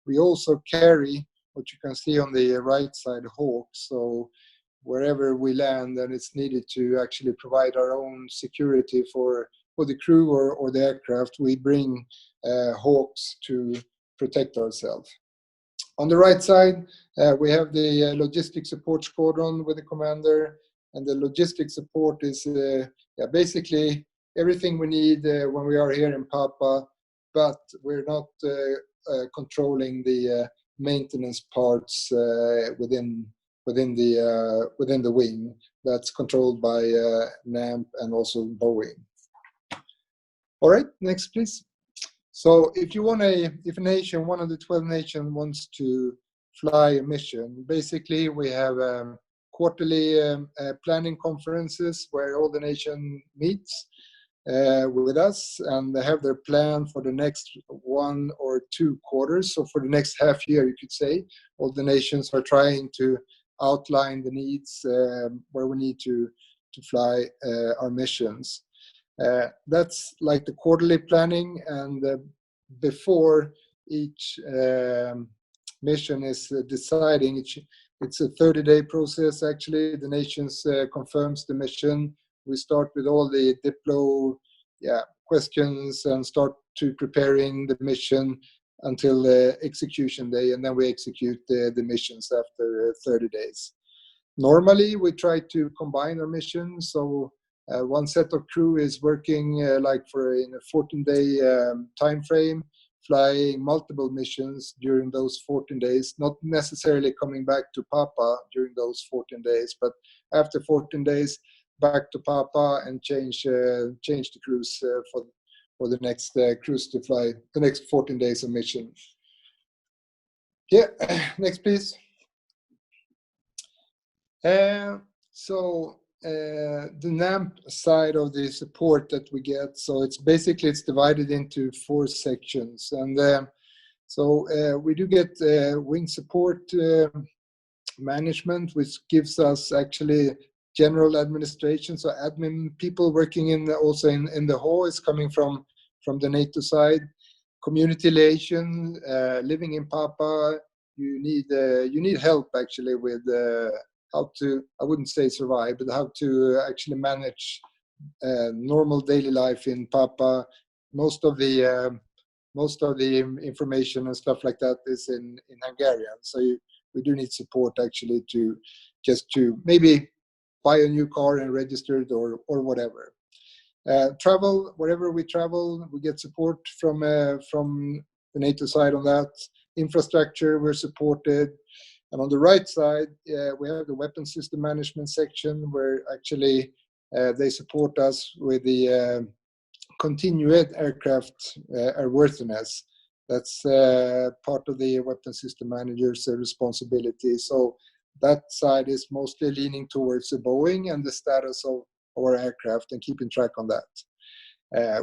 we also carry what you can see on the right side, Hawks. So wherever we land and it's needed to actually provide our own security for the crew or the aircraft, we bring Hawks to protect ourselves. On the right side, we have the logistics support squadron with the commander, and the logistics support is basically everything we need when we are here in Papa, but we're not controlling the maintenance parts within the wing. That's controlled by NAMP and also Boeing. All right, next please. So if a nation, one of the 12 nations wants to fly a mission, basically we have quarterly planning conferences where all the nation meets with us, and they have their plan for the next 1 or 2 quarters. So for the next half year, you could say, all the nations are trying to outline the needs where we need to fly our missions. That's like the quarterly planning, and before each mission is deciding, it's a 30-day process actually. The nations confirms the mission. We start with all the Diplo questions and start to preparing the mission until the execution day, and then we execute the missions after 30 days. Normally, we try to combine our missions, so one set of crew is working in a 14-day time frame, flying multiple missions during those 14 days, not necessarily coming back to Papa during those 14 days, but after 14 days, back to Papa and change the crews for the next crews to fly the next 14 days of mission. Yeah, next please. So the NAMP side of the support that we get, so it's divided into 4 sections, and so we do get wing support management, which gives us actually general administration, so admin people working in the hall is coming from the NATO side. Community liaison, living in Papa, you need help actually with how to, I wouldn't say survive, but how to actually manage normal daily life in Papa. Most of the information and stuff like that is in Hungarian, so we do need support actually to maybe buy a new car and register it or whatever. Travel, wherever we travel, we get support from the NATO side on that. Infrastructure, we're supported. And on the right side, we have the weapon system management section where actually they support us with the continued aircraft airworthiness. That's part of the weapon system manager's responsibility. So that side is mostly leaning towards the Boeing and the status of our aircraft and keeping track on that.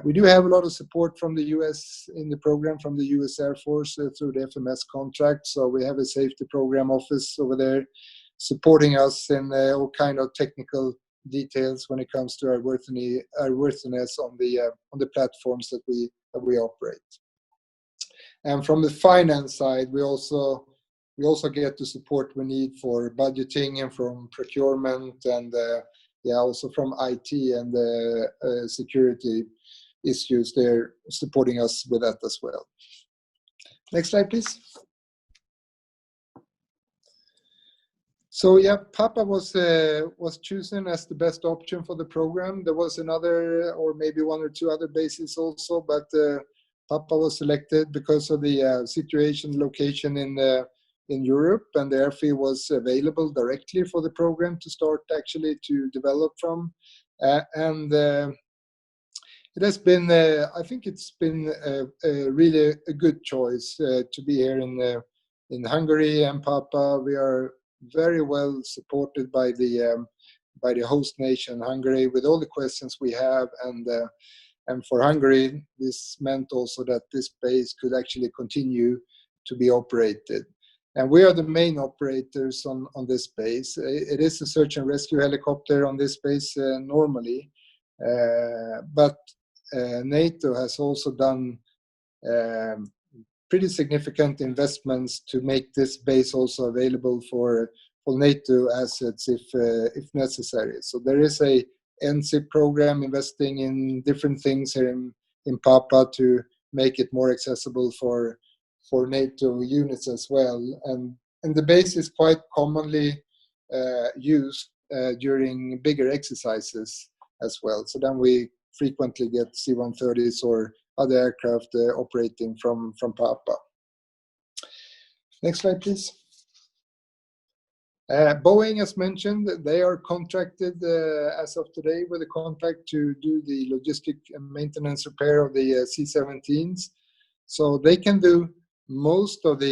We do have a lot of support from the US in the program, from the US Air Force through the FMS contract. So we have a safety program office over there supporting us in all kind of technical details when it comes to our worthiness on the platforms that we operate. And from the finance side, we also get the support we need for budgeting and from procurement and also from IT and security issues. They're supporting us with that as well. Next slide, please. So yeah, Papa was chosen as the best option for the program. There was another, or maybe one or two other bases also, but Papa was selected because of the situation, location in Europe, and the airfield was available directly for the program to start actually to develop from. And it has been, I think it's been really a good choice to be here in Hungary and Papa. We are very well supported by the host nation, Hungary, with all the questions we have, and for Hungary, this meant also that this base could actually continue to be operated. And we are the main operators on this base. It is a search and rescue helicopter on this base normally, but NATO has also done pretty significant investments to make this base also available for NATO assets if necessary. So there is a NCIP program investing in different things here in Papa to make it more accessible for NATO units as well. And the base is quite commonly used during bigger exercises as well. So then we frequently get C-130s or other aircraft operating from Papa. Next slide, please. Boeing, as mentioned, they are contracted as of today with a contract to do the logistic and maintenance repair of the C-17s. So they can do most of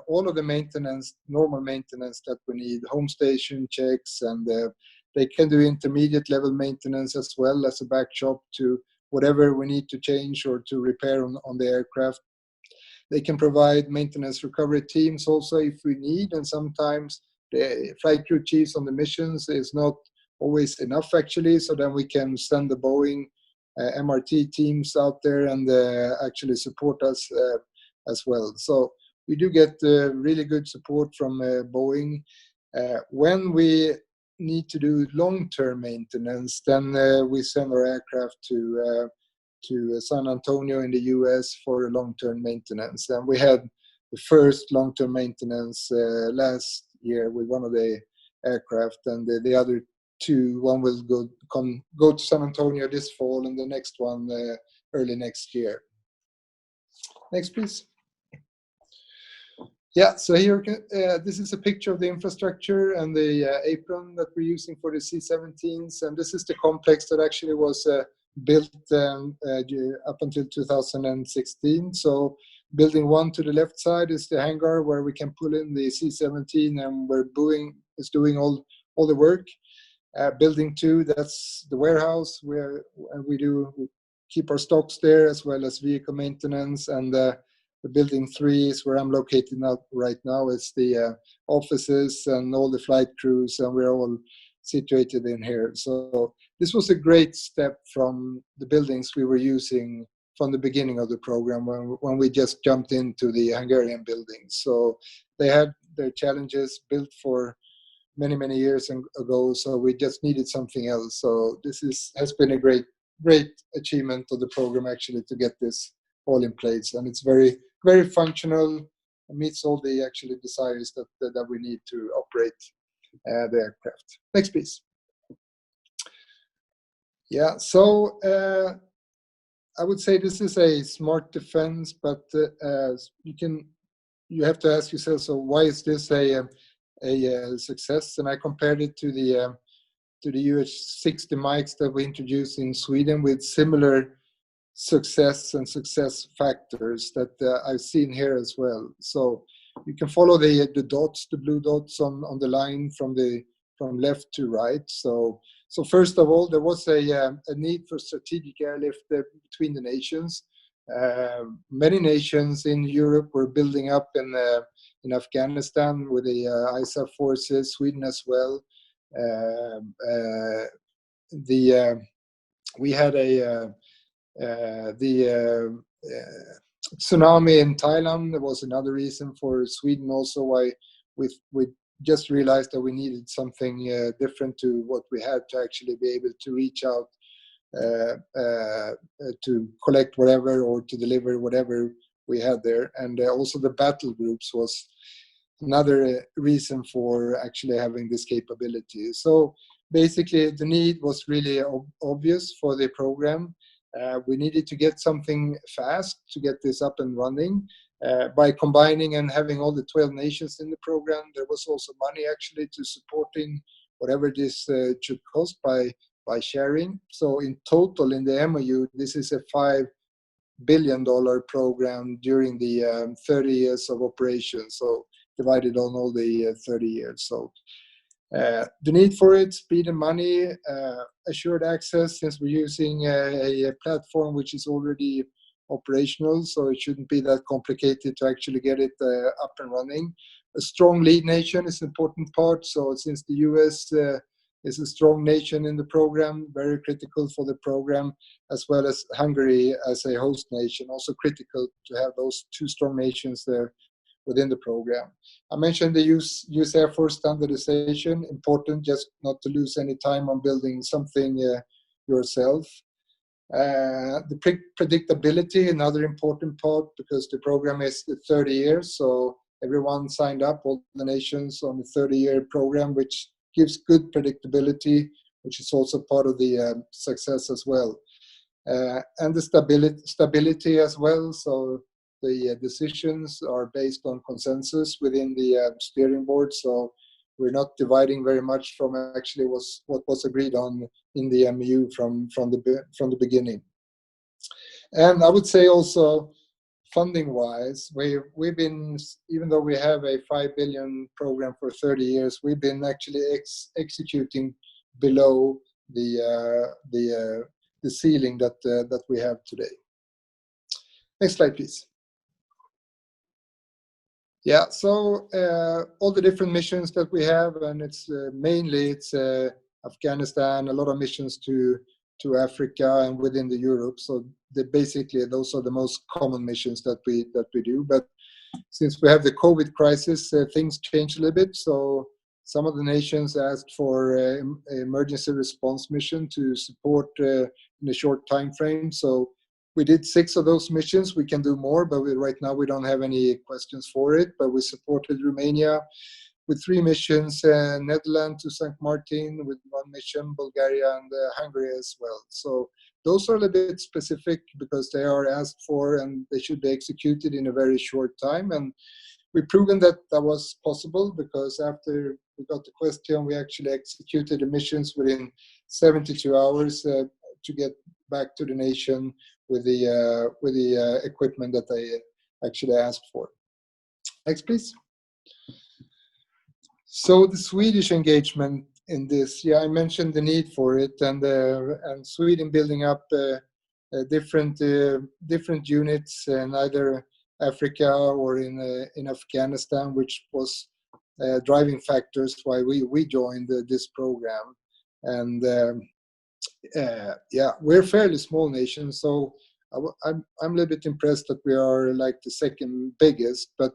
all of the maintenance, normal maintenance that we need, home station checks, and they can do intermediate level maintenance as well as a back shop to whatever we need to change or to repair on the aircraft. They can provide maintenance recovery teams also if we need, and sometimes the flight crew chiefs on the missions is not always enough actually, so then we can send the Boeing MRT teams out there and actually support us as well. So we do get really good support from Boeing. When we need to do long-term maintenance, then we send our aircraft to San Antonio in the US for long-term maintenance. And we had the first long-term maintenance last year with one of the aircraft, and the other two, one will go to San Antonio this fall, and the next one early next year. Next, please. Yeah, so here this is a picture of the infrastructure and the apron that we're using for the C-17s, and this is the complex that actually was built up until 2016. So building 1 to the left side is the hangar where we can pull in the C-17, and where Boeing is doing all the work. Building 2, that's the warehouse where we keep our stocks there as well as vehicle maintenance, and the building 3 is where I'm located right now. It's the offices and all the flight crews, and we're all situated in here. So this was a great step from the buildings we were using from the beginning of the program when we just jumped into the Hungarian buildings. So they had their challenges built for many years ago, so we just needed something else. So this has been a great achievement of the program actually to get this all in place, and it's very functional and meets all the actually desires that we need to operate the aircraft. Next, please. Yeah, so I would say this is a smart defense, but you have to ask yourself, so why is this a success? And I compared it to the UH-60 mics that we introduced in Sweden with similar success and success factors that I've seen here as well. So you can follow the dots, the blue dots on the line from left to right. So So first of all, there was a need for strategic airlift between the nations. Many nations in Europe were building up in Afghanistan with the ISAF forces, Sweden as well. We had the tsunami in Thailand. There was another reason for Sweden also why we just realized that we needed something different to what we had to actually be able to reach out to collect whatever or to deliver whatever we had there. And also the battle groups was another reason for actually having this capability. So basically the need was really obvious for the program. We needed to get something fast to get this up and running. By combining and having all the 12 nations in the program, there was also money actually to supporting whatever this should cost by sharing. So in total in the MOU, this is a $5 billion program during the 30 years of operation. So divided on all the 30 years. So the need for it, speed and money, assured access, since we're using a platform which is already operational, so it shouldn't be that complicated to actually get it up and running. A strong lead nation is an important part. So since the US is a strong nation in the program, very critical for the program, as well as Hungary as a host nation, also critical to have those two strong nations there within the program. I mentioned the US Air Force standardization, important just not to lose any time on building something yourself. The predictability, another important part, because the program is 30 years, so everyone signed up, all the nations, on the 30-year program, which gives good predictability, which is also part of the success as well. And the stability as well, so the decisions are based on consensus within the steering board, so we're not dividing very much from actually what was agreed on in the MOU from the beginning. And I would say also funding-wise, we've been, even though we have a $5 billion program for 30 years, we've been actually executing below the ceiling that we have today. Next slide, please. Yeah, so all the different missions that we have, and it's mainly Afghanistan, a lot of missions to Africa and within the Europe. So basically those are the most common missions that we do. But since we have the COVID crisis, things change a little bit. So some of the nations asked for emergency response mission to support in a short time frame. So we did 6 of those missions. We can do more, but right now we don't have any questions for it. But we supported Romania with 3 missions, Netherlands to St. Martin with 1 mission, Bulgaria and Hungary as well. So those are a little bit specific because they are asked for and they should be executed in a very short time. And we've proven that that was possible because after we got the question, we actually executed the missions within 72 hours to get back to the nation with the equipment that they actually asked for. Next, please. So the Swedish engagement in this, yeah, I mentioned the need for it, and Sweden building up different units in either Africa or in Afghanistan, which was driving factors why we joined this program. And yeah, we're a fairly small nation, so I'm a little bit impressed that we are like the second biggest, but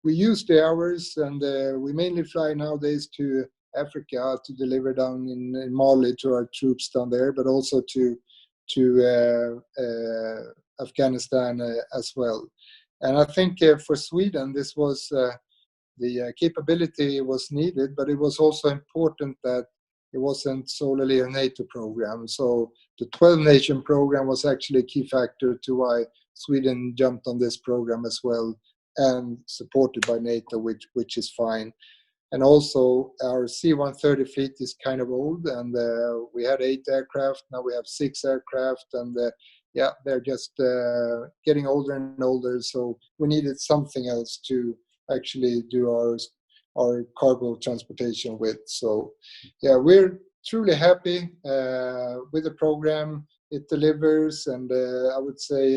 we use the hours, and we mainly fly nowadays to Africa to deliver down in Mali to our troops down there, but also to Afghanistan as well. And I think for Sweden, this was the capability was needed, but it was also important that it wasn't solely a NATO program. So the 12-nation program was actually a key factor to why Sweden jumped on this program as well, and supported by NATO, which is fine. And also our C-130 fleet is kind of old, and we had 8 aircraft, now we have 6 aircraft, and yeah, they're just getting older and older, so we needed something else to actually do our cargo transportation with. So yeah, we're truly happy with the program. It delivers, and I would say,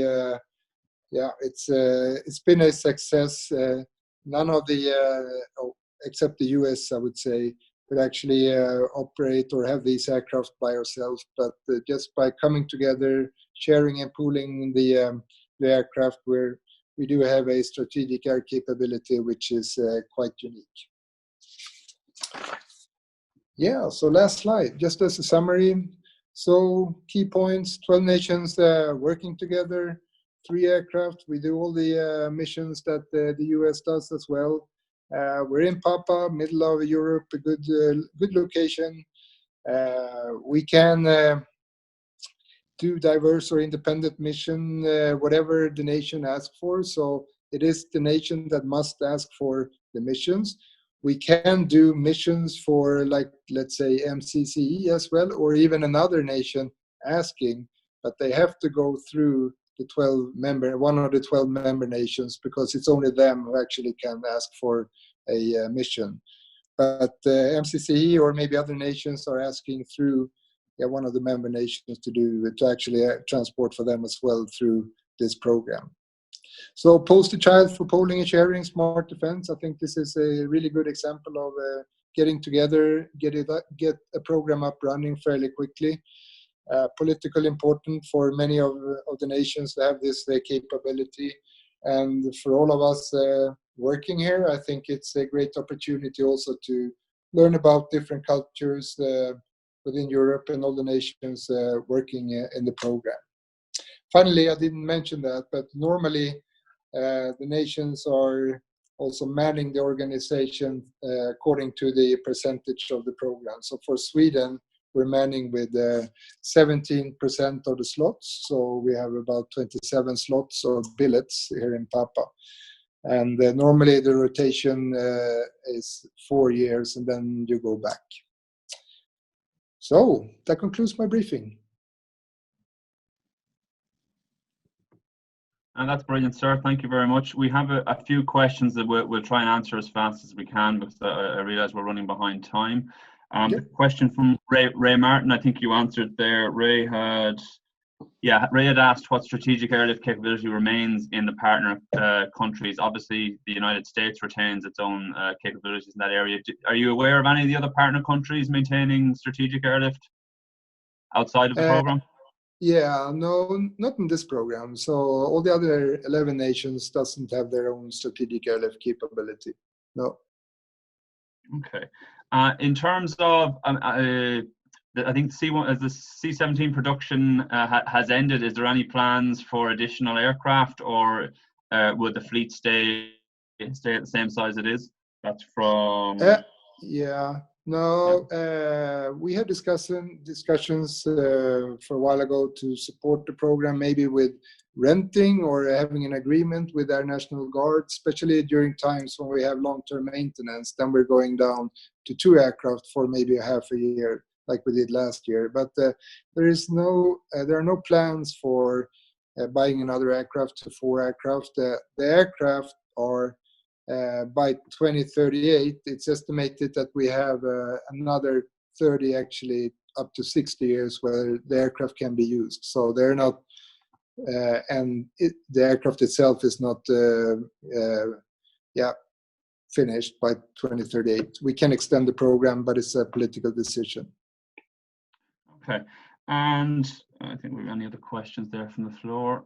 yeah, it's been a success. None of the, except the US, I would say, could actually operate or have these aircraft by ourselves. But just by coming together, sharing and pooling the aircraft, we do have a strategic air capability, which is quite unique. Yeah, so last slide, just as a summary. So key points: 12 nations working together, 3 aircraft. We do all the missions that the US does as well. We're in Papa, middle of Europe, a good location. We can do diverse or independent mission, whatever the nation asks for. So it is the nation that must ask for the missions. We can do missions for, like, let's say, MCCE as well, or even another nation asking, but they have to go through the one of the 12 member nations, because it's only them who actually can ask for a mission. But MCCE or maybe other nations are asking through one of the member nations to actually transport for them as well through this program. So poster child for polling and sharing smart defense. I think this is a really good example of getting together, get a program up running fairly quickly. Politically important for many of the nations to have this capability. And for all of us working here, I think it's a great opportunity also to learn about different cultures within Europe and all the nations working in the program. Finally, I didn't mention that, but normally the nations are also manning the organization according to the percentage of the program. So for Sweden, we're manning with 17% of the slots. So we have about 27 slots or billets here in Papa. And normally the rotation is 4 years, and then you go back. So that concludes my briefing. And that's brilliant, sir. Thank you very much. We have a few questions that we'll try and answer as fast as we can, because I realize we're running behind time. Yep. The question from Ray Martin, I think you answered there. Ray had asked what strategic airlift capability remains in the partner countries. Obviously, the United States retains its own capabilities in that area. Are you aware of any of the other partner countries maintaining strategic airlift outside of the program? Yeah, no, not in this program. So all the other 11 nations doesn't have their own strategic airlift capability. No. Okay. In terms of, I think the C-17 production has ended. Is there any plans for additional aircraft, or would the fleet stay at the same size it is? That's from. Yeah. No, we had discussions for a while ago to support the program, maybe with renting or having an agreement with our National Guard, especially during times when we have long-term maintenance. Then we're going down to 2 aircraft for maybe a half a year, like we did last year. But there are no plans for buying another aircraft to 4 aircraft. The aircraft are. By 2038, it's estimated that we have another 30, actually up to 60 years where the aircraft can be used. So they're not, and the aircraft itself is not, finished by 2038. We can extend the program, but it's a political decision. Okay, and I think we have any other questions there from the floor.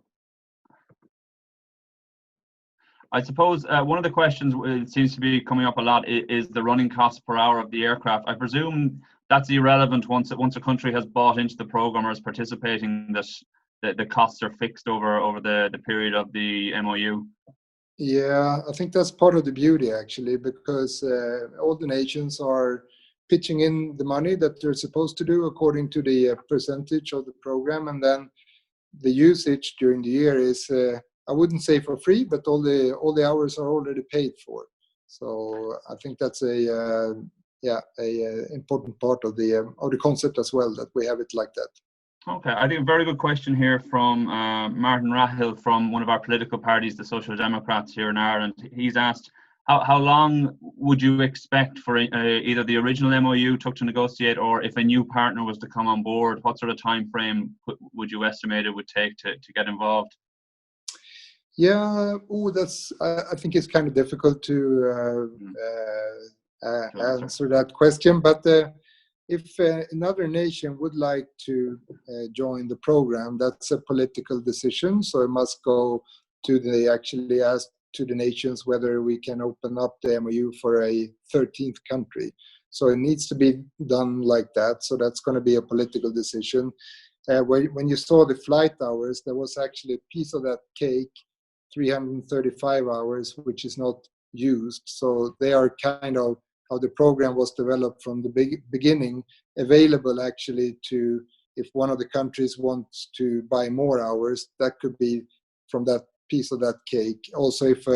I suppose one of the questions it seems to be coming up a lot is the running cost per hour of the aircraft. I presume that's irrelevant once a country has bought into the program or is participating, that the costs are fixed over the period of the MOU. Yeah, I think that's part of the beauty, actually, because all the nations are pitching in the money that they're supposed to do according to the percentage of the program, and then the usage during the year is. I wouldn't say for free, but all the hours are already paid for. So I think that's a important part of the concept as well, that we have it like that. Okay, I think a very good question here from Martin Rahil from one of our political parties, the Social Democrats here in Ireland. He's asked, how long would you expect for either the original MOU took to negotiate, or if a new partner was to come on board, what sort of time frame would you estimate it would take to get involved? Yeah, I think it's kind of difficult to answer that question. But if another nation would like to join the program, that's a political decision. So it must go to actually ask to the nations whether we can open up the MOU for a 13th country. So it needs to be done like that. So that's going to be a political decision. When you saw the flight hours, there was actually a piece of that cake, 335 hours, which is not used. So they are kind of how the program was developed from the beginning, available actually to, if one of the countries wants to buy more hours, that could be from that piece of that cake. Also, if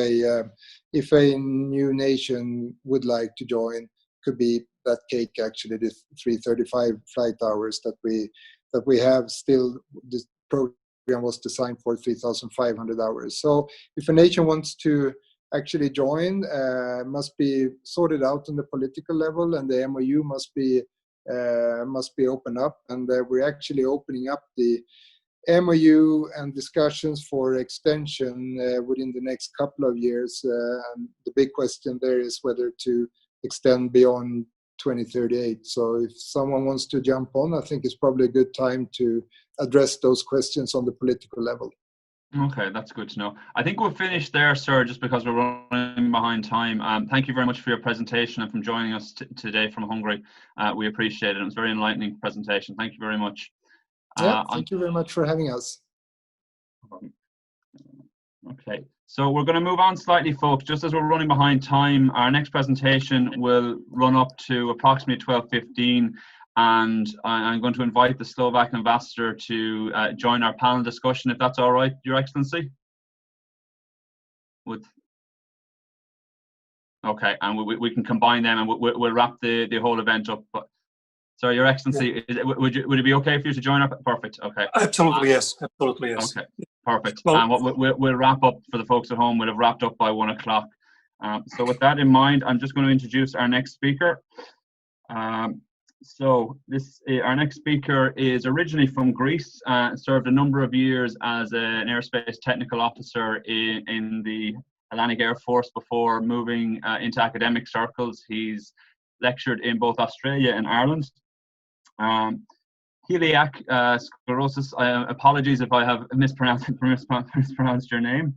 a new nation would like to join, could be that cake actually, the 335 flight hours that we have still. This program was designed for 3,500 hours. So if a nation wants to actually join, must be sorted out on the political level, and the MOU must be opened up, and we're actually opening up the MOU and discussions for extension within the next couple of years. And the big question there is whether to extend beyond 2038. So if someone wants to jump on, I think it's probably a good time to address those questions on the political level. Okay, that's good to know. I think we'll finish there, sir, just because we're running behind time. Thank you very much for your presentation and from joining us today from Hungary. We appreciate it. It was a very enlightening presentation. Thank you very much. Yeah, thank you very much for having us. Okay, so we're going to move on slightly, folks. Just as we're running behind time, our next presentation will run up to approximately 12:15, and I'm going to invite the Slovak ambassador to join our panel discussion, if that's all right, Your Excellency. Okay, and we can combine them, and we'll wrap the whole event up. But sorry, Your Excellency, would it be okay for you to join up? Perfect. Okay. Absolutely yes. Absolutely yes. Okay. Perfect. Well, And we'll wrap up for the folks at home. We'll have wrapped up by 1 o'clock. So with that in mind, I'm just going to introduce our next speaker. Our next speaker is originally from Greece, served a number of years as an aerospace technical officer in the Hellanic Air Force before moving into academic circles. He's lectured in both Australia and Ireland. Kyriakos, apologies if I have mispronounced your name,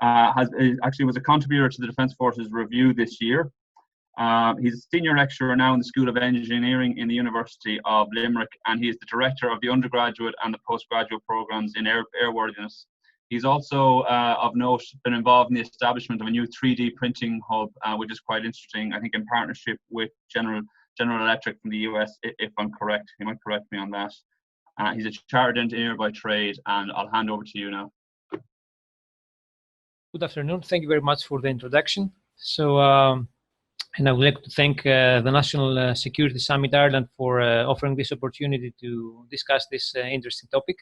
actually was a contributor to the Defence Forces Review this year. He's a senior lecturer now in the School of Engineering in the University of Limerick, and he is the director of the undergraduate and the postgraduate programs in airworthiness. He's also, of note, been involved in the establishment of a new 3D printing hub, which is quite interesting, I think in partnership with General Electric from the US, if I'm correct. He might correct me on that. He's a chartered engineer by trade, and I'll hand over to you now. Good afternoon. Thank you very much for the introduction. So, and I would like to thank the National Security Summit Ireland for offering this opportunity to discuss this interesting topic.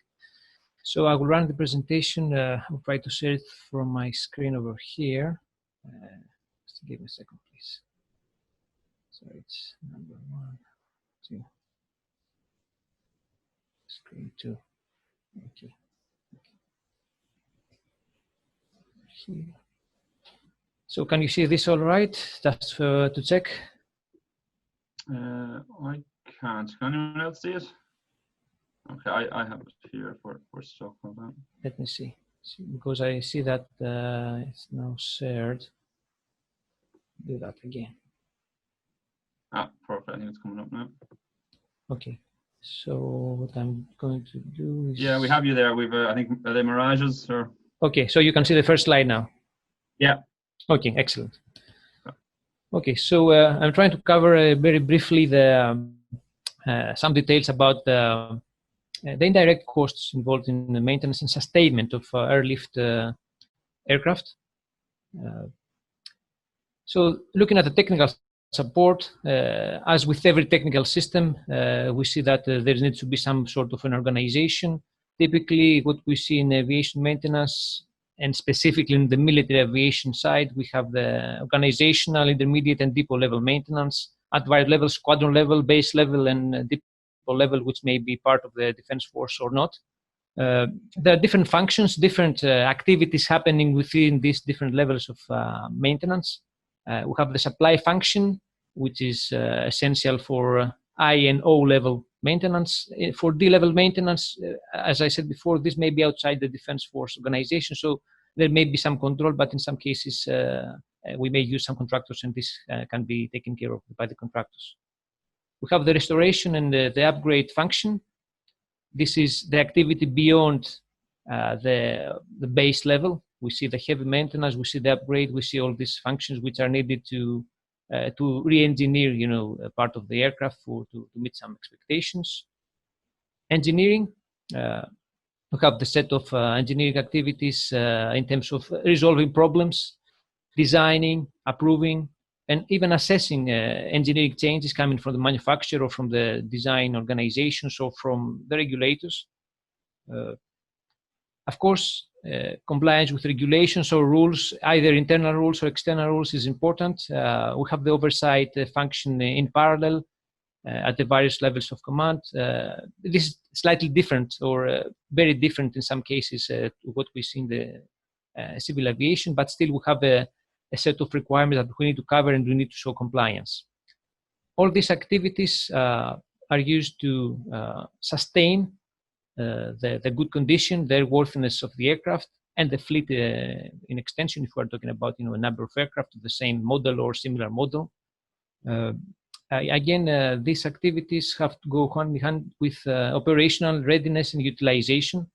So I will run the presentation. I'll try to share it from my screen over here. Just give me a second, please. So it's number 1, 2, screen 2. Okay. Here. So can you see this all right? Just to check. I can't. Can anyone else see it? Okay, I have it here for stock. Let me see, because I see that it's now shared. Do that again. Perfect. I think it's coming up now. Okay. So what I'm going to do is... Yeah, we have you there. We've, I think, are they mirages or? Okay, so you can see the first slide now. Yeah. Okay, excellent. Okay, so I'm trying to cover very briefly the some details about the indirect costs involved in the maintenance and sustainment of airlift aircraft. So looking at the technical support, as with every technical system, we see that there needs to be some sort of an organization. Typically, what we see in aviation maintenance and specifically in the military aviation side, we have the organizational, intermediate, and depot level maintenance at various levels: squadron level, base level, and depot level, which may be part of the defense force or not. There are different functions, different activities happening within these different levels of maintenance. We have the supply function, which is essential for I and O level maintenance. For D level maintenance, as I said before, this may be outside the defense force organization, so there may be some control, but in some cases we may use some contractors, and this can be taken care of by the contractors. We have the restoration and the upgrade function. This is the activity beyond the base level. We see the heavy maintenance, we see the upgrade, we see all these functions which are needed to re-engineer, part of the aircraft to meet some expectations. Engineering, we have the set of engineering activities in terms of resolving problems, designing, approving, and even assessing engineering changes coming from the manufacturer or from the design organizations or from the regulators. Of course, compliance with regulations or rules, either internal rules or external rules, is important. We have the oversight function in parallel at the various levels of command. This is slightly different or very different in some cases to what we see in the civil aviation, but still we have a set of requirements that we need to cover and we need to show compliance. All these activities are used to sustain the good condition, the airworthiness of the aircraft and the fleet in extension, if we're talking about a number of aircraft of the same model or similar model. Again, these activities have to go hand in hand with operational readiness and utilization.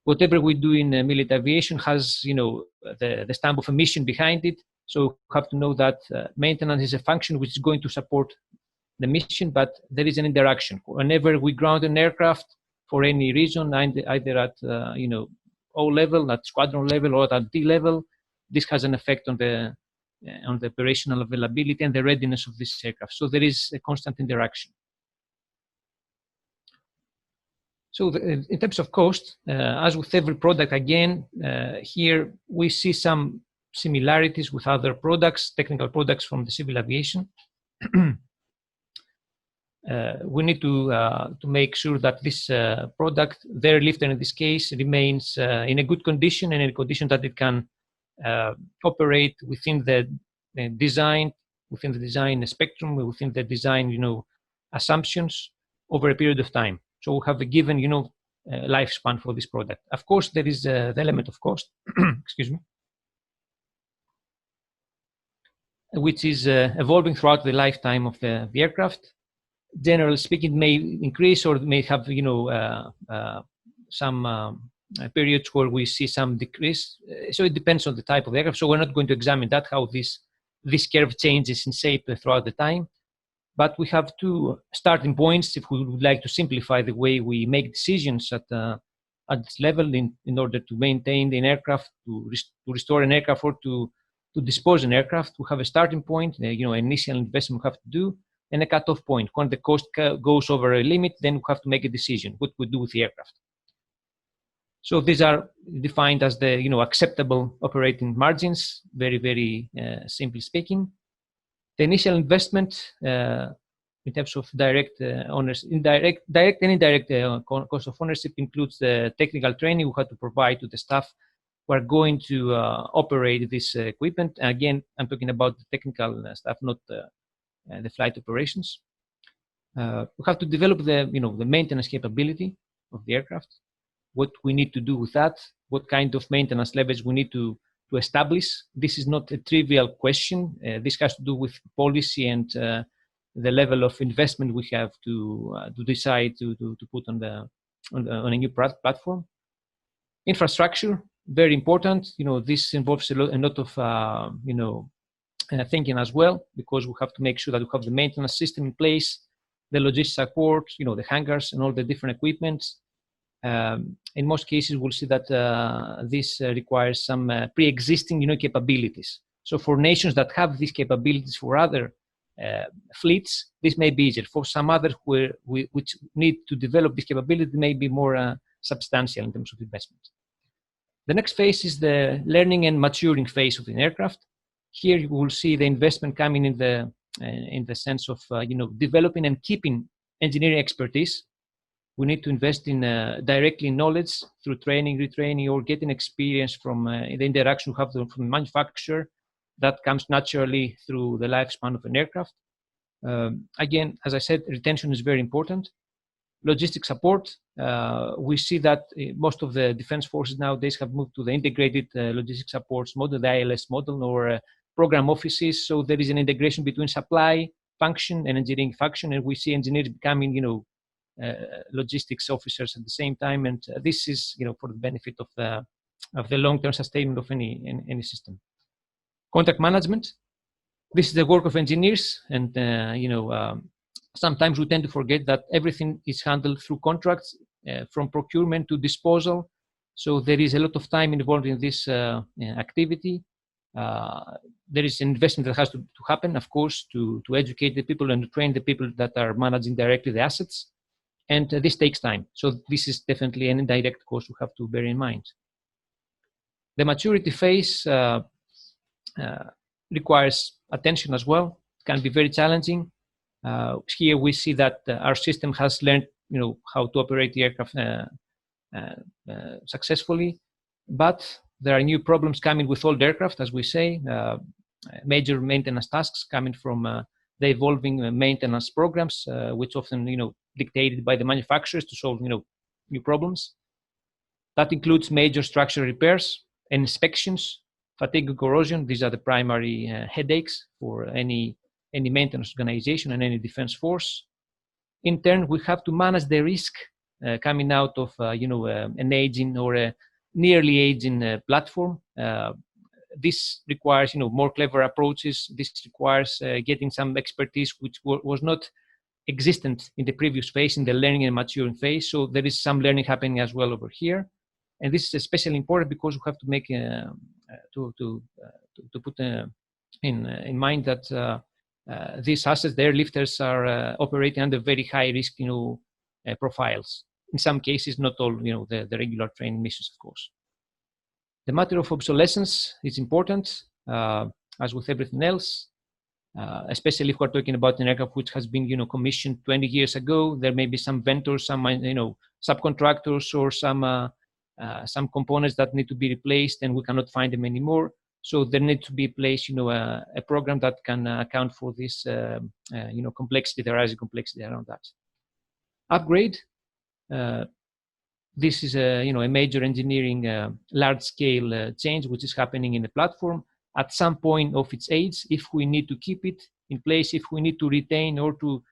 Whatever we do in military aviation has, the stamp of a mission behind it. So we have to know that maintenance is a function which is going to support the mission, but there is an interaction. Whenever we ground an aircraft for any reason, either at O level, at squadron level, or at D level, this has an effect on the operational availability and the readiness of this aircraft. So there is a constant interaction. So in terms of cost, as with every product, again, here we see some similarities with other products, technical products from the civil aviation. We need to make sure that this product, the airlift in this case, remains in a good condition and in a condition that it can operate within the design spectrum, within the design, assumptions over a period of time. So we have a given, lifespan for this product. Of course, there is the element of cost, excuse me, which is evolving throughout the lifetime of the aircraft. Generally speaking, it may increase or may have, some periods where we see some decrease. So it depends on the type of aircraft. So we're not going to examine that, how this curve changes in shape throughout the time. But we have two starting points if we would like to simplify the way we make decisions at this level in order to maintain an aircraft, to restore an aircraft, or to dispose an aircraft. We have a starting point, initial investment we have to do, and a cutoff point. When the cost goes over a limit, then we have to make a decision what we do with the aircraft. So these are defined as the acceptable operating margins, very, very simply speaking. The initial investment in terms of direct owners, direct and indirect cost of ownership includes the technical training we have to provide to the staff who are going to operate this equipment. Again, I'm talking about the technical staff, not the flight operations. We have to develop the maintenance capability of the aircraft, what we need to do with that, what kind of maintenance levels we need to establish. This is not a trivial question. This has to do with policy and the level of investment we have to decide to put on a new platform. Infrastructure, very important. This involves a lot of thinking as well, because we have to make sure that we have the maintenance system in place, the logistics support, the hangars and all the different equipment. In most cases, we'll see that this requires some pre-existing capabilities. So for nations that have these capabilities for other fleets, this may be easier. For some others which need to develop this capability, may be more substantial in terms of investment. The next phase is the learning and maturing phase of an aircraft. Here you will see the investment coming in the sense of developing and keeping engineering expertise. We need to invest in directly in knowledge through training, retraining, or getting experience from the interaction we have from the manufacturer. That comes naturally through the lifespan of an aircraft. Again, as I said, retention is very important. Logistic support, we see that most of the defense forces nowadays have moved to the integrated logistic supports model, the ILS model, or program offices. So there is an integration between supply function and engineering function, and we see engineers becoming, logistics officers at the same time. And this is, for the benefit of the long-term sustainment of any system. Contract management. This is the work of engineers, and sometimes we tend to forget that everything is handled through contracts, from procurement to disposal. So there is a lot of time involved in this activity. There is an investment that has to happen, of course, to educate the people and to train the people that are managing directly the assets. And this takes time. So this is definitely an indirect cost we have to bear in mind. The maturity phase requires attention as well. It can be very challenging. Here we see that our system has learned, how to operate the aircraft successfully, but there are new problems coming with old aircraft, as we say, major maintenance tasks coming from the evolving maintenance programs, which often, dictated by the manufacturers to solve, new problems. That includes major structural repairs and inspections, fatigue and corrosion. These are the primary headaches for any maintenance organization and any defense force. In turn, we have to manage the risk coming out of an aging or a nearly aging platform. This requires more clever approaches. This requires getting some expertise which was not existent in the previous phase, in the learning and maturing phase. So there is some learning happening as well over here, and this is especially important because we have to make to put in mind that these assets, the airlifters, are operating under very high risk, profiles. In some cases, not all, the regular training missions, of course. The matter of obsolescence is important, as with everything else, especially if we're talking about an aircraft which has been, commissioned 20 years ago. There may be some vendors, some, subcontractors, or some components that need to be replaced, and we cannot find them anymore. So there needs to be placed, a program that can account for this, complexity, the rising complexity around that. Upgrade. This is a major engineering large-scale change which is happening in the platform. At some point of its age, if we need to keep it in place, if we need to retain or to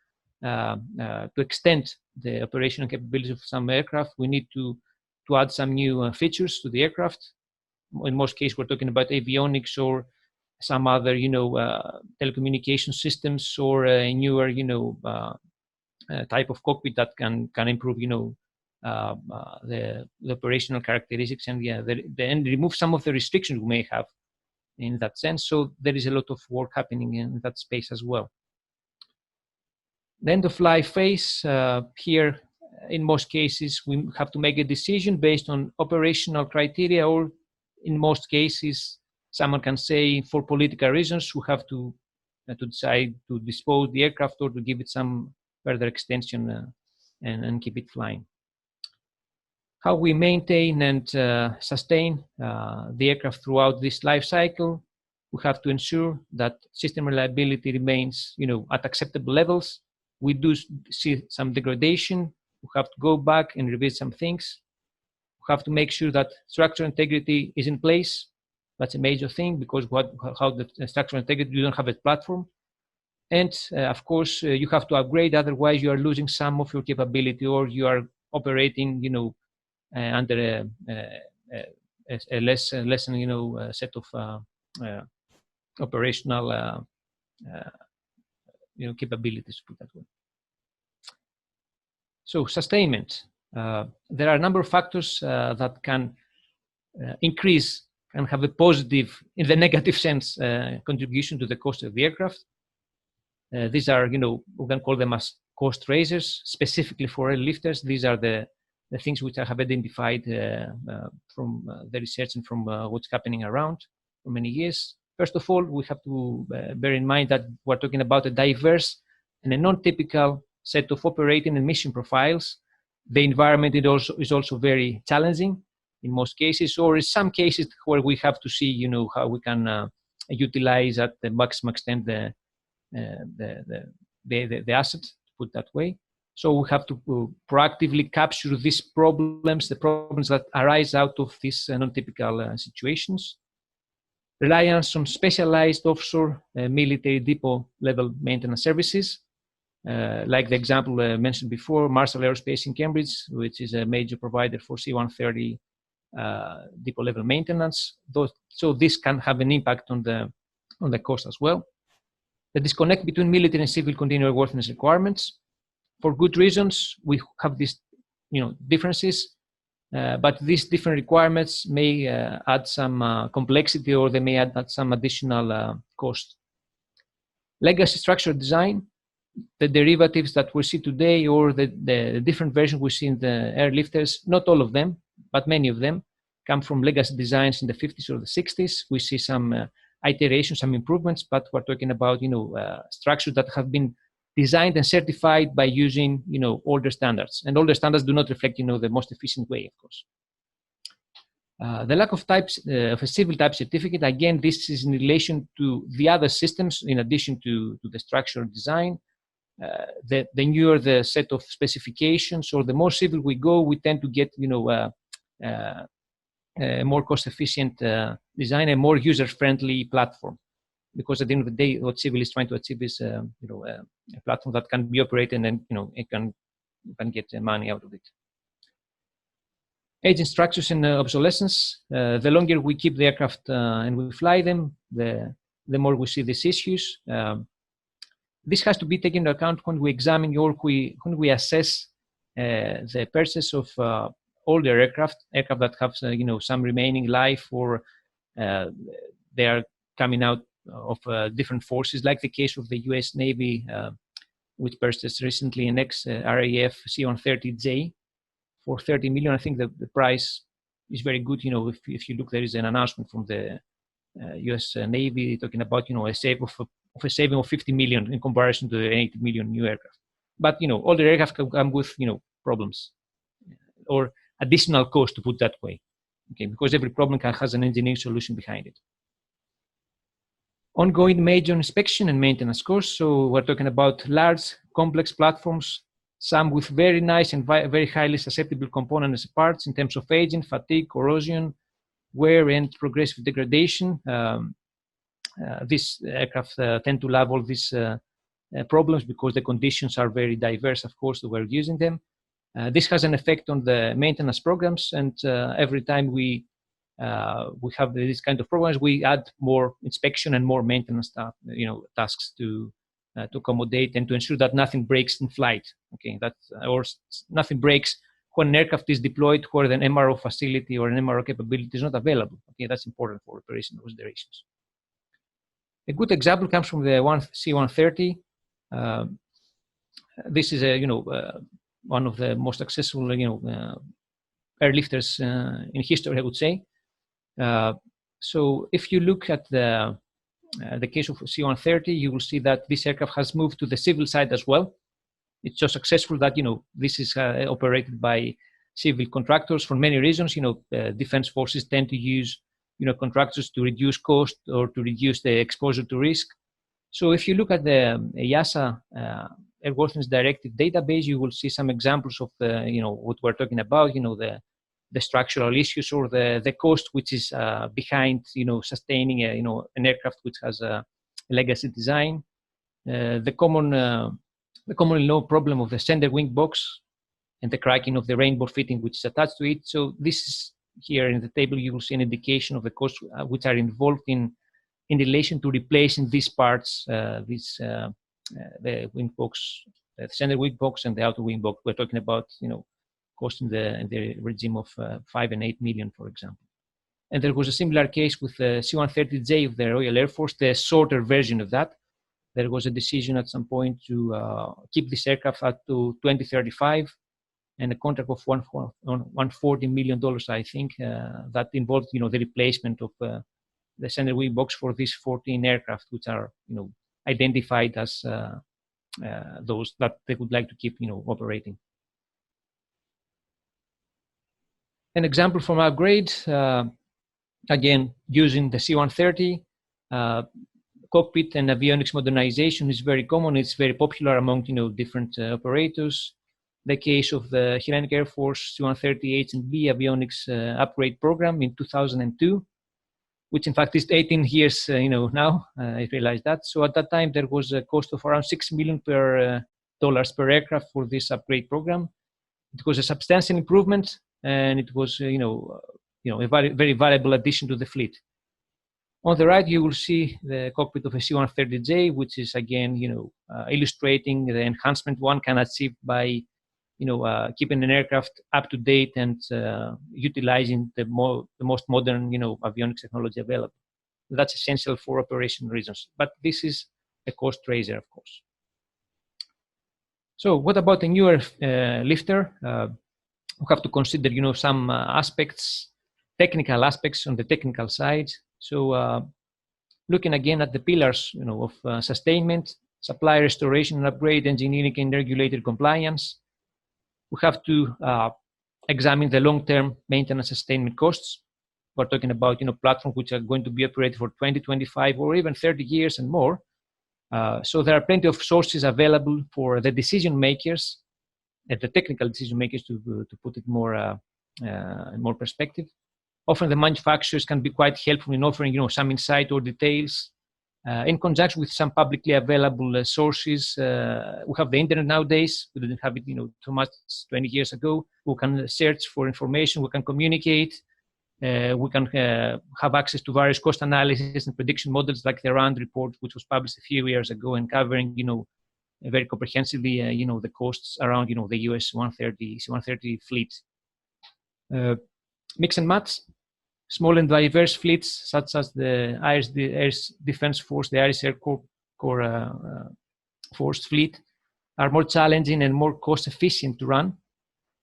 extend the operational capabilities of some aircraft, we need to add some new features to the aircraft. In most cases, we're talking about avionics or some other, telecommunication systems, or a newer, type of cockpit that can improve, the operational characteristics and and remove some of the restrictions we may have in that sense. So there is a lot of work happening in that space as well. The end of life phase, here, in most cases, we have to make a decision based on operational criteria, or in most cases, someone can say for political reasons, we have to decide to dispose the aircraft or to give it some further extension and keep it flying. How we maintain and sustain the aircraft throughout this life cycle, we have to ensure that system reliability remains, at acceptable levels. We do see some degradation. We have to go back and revisit some things. We have to make sure that structural integrity is in place. That's a major thing, because how the structural integrity, you don't have a platform. And of course, you have to upgrade, otherwise you are losing some of your capability, or you are operating, under a less set of operational capabilities, to put that way. So sustainment. There are a number of factors that can increase and have a positive, in the negative sense, contribution to the cost of the aircraft. These are, we can call them as cost raisers, specifically for airlifters. These are the the things which I have identified from the research and from what's happening around for many years. First of all, we have to bear in mind that we're talking about a diverse and a non-typical set of operating and mission profiles. The environment is also very challenging in most cases, or in some cases where we have to see, how we can utilize at the maximum extent the asset, to put that way. So we have to proactively capture these problems, the problems that arise out of these non-typical situations. Reliance on specialized offshore military depot level maintenance services, like the example mentioned before, Marshall Aerospace in Cambridge, which is a major provider for C-130 depot level maintenance. So this can have an impact on the cost as well. The disconnect between military and civil continual worthiness requirements. For good reasons, we have these differences, but these different requirements may add some complexity, or they may add some additional cost. Legacy structure design, the derivatives that we see today, or the different versions we see in the airlifters, not all of them, but many of them, come from legacy designs in the 50s or the 60s. We see some iterations, some improvements, but we're talking about structures that have been designed and certified by using older standards, and older standards do not reflect the most efficient way, of course. The lack of types of a civil type certificate, again, this is in relation to the other systems in addition to the structural design. The newer the set of specifications, or the more civil we go, we tend to get a more cost-efficient design, a more user-friendly platform. Because at the end of the day, what civil is trying to achieve is a platform that can be operated, and it can get money out of it. Aging structures and obsolescence. The longer we keep the aircraft and we fly them, the more we see these issues. This has to be taken into account when we examine or when we assess the purchase of older aircraft that have some remaining life, or they are coming out of different forces, like the case of the U.S. Navy, which purchased recently an ex-RAF C-130J for $30 million. I think the price is very good. If you look, there is an announcement from the U.S. Navy talking about a saving of $50 million in comparison to the $80 million new aircraft. But older aircraft come with problems or additional cost, to put that way. Okay, because every problem has an engineering solution behind it. Ongoing major inspection and maintenance costs. So we're talking about large, complex platforms, some with very nice and very highly susceptible components and parts in terms of aging, fatigue, corrosion, wear, and progressive degradation. These aircraft tend to have all these problems because the conditions are very diverse, of course, that we're using them. This has an effect on the maintenance programs, and every time we have this kind of programs, we add more inspection and more maintenance tasks to accommodate and to ensure that nothing breaks in flight. Okay, or nothing breaks when an aircraft is deployed where an MRO facility or an MRO capability is not available. Okay, that's important for operational considerations. A good example comes from the C-130. This is one of the most successful airlifters in history, I would say. So if you look at the case of C-130, you will see that this aircraft has moved to the civil side as well. It's so successful that this is operated by civil contractors for many reasons. Defense forces tend to use contractors to reduce cost or to reduce the exposure to risk. So if you look at the EASA Airworthiness Directive database, you will see some examples of what we're talking about. The structural issues or the cost which is behind sustaining an aircraft which has a legacy design. The commonly known problem of the center wing box and the cracking of the rainbow fitting which is attached to it. So this is here in the table. You will see an indication of the costs which are involved in relation to replacing these parts, the wing box, the center wing box and the outer wing box. We're talking about cost in the regime of 5 and 8 million, for example. And there was a similar case with the C-130J of the Royal Air Force, the shorter version of that. There was a decision at some point to keep this aircraft up to 2035. and a contract of $140 million, I think, that involved, the replacement of the center wing box for these 14 aircraft, which are, identified as those that they would like to keep, operating. An example from our grade, again, using the C-130, cockpit and avionics modernization is very common. It's very popular among, different operators. The case of the Hellanic Air Force C-130 H&B avionics upgrade program in 2002, which in fact is 18 years, now. I realize that. So at that time, there was a cost of around $6 million per aircraft for this upgrade program. It was a substantial improvement, and it was, a very valuable addition to the fleet. On the right, you will see the cockpit of a C-130J, which is again, illustrating the enhancement one can achieve by, keeping an aircraft up to date and utilizing the most modern, avionics technology available. That's essential for operation reasons. But this is a cost raiser, of course. So, what about a newer lifter? We have to consider, some aspects, technical aspects on the technical side. So, looking again at the pillars, of sustainment, supply restoration and upgrade, engineering and regulator compliance, we have to examine the long-term maintenance sustainment costs. We're talking about, platforms which are going to be operated for 20, 25, or even 30 years and more. So there are plenty of sources available for the decision makers, the technical decision makers, to put it more in more perspective. Often the manufacturers can be quite helpful in offering, some insight or details in conjunction with some publicly available sources. We have the internet nowadays. We didn't have it, too much 20 years ago. We can search for information. We can communicate. We can have access to various cost analysis and prediction models, like the RAND report, which was published a few years ago and covering, very comprehensively, the costs around, the US C-130 fleet. Mix and match. Small and diverse fleets, such as the Irish Defence Force, the Irish Air Corps Force fleet, are more challenging and more cost efficient to run.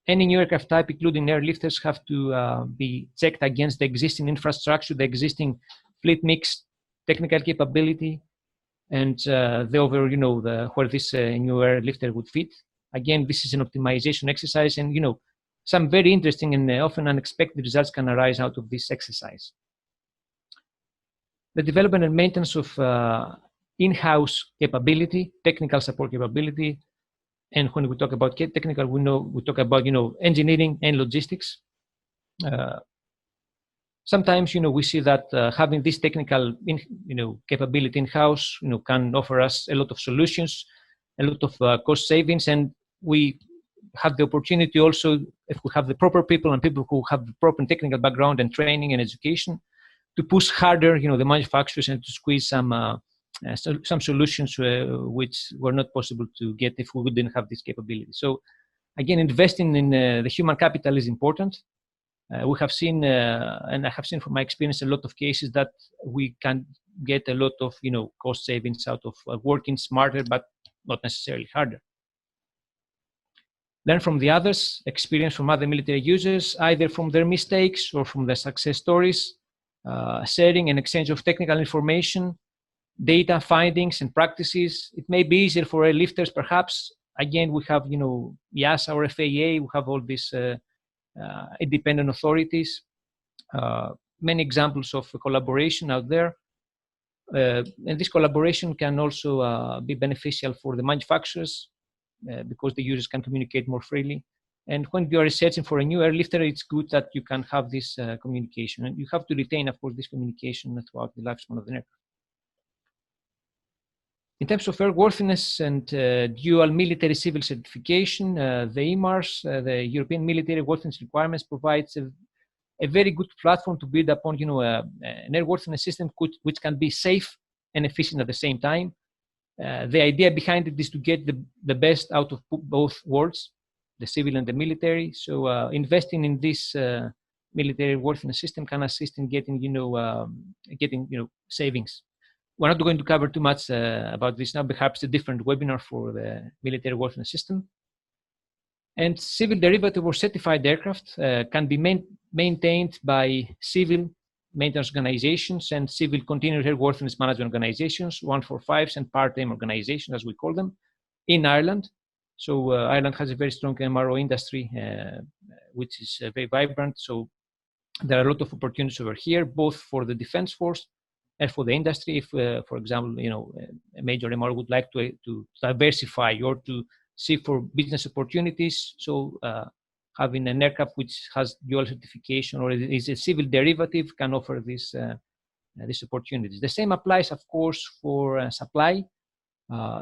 Any new aircraft type, including airlifters, have to be checked against the existing infrastructure, the existing fleet mix, technical capability, and the overall, where this new airlifter would fit. Again, this is an optimization exercise, and some very interesting and often unexpected results can arise out of this exercise. The development and maintenance of in-house capability, technical support capability, and when we talk about technical, we talk about engineering and logistics. Sometimes we see that having this technical capability in-house can offer us a lot of solutions, a lot of cost savings, and we have the opportunity also, if we have the proper people and people who have the proper technical background and training and education, to push harder, the manufacturers, and to squeeze some solutions which were not possible to get if we didn't have this capability. So, again, investing in the human capital is important. We have seen, and I have seen from my experience, a lot of cases that we can get a lot of, cost savings out of working smarter, but not necessarily harder. Learn from the others, experience from other military users, either from their mistakes or from their success stories, sharing and exchange of technical information, data, findings, and practices. It may be easier for airlifters, perhaps. Again, we have, EASA or FAA, we have all these independent authorities, many examples of collaboration out there. And this collaboration can also be beneficial for the manufacturers, because the users can communicate more freely. And when you are researching for a new airlifter, it's good that you can have this communication. And you have to retain, of course, this communication throughout the lifespan of the aircraft. In terms of airworthiness and dual military civil certification, the EMARS, the European Military Worthiness Requirements, provides a very good platform to build upon, an airworthiness system which can be safe and efficient at the same time. The idea behind it is to get the best out of both worlds, the civil and the military. So investing in this military worthiness system can assist in getting, savings. We're not going to cover too much about this now, perhaps a different webinar for the military worthiness system. And civil derivative or certified aircraft can be maintained by civil maintenance organizations and civil continuous airworthiness management organizations, 145s and part-time organizations, as we call them, in Ireland. So Ireland has a very strong MRO industry, which is very vibrant. So there are a lot of opportunities over here, both for the defense force and for the industry. If, for example, a major MRO would like to diversify or to seek for business opportunities, so having an aircraft which has dual certification or is a civil derivative can offer these opportunities. The same applies, of course, for supply.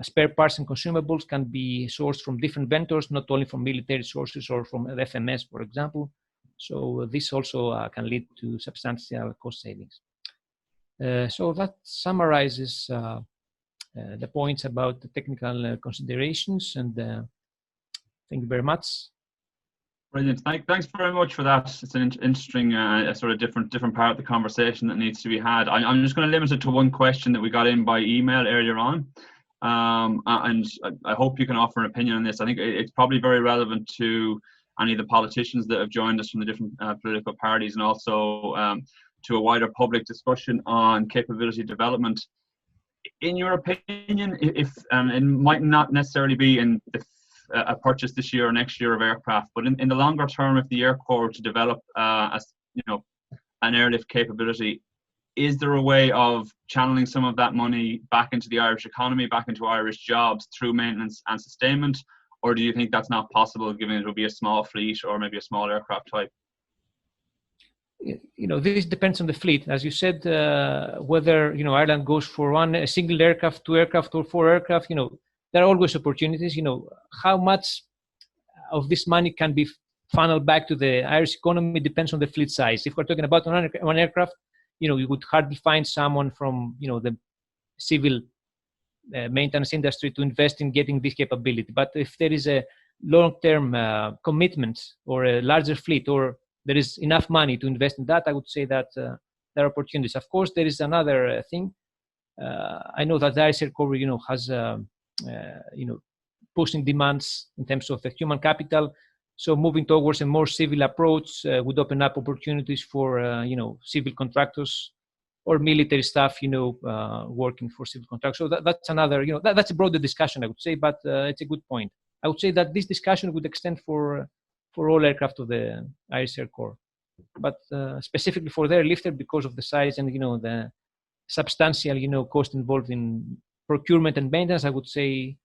Spare parts and consumables can be sourced from different vendors, not only from military sources or from the FMS, for example. So this also can lead to substantial cost savings. So that summarizes the points about the technical considerations, and thank you very much. Brilliant. Thanks very much for that. It's an interesting, sort of different part of the conversation that needs to be had. I'm just going to limit it to one question that we got in by email earlier on. And I hope you can offer an opinion on this. I think it's probably very relevant to any of the politicians that have joined us from the different political parties, and also to a wider public discussion on capability development. In your opinion, if it might not necessarily be in a purchase this year or next year of aircraft, but in the longer term, if the Air Corps were to develop an airlift capability, is there a way of channeling some of that money back into the Irish economy, back into Irish jobs through maintenance and sustainment? Or do you think that's not possible, given it will be a small fleet or maybe a small aircraft type? This depends on the fleet. As you said, whether, Ireland goes for a single aircraft, 2 aircraft, or 4 aircraft, there are always opportunities. How much of this money can be funneled back to the Irish economy depends on the fleet size. If we're talking about one aircraft, you would hardly find someone from, the civil maintenance industry to invest in getting this capability. But if there is a long-term commitment or a larger fleet, or there is enough money to invest in that, I would say that there are opportunities. Of course, there is another thing. I know that the Irish Air Corps, has, pushing demands in terms of the human capital. So moving towards a more civil approach would open up opportunities for, civil contractors or military staff, working for civil contractors. So that's another, that's a broader discussion, I would say, but it's a good point. I would say that this discussion would extend for all aircraft of the Irish Air Corps, but specifically for the airlifter, because of the size and the substantial cost involved in procurement and maintenance, I would say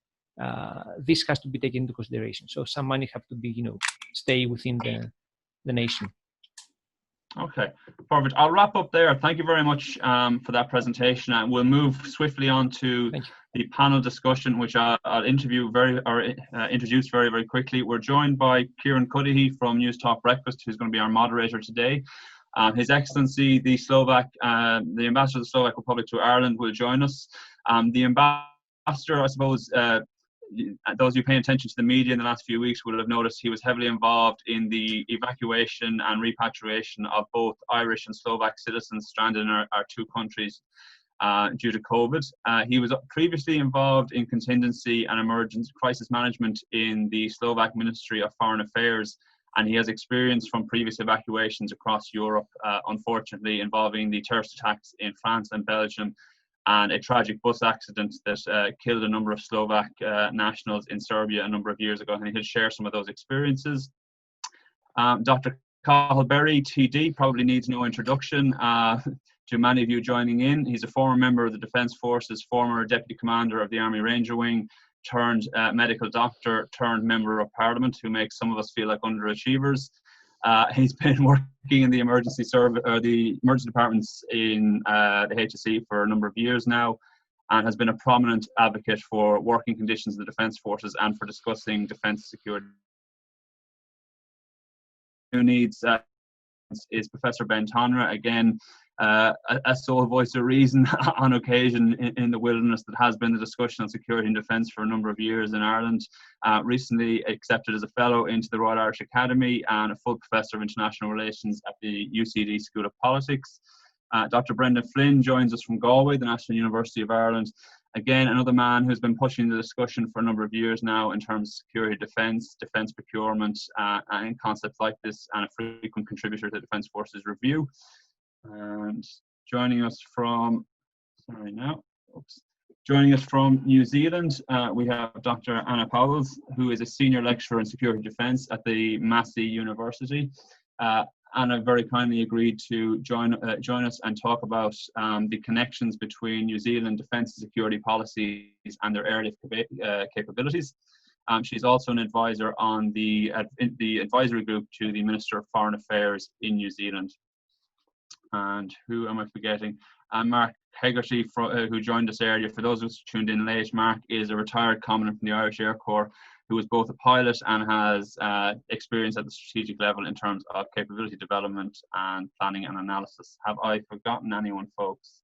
this has to be taken into consideration. So some money have to be stay within the nation. Okay, perfect. I'll wrap up there. Thank you very much for that presentation, and we'll move swiftly on to the panel discussion, which I'll introduce very, very quickly. We're joined by Kieran Cuddihy from News Talk Breakfast, who's going to be our moderator today. His Excellency, the Ambassador of the Slovak Republic to Ireland, will join us. The Ambassador, I suppose, those of you paying attention to the media in the last few weeks will have noticed he was heavily involved in the evacuation and repatriation of both Irish and Slovak citizens stranded in our 2 countries due to COVID. He was previously involved in contingency and emergency crisis management in the Slovak Ministry of Foreign Affairs, and he has experience from previous evacuations across Europe, unfortunately involving the terrorist attacks in France and Belgium, and a tragic bus accident that killed a number of Slovak nationals in Serbia a number of years ago, and he'll share some of those experiences. Dr. Cathal Berry, TD, probably needs no introduction to many of you joining in. He's a former member of the Defence Forces, former Deputy Commander of the Army Ranger Wing, turned medical doctor, turned Member of Parliament, who makes some of us feel like underachievers. He's been working in the emergency service or the emergency departments in the HSE for a number of years now, and has been a prominent advocate for working conditions of the Defence Forces and for discussing defence security. Who needs is Professor Ben Tonra, again, a sole voice of reason on occasion in the wilderness that has been the discussion on security and defence for a number of years in Ireland. Recently accepted as a fellow into the Royal Irish Academy and a full professor of international relations at the UCD School of Politics. Dr. Brendan Flynn joins us from Galway, the National University of Ireland, Again, another man who's been pushing the discussion for a number of years now in terms of security, defence procurement, and concepts like this, and a frequent contributor to Defence Forces Review. And joining us from, joining us from New Zealand, we have Dr. Anna Powells, who is a senior lecturer in security defence at the Massey University. Anna very kindly agreed to join us and talk about the connections between New Zealand defence and security policies and their airlift capabilities. She's also an advisor on the advisory group to the Minister of Foreign Affairs in New Zealand. And who am I forgetting? Mark Hegarty, who joined us earlier. For those of us who tuned in late, Mark is a retired commandant from the Irish Air Corps, who is both a pilot and has experience at the strategic level in terms of capability development and planning and analysis. Have I forgotten anyone, folks?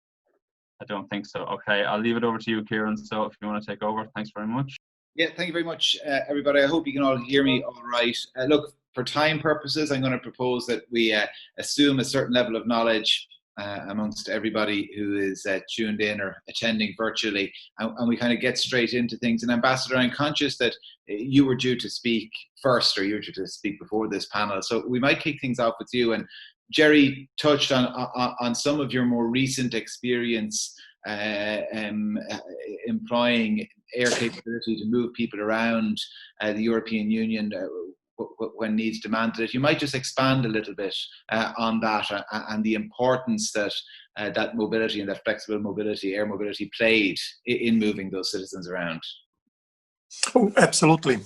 I don't think so. Okay, I'll leave it over to you, Kieran. So if you want to take over, thanks very much. Yeah, thank you very much, everybody. I hope you can all hear me all right. Look, for time purposes, I'm going to propose that we assume a certain level of knowledge amongst everybody who is tuned in or attending virtually, and we kind of get straight into things. And Ambassador, I'm conscious that you were due to speak first, or you were due to speak before this panel, so we might kick things off with you. And Jerry touched on some of your more recent experience employing air capability to move people around the European Union when needs demanded it. You might just expand a little bit on that and the importance that that mobility and that flexible mobility, air mobility, played in moving those citizens around. Oh, absolutely.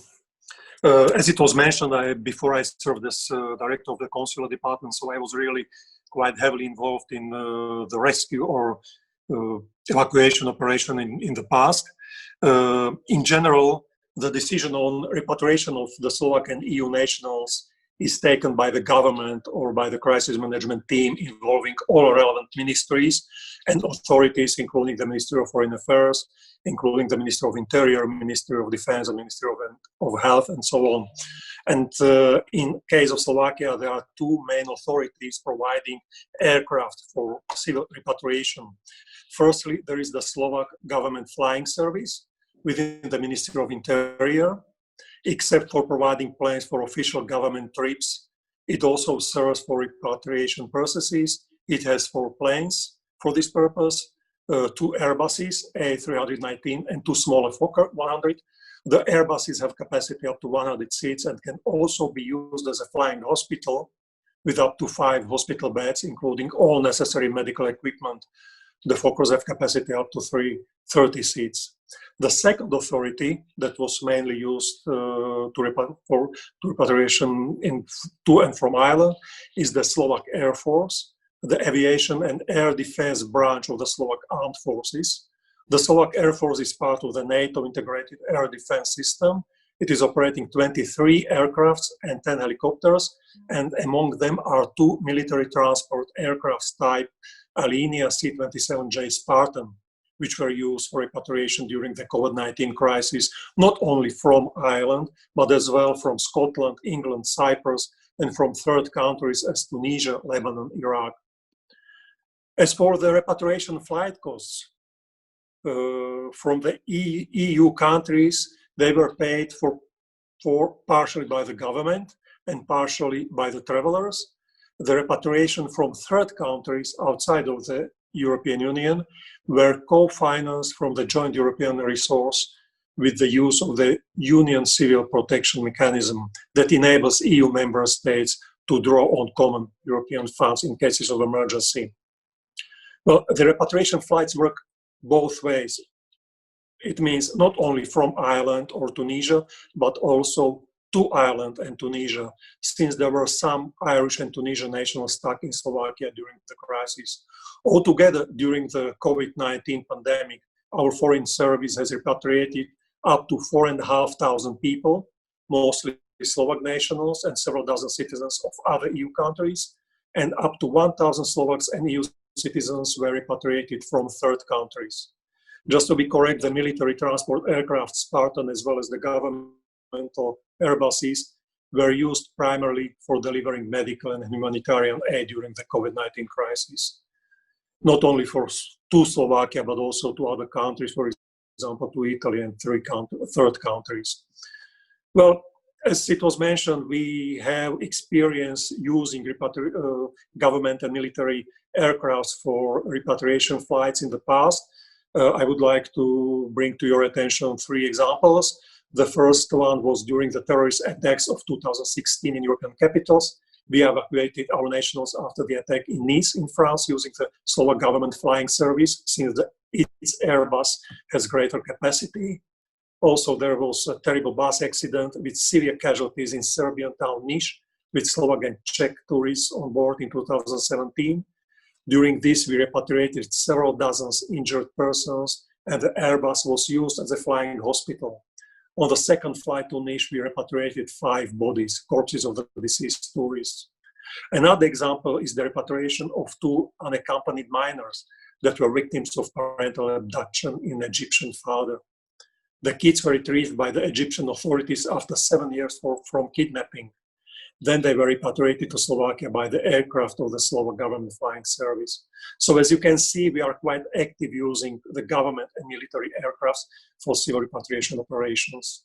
As it was mentioned, before I served as director of the consular department, so I was really quite heavily involved in the rescue or evacuation operation in the past. In general, the decision on repatriation of the Slovak and EU nationals is taken by the government or by the crisis management team involving all relevant ministries and authorities, including the Ministry of Foreign Affairs, including the Ministry of Interior, Ministry of Defense, and Ministry of Health, and so on. And in case of Slovakia, there are two main authorities providing aircraft for civil repatriation. Firstly, there is the Slovak Government Flying Service within the Ministry of Interior. Except for providing planes for official government trips, it also serves for repatriation processes. It has 4 planes for this purpose, 2 Airbuses, A319, and 2 smaller Fokker 100. The Airbuses have capacity up to 100 seats and can also be used as a flying hospital with up to 5 hospital beds, including all necessary medical equipment. The Fokkers have capacity up to 30 seats. The second authority that was mainly used for repatriation to and from Ireland is the Slovak Air Force, the Aviation and Air Defense branch of the Slovak Armed Forces. The Slovak Air Force is part of the NATO integrated air defense system. It is operating 23 aircrafts and 10 helicopters, and among them are 2 military transport aircrafts type Alenia C-27J Spartan, which were used for repatriation during the COVID-19 crisis, not only from Ireland, but as well from Scotland, England, Cyprus, and from third countries as Tunisia, Lebanon, Iraq. As for the repatriation flight costs, from the EU countries, they were paid for partially by the government and partially by the travelers. The repatriation from third countries outside of the European Union were co-financed from the joint European resource with the use of the Union Civil Protection Mechanism that enables EU member states to draw on common European funds in cases of emergency. Well, the repatriation flights work both ways. It means not only from Ireland or Tunisia, but also to Ireland and Tunisia, since there were some Irish and Tunisian nationals stuck in Slovakia during the crisis. Altogether, during the COVID-19 pandemic, our foreign service has repatriated up to 4,500 people, mostly Slovak nationals and several dozen citizens of other EU countries, and up to 1,000 Slovaks and EU citizens were repatriated from third countries. Just to be correct, the military transport aircraft Spartan as well as the governmental Airbuses were used primarily for delivering medical and humanitarian aid during the COVID-19 crisis. Not only to Slovakia, but also to other countries, for example, to Italy and third countries. Well, as it was mentioned, we have experience using government and military aircrafts for repatriation flights in the past. I would like to bring to your attention 3 examples. The first one was during the terrorist attacks of 2016 in European capitals. We evacuated our nationals after the attack in Nice in France using the Slovak government flying service, since its Airbus has greater capacity. Also, there was a terrible bus accident with severe casualties in Serbian town Niš, with Slovak and Czech tourists on board in 2017. During this, we repatriated several dozens injured persons, and the Airbus was used as a flying hospital. On the second flight to Niš, we repatriated 5 bodies, corpses of the deceased tourists. Another example is the repatriation of 2 unaccompanied minors that were victims of parental abduction in Egyptian father. The kids were retrieved by the Egyptian authorities after 7 years from kidnapping. Then they were repatriated to Slovakia by the aircraft of the Slovak government flying service. So as you can see, we are quite active using the government and military aircrafts for civil repatriation operations.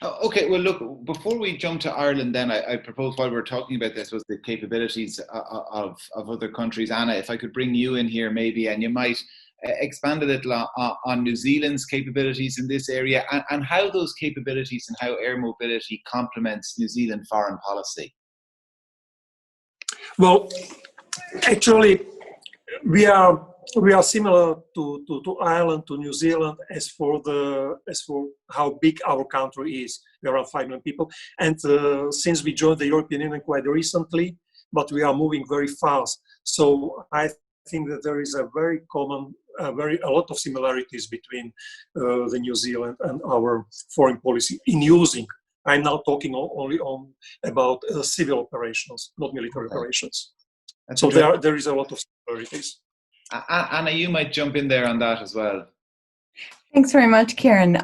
Okay, well, look, before we jump to Ireland, then I propose, while we're talking about this, was the capabilities of other countries. Anna, if I could bring you in here maybe, and you might expand a little on New Zealand's capabilities in this area, and how those capabilities and how air mobility complements New Zealand foreign policy. Well, actually, we are similar to Ireland, to New Zealand, as for how big our country is. We are around 5 million people, and since we joined the European Union quite recently, but we are moving very fast. So I think that there is a very common, a lot of similarities between the New Zealand and our foreign policy in using. I'm now talking only about civil operations, not military operations. So there is a lot of similarities. Anna, you might jump in there on that as well. Thanks very much, Kieran.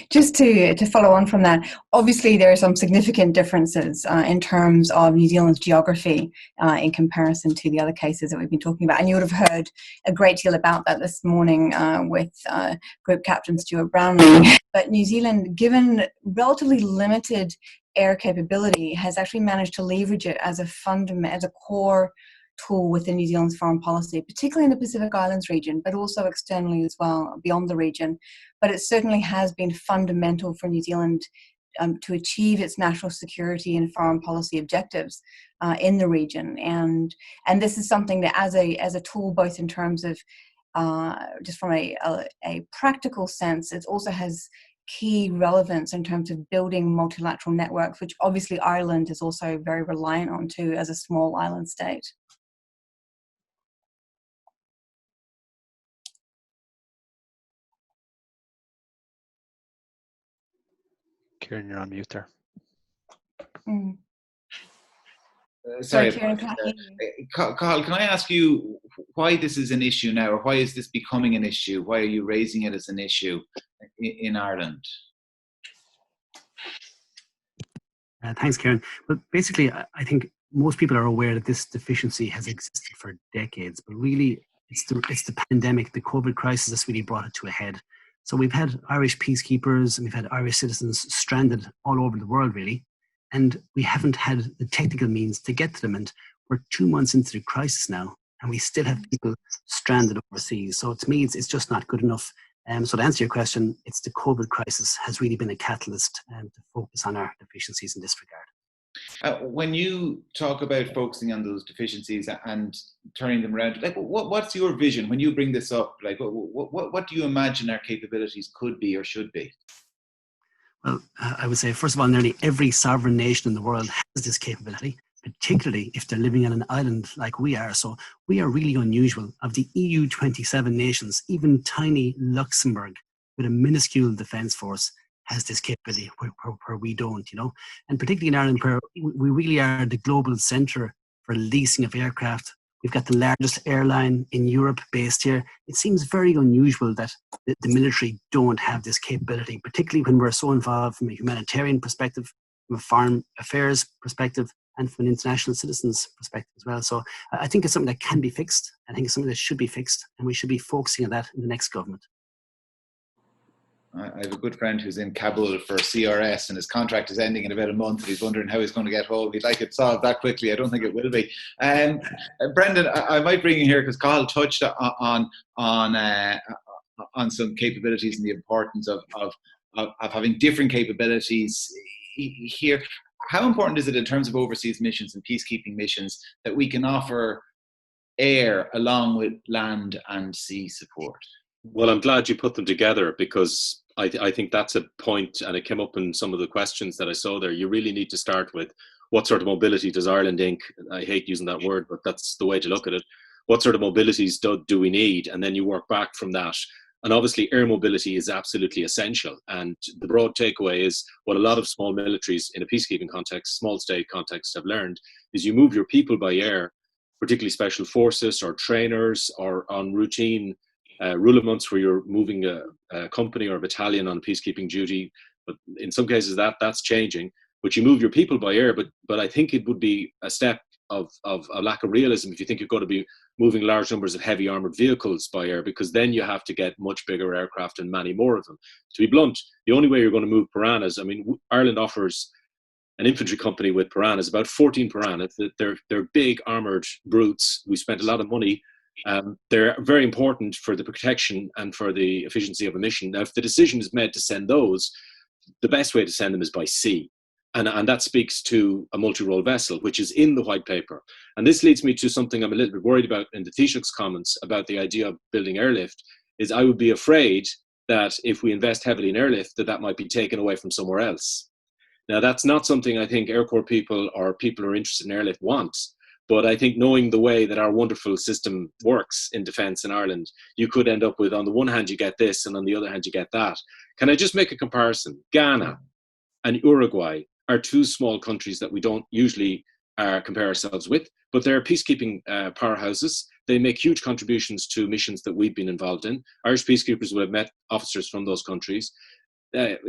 Just to follow on from that, obviously there are some significant differences in terms of New Zealand's geography in comparison to the other cases that we've been talking about. And you would have heard a great deal about that this morning with Group Captain Stuart Brownlie. But New Zealand, given relatively limited air capability, has actually managed to leverage it as a core tool within New Zealand's foreign policy, particularly in the Pacific Islands region, but also externally as well, beyond the region. But it certainly has been fundamental for New Zealand to achieve its national security and foreign policy objectives in the region. And this is something that as a tool, both in terms of just from a practical sense, it also has key relevance in terms of building multilateral networks, which obviously Ireland is also very reliant on too as a small island state. Kieran, you're on mute there. Sorry, Kieran, Carl, can I ask you why this is an issue now, or why is this becoming an issue? Why are you raising it as an issue in Ireland? Thanks, Kieran. Well, basically, I think most people are aware that this deficiency has existed for decades, but really it's the pandemic, the COVID crisis that's really brought it to a head. So we've had Irish peacekeepers and we've had Irish citizens stranded all over the world, really, and we haven't had the technical means to get to them. And we're 2 months into the crisis now, and we still have people stranded overseas. So to me, it's just not good enough. So to answer your question, it's the COVID crisis has really been a catalyst to focus on our deficiencies in this regard. When you talk about focusing on those deficiencies and turning them around, like what's your vision when you bring this up? Like, what do you imagine our capabilities could be or should be? Well, I would say, first of all, nearly every sovereign nation in the world has this capability, particularly if they're living on an island like we are. So we are really unusual. Of the EU 27 nations, even tiny Luxembourg with a minuscule defence force has this capability where we don't, you know. And particularly in Ireland, where we really are the global centre for leasing of aircraft. We've got the largest airline in Europe based here. It seems very unusual that the military don't have this capability, particularly when we're so involved from a humanitarian perspective, from a foreign affairs perspective, and from an international citizens perspective as well. So I think it's something that can be fixed. I think it's something that should be fixed, and we should be focusing on that in the next government. I have a good friend who's in Kabul for CRS, and his contract is ending in about a month, and he's wondering how he's going to get home. He'd like it solved that quickly. I don't think it will be. Brendan, I might bring you here because Cathal touched on some capabilities and the importance of having different capabilities here. How important is it in terms of overseas missions and peacekeeping missions that we can offer air along with land and sea support? Well, I'm glad you put them together, because I think that's a point, and it came up in some of the questions that I saw there. You really need to start with what sort of mobility does Ireland Inc., I hate using that word, but that's the way to look at it. What sort of mobilities do we need? And then you work back from that. And obviously air mobility is absolutely essential. And the broad takeaway is what a lot of small militaries in a peacekeeping context, small state context, have learned is you move your people by air, particularly special forces or trainers, or on routine roulements where you're moving a company or a battalion on peacekeeping duty. But in some cases that's changing. But you move your people by air. But I think it would be a step of a lack of realism if you think you're going to be moving large numbers of heavy armored vehicles by air, because then you have to get much bigger aircraft and many more of them. To be blunt, the only way you're going to move piranhas, I mean, Ireland offers an infantry company with piranhas, about 14 piranhas. They're big armored brutes. We spent a lot of money. They're very important for the protection and for the efficiency of a mission. Now, if the decision is made to send those, the best way to send them is by sea. And that speaks to a multi-role vessel, which is in the white paper. And this leads me to something I'm a little bit worried about in the Taoiseach's comments about the idea of building airlift, is I would be afraid that if we invest heavily in airlift, that might be taken away from somewhere else. Now, that's not something I think Air Corps people or people who are interested in airlift want. But I think knowing the way that our wonderful system works in defence in Ireland, you could end up with, on the one hand, you get this, and on the other hand, you get that. Can I just make a comparison? Ghana and Uruguay are two small countries that we don't usually compare ourselves with, but they're peacekeeping powerhouses. They make huge contributions to missions that we've been involved in. Irish peacekeepers will have met officers from those countries.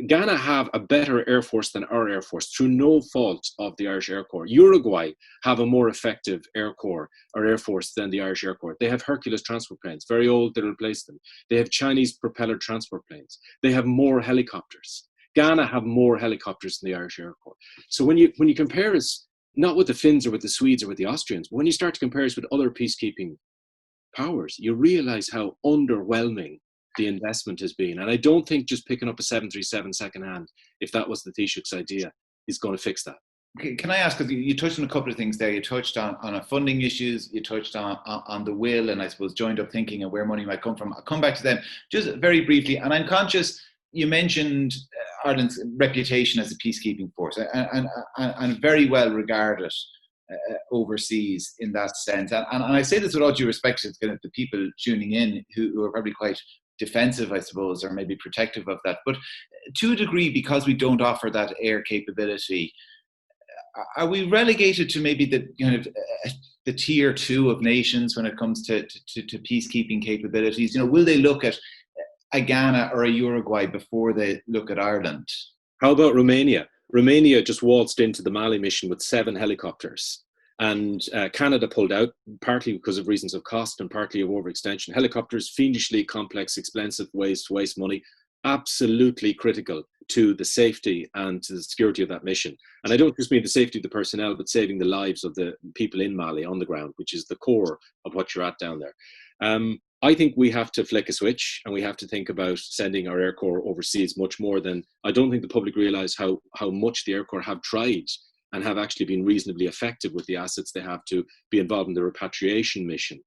Ghana have a better air force than our air force through no fault of the Irish Air Corps. Uruguay have a more effective air corps or air force than the Irish Air Corps. They have Hercules transport planes, very old, they replace them. They have Chinese propeller transport planes. They have more helicopters. Ghana have more helicopters than the Irish Air Corps. So when you compare us, not with the Finns or with the Swedes or with the Austrians, but when you start to compare us with other peacekeeping powers, you realize how underwhelming the investment has been. And I don't think just picking up a 737 secondhand, if that was the Taoiseach's idea, is going to fix that. Can I ask, because you touched on a couple of things there. You touched on funding issues, you touched on the will, and I suppose joined up thinking of where money might come from. I'll come back to them just very briefly. And I'm conscious, you mentioned Ireland's reputation as a peacekeeping force and very well regarded overseas in that sense. And I say this with all due respect to the people tuning in who are probably quite defensive, I suppose, or maybe protective of that. But to a degree, because we don't offer that air capability, are we relegated to maybe the kind of the tier 2 of nations when it comes to peacekeeping capabilities? You know, will they look at a Ghana or a Uruguay before they look at Ireland? How about Romania? Romania just waltzed into the Mali mission with 7 helicopters. And Canada pulled out, partly because of reasons of cost and partly of overextension. Helicopters, fiendishly complex, expensive ways to waste money, absolutely critical to the safety and to the security of that mission. And I don't just mean the safety of the personnel, but saving the lives of the people in Mali on the ground, which is the core of what you're at down there. I think we have to flick a switch and we have to think about sending our Air Corps overseas much more than, I don't think the public realise how much the Air Corps have tried and have actually been reasonably effective with the assets they have to be involved in the repatriation mission.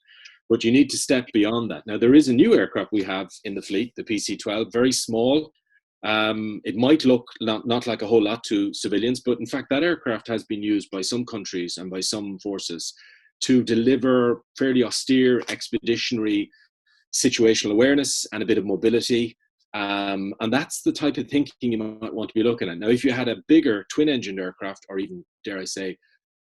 But you need to step beyond that. Now, there is a new aircraft we have in the fleet, the PC-12, very small. It might look not like a whole lot to civilians, but in fact, that aircraft has been used by some countries and by some forces to deliver fairly austere, expeditionary situational awareness and a bit of mobility. And that's the type of thinking you might want to be looking at. Now, if you had a bigger twin-engined aircraft, or even, dare I say,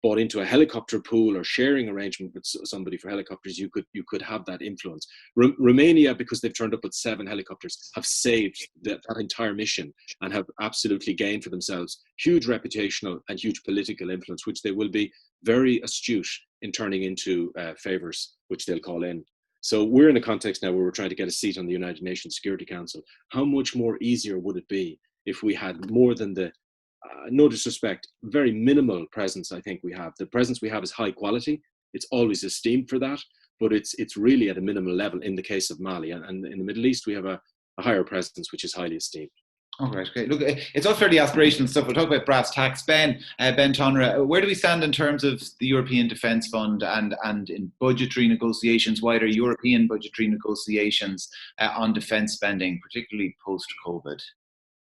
bought into a helicopter pool or sharing arrangement with somebody for helicopters, you could have that influence. Romania, because they've turned up with 7 helicopters, have saved that entire mission and have absolutely gained for themselves huge reputational and huge political influence, which they will be very astute in turning into favours, which they'll call in. So we're in a context now where we're trying to get a seat on the United Nations Security Council. How much more easier would it be if we had more than the, no disrespect, very minimal presence I think we have. The presence we have is high quality. It's always esteemed for that, but it's really at a minimal level in the case of Mali. And in the Middle East, we have a higher presence, which is highly esteemed. All right, great. Look, it's all fairly aspirational stuff. We'll talk about brass tacks. Ben Tonra, where do we stand in terms of the European Defence Fund and in budgetary negotiations, wider European budgetary negotiations on defence spending, particularly post-COVID?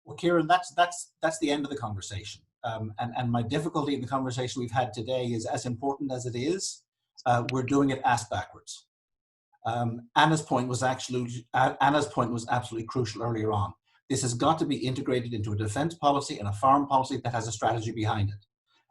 Well, Kieran, that's the end of the conversation. And my difficulty in the conversation we've had today is, as important as it is, we're doing it ass backwards. Anna's point was absolutely crucial earlier on. This has got to be integrated into a defence policy and a foreign policy that has a strategy behind it.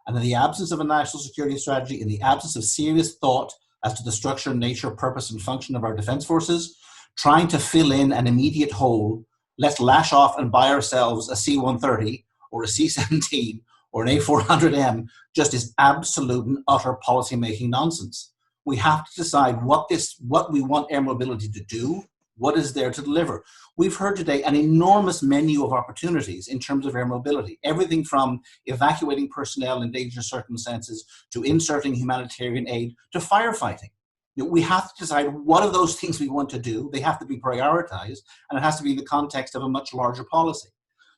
And in the absence of a national security strategy, in the absence of serious thought as to the structure, nature, purpose and function of our defence forces, trying to fill in an immediate hole, let's lash off and buy ourselves a C-130 or a C-17 or an A400M just is absolute and utter policy-making nonsense. We have to decide what we want air mobility to do, what is there to deliver. We've heard today an enormous menu of opportunities in terms of air mobility, everything from evacuating personnel in dangerous circumstances to inserting humanitarian aid to firefighting. We have to decide what of those things we want to do. They have to be prioritized, and it has to be in the context of a much larger policy.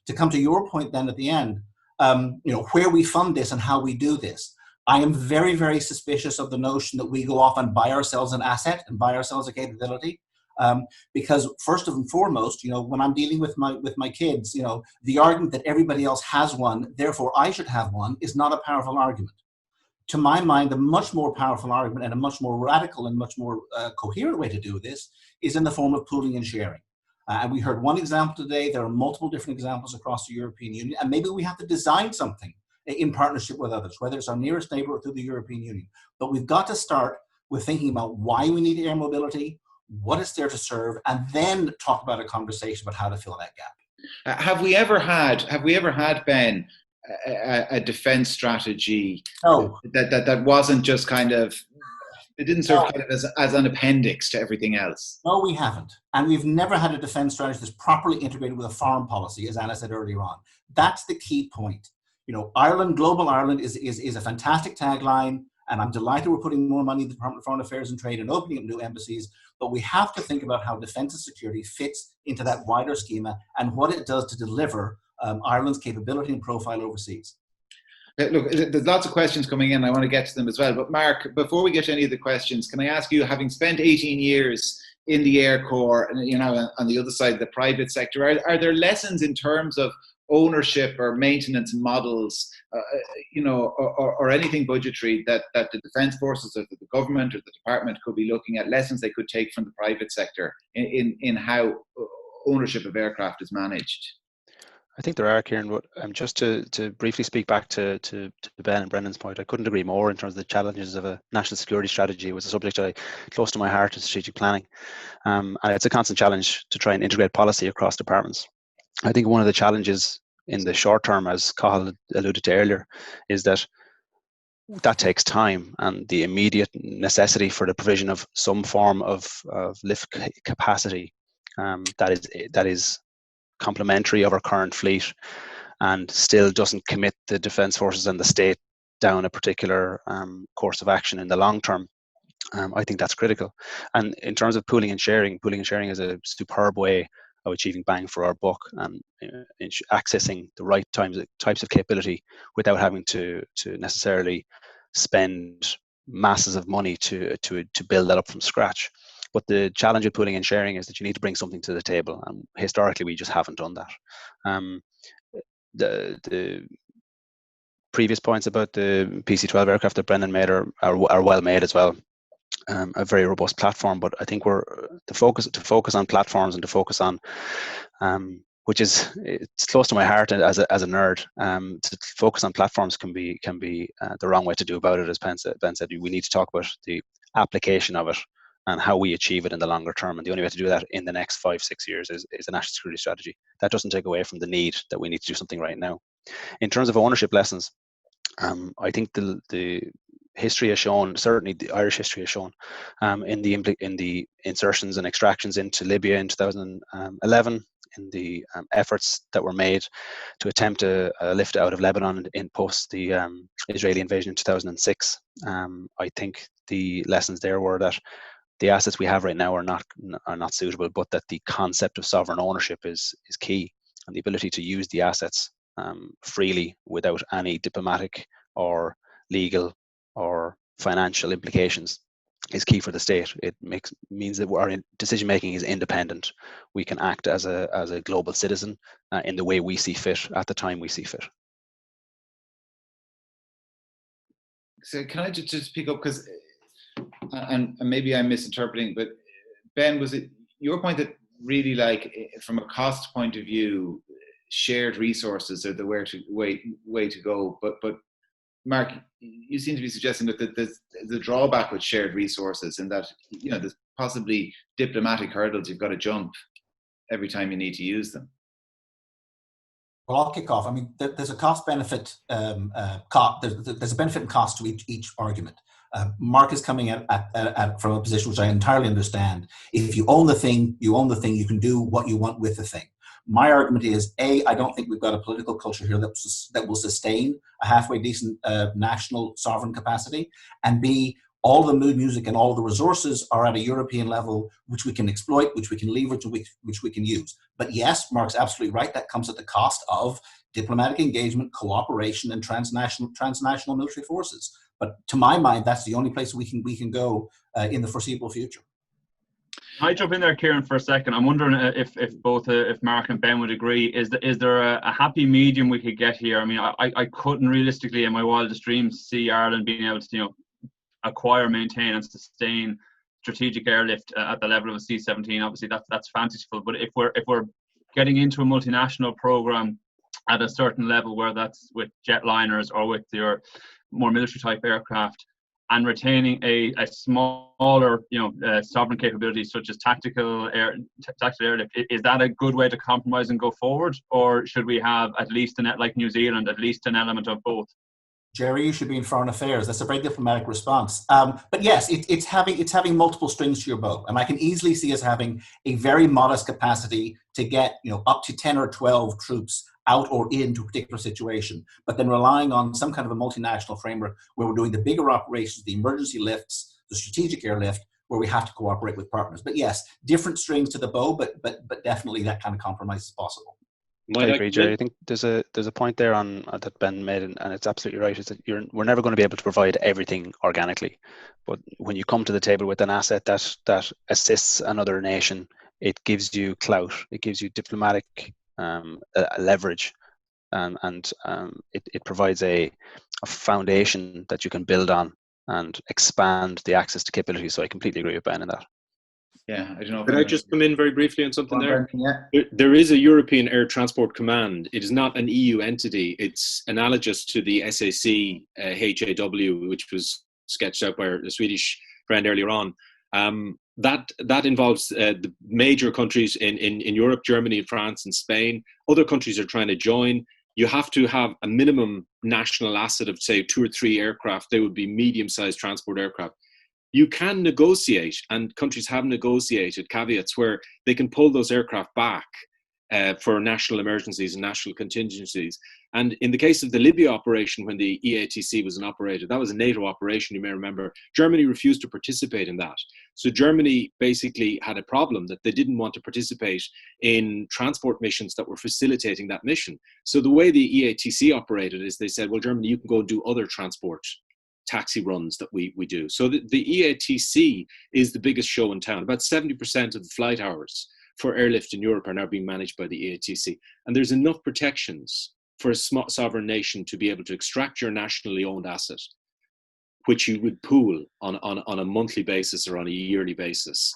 To come to your point then at the end, where we fund this and how we do this. I am very, very suspicious of the notion that we go off and buy ourselves an asset and buy ourselves a capability. Because first and foremost, when I'm dealing with my kids, the argument that everybody else has one, therefore I should have one, is not a powerful argument. To my mind, a much more powerful argument and a much more radical and much more coherent way to do this is in the form of pooling and sharing. And we heard one example today. There are multiple different examples across the European Union, and maybe we have to design something in partnership with others, whether it's our nearest neighbor or through the European Union. But we've got to start with thinking about why we need air mobility, what it's there to serve, and then talk about a conversation about how to fill that gap. Have we ever had, Ben, a defence strategy that wasn't just kind of, it didn't serve kind of as an appendix to everything else? No, we haven't. And we've never had a defence strategy that's properly integrated with a foreign policy, as Anna said earlier on. That's the key point. Ireland, Global Ireland is a fantastic tagline, and I'm delighted we're putting more money in the Department of Foreign Affairs and Trade and opening up new embassies, but we have to think about how defence and security fits into that wider schema and what it does to deliver Ireland's capability and profile overseas. Look, there's lots of questions coming in. I want to get to them as well. But Mark, before we get to any of the questions, can I ask you, having spent 18 years in the Air Corps, on the other side of the private sector, are there lessons in terms of ownership or maintenance models, or anything budgetary that the defence forces or the government or the department could be looking at, lessons they could take from the private sector in how ownership of aircraft is managed? I think there are, Kieran, but just to briefly speak back to Ben and Brendan's point, I couldn't agree more in terms of the challenges of a national security strategy. It was a subject close to my heart in strategic planning. And it's a constant challenge to try and integrate policy across departments. I think one of the challenges in the short term, as Cathal alluded to earlier, is that takes time, and the immediate necessity for the provision of some form of lift capacity that is complementary of our current fleet and still doesn't commit the defence forces and the state down a particular course of action in the long term. I think that's critical. And in terms of pooling and sharing is a superb way of achieving bang for our buck and accessing the right types of capability without having to necessarily spend masses of money to build that up from scratch. But the challenge with pooling and sharing is that you need to bring something to the table, and historically we just haven't done that. The previous points about the PC-12 aircraft that Brendan made are well made as well. A very robust platform, but I think to focus on platforms and to focus on it's close to my heart as a nerd. To focus on platforms can be the wrong way to do about it. As Ben said, we need to talk about the application of it and how we achieve it in the longer term. And the only way to do that in the next 5-6 years is a national security strategy. That doesn't take away from the need that we need to do something right now. In terms of ownership lessons, I think the history has shown, certainly the Irish history has shown, in the insertions and extractions into Libya in 2011, in the efforts that were made to attempt a lift out of Lebanon in post the Israeli invasion in 2006. I think the lessons there were that the assets we have right now are not suitable, but that the concept of sovereign ownership is key, and the ability to use the assets freely without any diplomatic or legal or financial implications is key for the state. It means that our decision making is independent. We can act as a global citizen in the way we see fit at the time we see fit. So can I just pick up, because and maybe I'm misinterpreting, but Ben, was it your point that really, like, from a cost point of view, shared resources are the way to go? But Mark, you seem to be suggesting that there's the drawback with shared resources, in that, you know, there's possibly diplomatic hurdles you've got to jump every time you need to use them. Well, I'll kick off. I mean, there's a cost-benefit. There's a benefit and cost to each argument. Mark is coming at from a position which I entirely understand. If you own the thing, you can do what you want with the thing. My argument is, A, I don't think we've got a political culture here that will sustain a halfway decent national sovereign capacity. And B, all the mood music and all the resources are at a European level, which we can exploit, which we can leverage, which we can use. But yes, Mark's absolutely right. That comes at the cost of diplomatic engagement, cooperation, and transnational military forces. But to my mind, that's the only place we can go in the foreseeable future. Can I jump in there, Kieran, for a second? I'm wondering if both if Mark and Ben would agree. Is there a happy medium we could get here? I mean, I couldn't realistically, in my wildest dreams, see Ireland being able to, you know, acquire, maintain, and sustain strategic airlift at the level of a C-17. Obviously, that's fanciful. But if we're getting into a multinational program at a certain level, where that's with jetliners or with your more military type aircraft, and retaining a smaller, you know, sovereign capabilities such as tactical airlift, is that a good way to compromise and go forward, or should we have at least like New Zealand, at least an element of both? Jerry, you should be in foreign affairs. That's a very diplomatic response. But yes, it's having multiple strings to your bow, and I can easily see us having a very modest capacity to get, you know, up to 10 or 12 troops out or into a particular situation, but then relying on some kind of a multinational framework where we're doing the bigger operations, the emergency lifts, the strategic airlift, where we have to cooperate with partners. But yes, different strings to the bow, but definitely that kind of compromise is possible. I agree, Jerry. I think there's a point there on that Ben made, and it's absolutely right. Is that we're never going to be able to provide everything organically, but when you come to the table with an asset that assists another nation, it gives you clout, it gives you diplomatic leverage, and it provides a foundation that you can build on and expand the access to capabilities. So I completely agree with Ben in that. Yeah, I don't know. Could I just come in very briefly on something there? Yeah. There is a European Air Transport Command. It is not an EU entity. It's analogous to the SAC HAW, which was sketched out by the Swedish friend earlier on. That involves the major countries in Europe, Germany, France, and Spain. Other countries are trying to join. You have to have a minimum national asset of, say, 2 or 3 aircraft. They would be medium-sized transport aircraft. You can negotiate, and countries have negotiated caveats where they can pull those aircraft back for national emergencies and national contingencies. And in the case of the Libya operation, when the EATC was an operator, that was a NATO operation, you may remember, Germany refused to participate in that. So Germany basically had a problem that they didn't want to participate in transport missions that were facilitating that mission. So the way the EATC operated is they said, well, Germany, you can go and do other transport taxi runs that we do. So the EATC is the biggest show in town. About 70% of the flight hours for airlift in Europe are now being managed by the EATC. And there's enough protections for a sovereign nation to be able to extract your nationally owned asset, which you would pool on a monthly basis or on a yearly basis.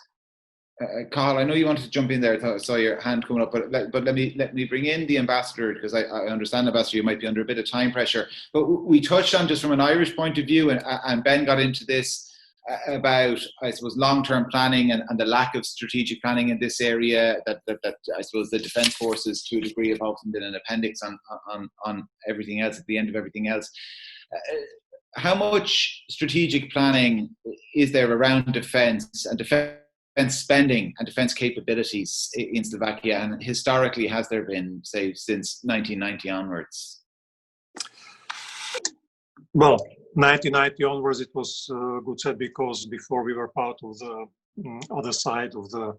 Carl, I know you wanted to jump in there. I saw your hand coming up, but let me bring in the ambassador, because I understand, Ambassador, you might be under a bit of time pressure. But we touched on, just from an Irish point of view, and Ben got into this about, I suppose, long-term planning and the lack of strategic planning in this area. That I suppose the Defence Forces, to a degree, have often been an appendix on everything else, at the end of everything else. how much strategic planning is there around defence and defence spending and defence capabilities in Slovakia, and historically has there been, say, since 1990 onwards? Well, 1990 onwards, it was good said, because before we were part of the other side of the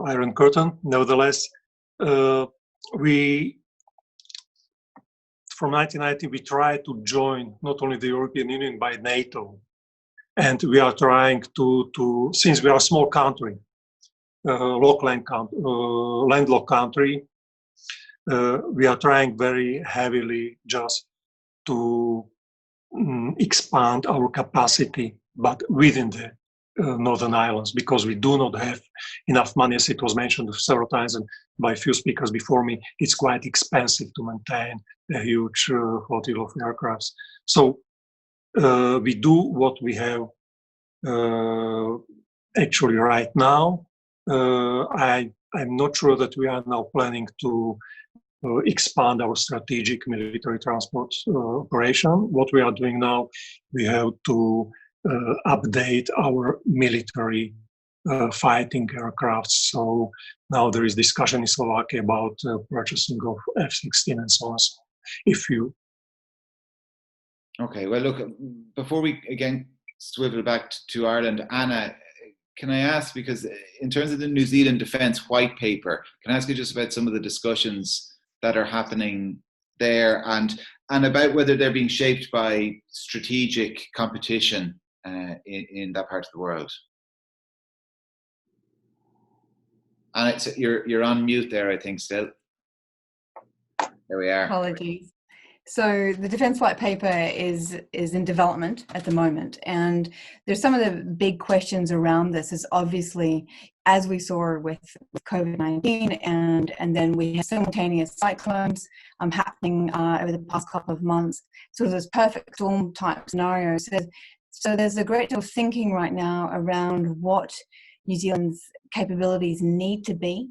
Iron Curtain. Nevertheless, we from 1990 we tried to join not only the European Union but NATO, and we are trying to since we are a small country, landlocked country, we are trying very heavily just to expand our capacity, but within the Northern Islands, because we do not have enough money, as it was mentioned several times and by a few speakers before me. It's quite expensive to maintain a huge flotilla of aircrafts. So we do what we have actually right now. I'm not sure that we are now planning to expand our strategic military transport operation. What we are doing now, we have to update our military fighting aircraft. So now there is discussion in Slovakia about purchasing of F-16 and so on. So if you... Okay, well, look, before we again swivel back to Ireland, Anna, can I ask, because in terms of the New Zealand Defence White Paper, can I ask you just about some of the discussions that are happening there, and about whether they're being shaped by strategic competition in that part of the world? And it's, you're on mute there, I think, still. There we are. Apologies. So the Defence White Paper is in development at the moment, and there's some of the big questions around this is obviously, as we saw with COVID-19, and then we have simultaneous cyclones happening over the past couple of months. So there's perfect storm type scenarios. So there's a great deal of thinking right now around what New Zealand's capabilities need to be,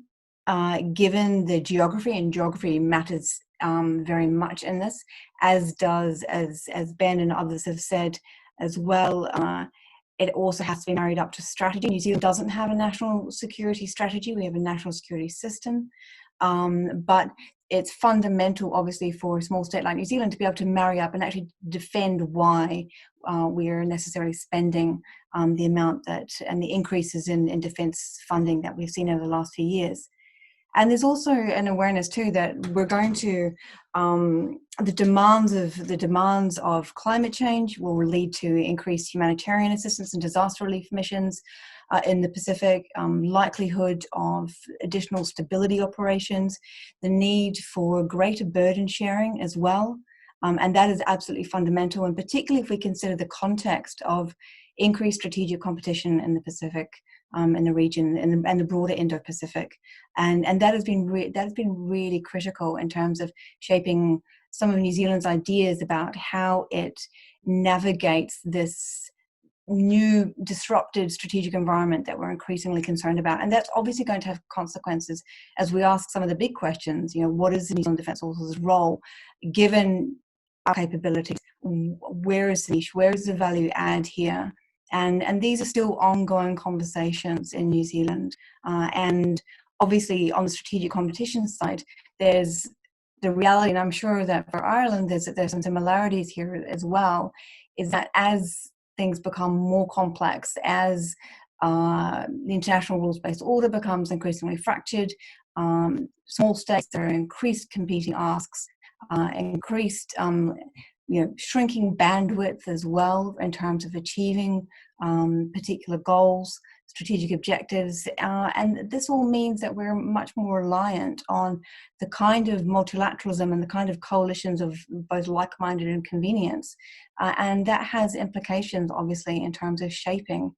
given the geography, and geography matters very much in this, as does, as Ben and others have said as well, it also has to be married up to strategy. New Zealand doesn't have a national security strategy. We have a national security system, but it's fundamental, obviously, for a small state like New Zealand to be able to marry up and actually defend why we are necessarily spending the amount that, and the increases in defence funding that we've seen over the last few years. And there's also an awareness too that we're going to the demands of climate change will lead to increased humanitarian assistance and disaster relief missions in the Pacific, likelihood of additional stability operations, the need for greater burden sharing as well, and that is absolutely fundamental. And particularly if we consider the context of increased strategic competition in the Pacific. In the region and the broader Indo-Pacific, and that has been really critical in terms of shaping some of New Zealand's ideas about how it navigates this new disrupted strategic environment that we're increasingly concerned about. And that's obviously going to have consequences as we ask some of the big questions. You know, what is the New Zealand Defence Force's role given our capabilities? Where is the niche? Where is the value add here? And these are still ongoing conversations in New Zealand. And obviously on the strategic competition side, there's the reality, and I'm sure that for Ireland there's some similarities here as well, is that as things become more complex, as the international rules-based order becomes increasingly fractured, small states, there are increased competing asks, increased shrinking bandwidth as well in terms of achieving particular goals, strategic objectives, and this all means that we're much more reliant on the kind of multilateralism and the kind of coalitions of both like-minded and convenience, and that has implications obviously in terms of shaping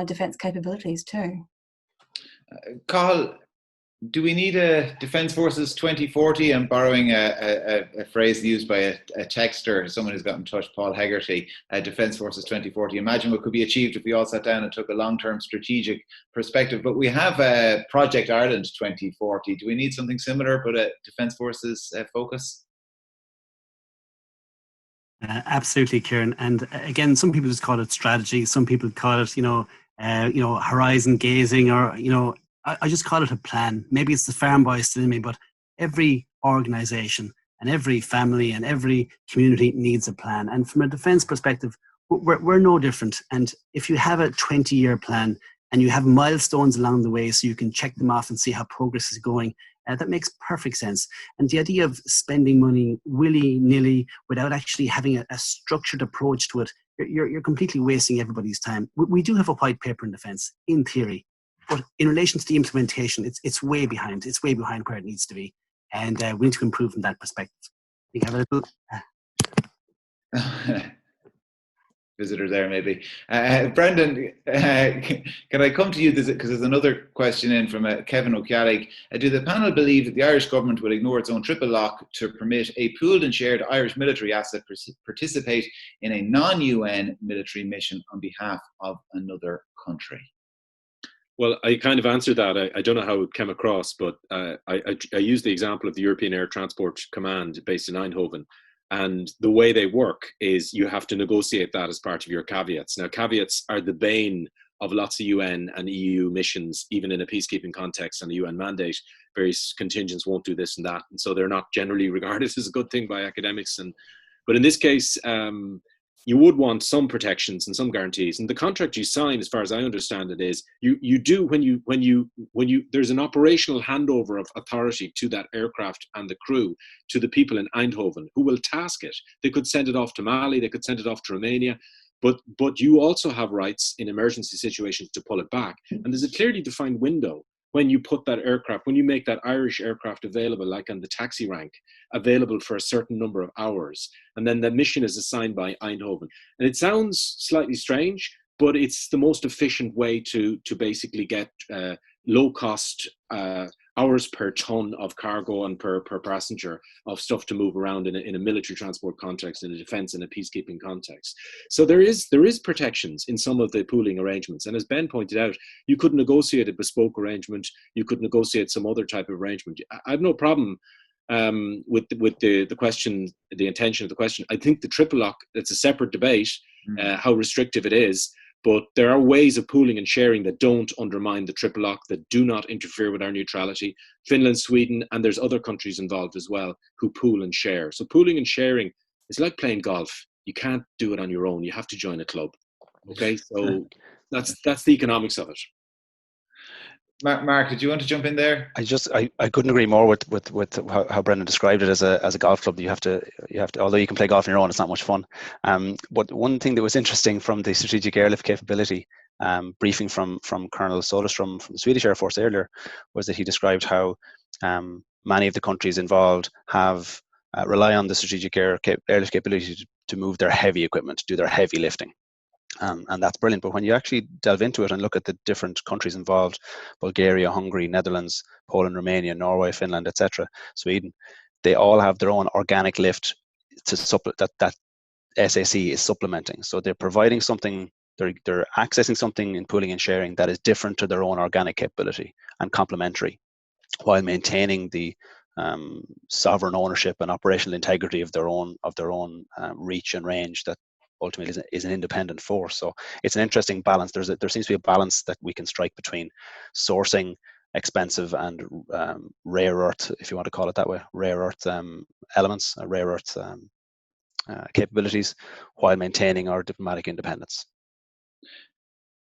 defence capabilities too. Carl, do we need a Defence Forces 2040? I'm borrowing a phrase used by a texter, someone who's got in touch, Paul Hegarty, Defence Forces 2040. Imagine what could be achieved if we all sat down and took a long-term strategic perspective. But we have a Project Ireland 2040. Do we need something similar but a Defence Forces focus? Absolutely, Kieran. And again, some people just call it strategy. Some people call it, horizon gazing, or, I just call it a plan. Maybe it's the farm boy still in me, but every organization and every family and every community needs a plan. And from a defense perspective, we're no different. And if you have a 20-year plan and you have milestones along the way so you can check them off and see how progress is going, that makes perfect sense. And the idea of spending money willy-nilly without actually having a structured approach to it, you're completely wasting everybody's time. We do have a white paper in defense, in theory, but in relation to the implementation, it's way behind. It's way behind where it needs to be. And we need to improve from that perspective. We have a little... visitor there, maybe. Brendan, can I come to you, because there's another question in from Kevin O'Callig. Do the panel believe that the Irish government will ignore its own triple lock to permit a pooled and shared Irish military asset participate in a non-UN military mission on behalf of another country? Well, I kind of answered that. I don't know how it came across, but I used the example of the European Air Transport Command based in Eindhoven. And the way they work is you have to negotiate that as part of your caveats. Now, caveats are the bane of lots of UN and EU missions, even in a peacekeeping context and a UN mandate. Various contingents won't do this and that. And so they're not generally regarded as a good thing by academics. But in this case, you would want some protections and some guarantees. And the contract you sign, as far as I understand it, is you do when you there's an operational handover of authority to that aircraft and the crew to the people in Eindhoven who will task it. They could send it off to Mali, they could send it off to Romania, but you also have rights in emergency situations to pull it back. And there's a clearly defined window when you put that aircraft, when you make that Irish aircraft available, like on the taxi rank, available for a certain number of hours. And then the mission is assigned by Eindhoven. And it sounds slightly strange, but it's the most efficient way to basically get low cost hours per ton of cargo and per passenger of stuff to move around in a military transport context, in a defense and a peacekeeping context. So there is protections in some of the pooling arrangements. And as Ben pointed out, you could negotiate a bespoke arrangement. You could negotiate some other type of arrangement. I have no problem with the question, the intention of the question. I think the triple lock, it's a separate debate, how restrictive it is. But there are ways of pooling and sharing that don't undermine the triple lock, that do not interfere with our neutrality. Finland, Sweden, and there's other countries involved as well who pool and share. So pooling and sharing is like playing golf. You can't do it on your own. You have to join a club. Okay, so that's the economics of it. Mark, did you want to jump in there? I couldn't agree more with how Brendan described it as a golf club. You have to although you can play golf on your own, it's not much fun. But one thing that was interesting from the strategic airlift capability briefing from Colonel Söderström from the Swedish Air Force earlier was that he described how many of the countries involved have rely on the strategic airlift capability to move their heavy equipment, to do their heavy lifting. And that's brilliant. But when you actually delve into it and look at the different countries involved, Bulgaria, Hungary, Netherlands, Poland, Romania, Norway, Finland, etc., Sweden, they all have their own organic lift to that SAC is supplementing. So they're providing something, they're accessing something in pooling and sharing that is different to their own organic capability and complementary, while maintaining the sovereign ownership and operational integrity of their own reach and range that ultimately is an independent force. So it's an interesting balance. There seems to be a balance that we can strike between sourcing expensive and rare earth, if you want to call it that way, rare earth elements, rare earth capabilities, while maintaining our diplomatic independence.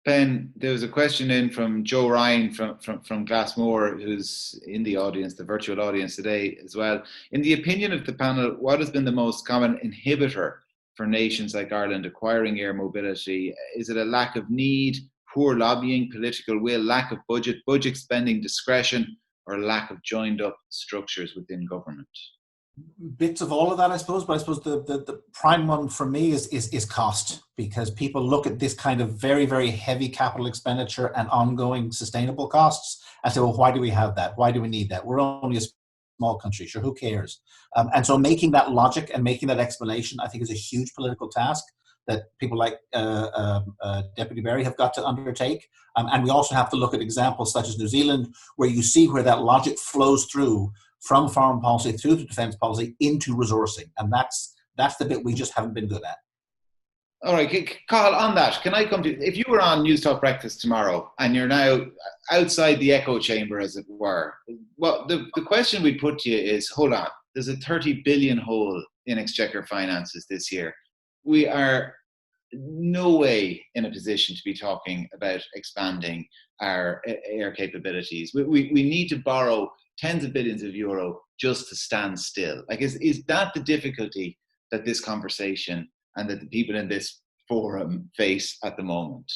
Ben, there was a question in from Joe Ryan from Glassmore, who's in the audience, the virtual audience today as well. In the opinion of the panel, what has been the most common inhibitor for nations like Ireland acquiring air mobility? Is it a lack of need, poor lobbying, political will, lack of budget spending discretion, or lack of joined up structures within government? Bits of all of that, I suppose, but I suppose the prime one for me is cost, because people look at this kind of very, very heavy capital expenditure and ongoing sustainable costs and say, well, why do we have that? Why do we need that? We're only a small country, sure, who cares? And so making that logic and making that explanation, I think, is a huge political task that people like Deputy Berry have got to undertake. And we also have to look at examples such as New Zealand, where you see where that logic flows through from foreign policy through to defense policy into resourcing. And that's That's the bit we just haven't been good at. All right, Carl, on that, can I come to, if you were on News Talk Breakfast tomorrow and you're now outside the echo chamber, as it were, well, the question we'd put to you is, hold on, there's a 30 billion hole in Exchequer finances this year. We are no way in a position to be talking about expanding our air capabilities. We need to borrow tens of billions of euro just to stand still. Like, is that the difficulty that this conversation and that the people in this forum face at the moment?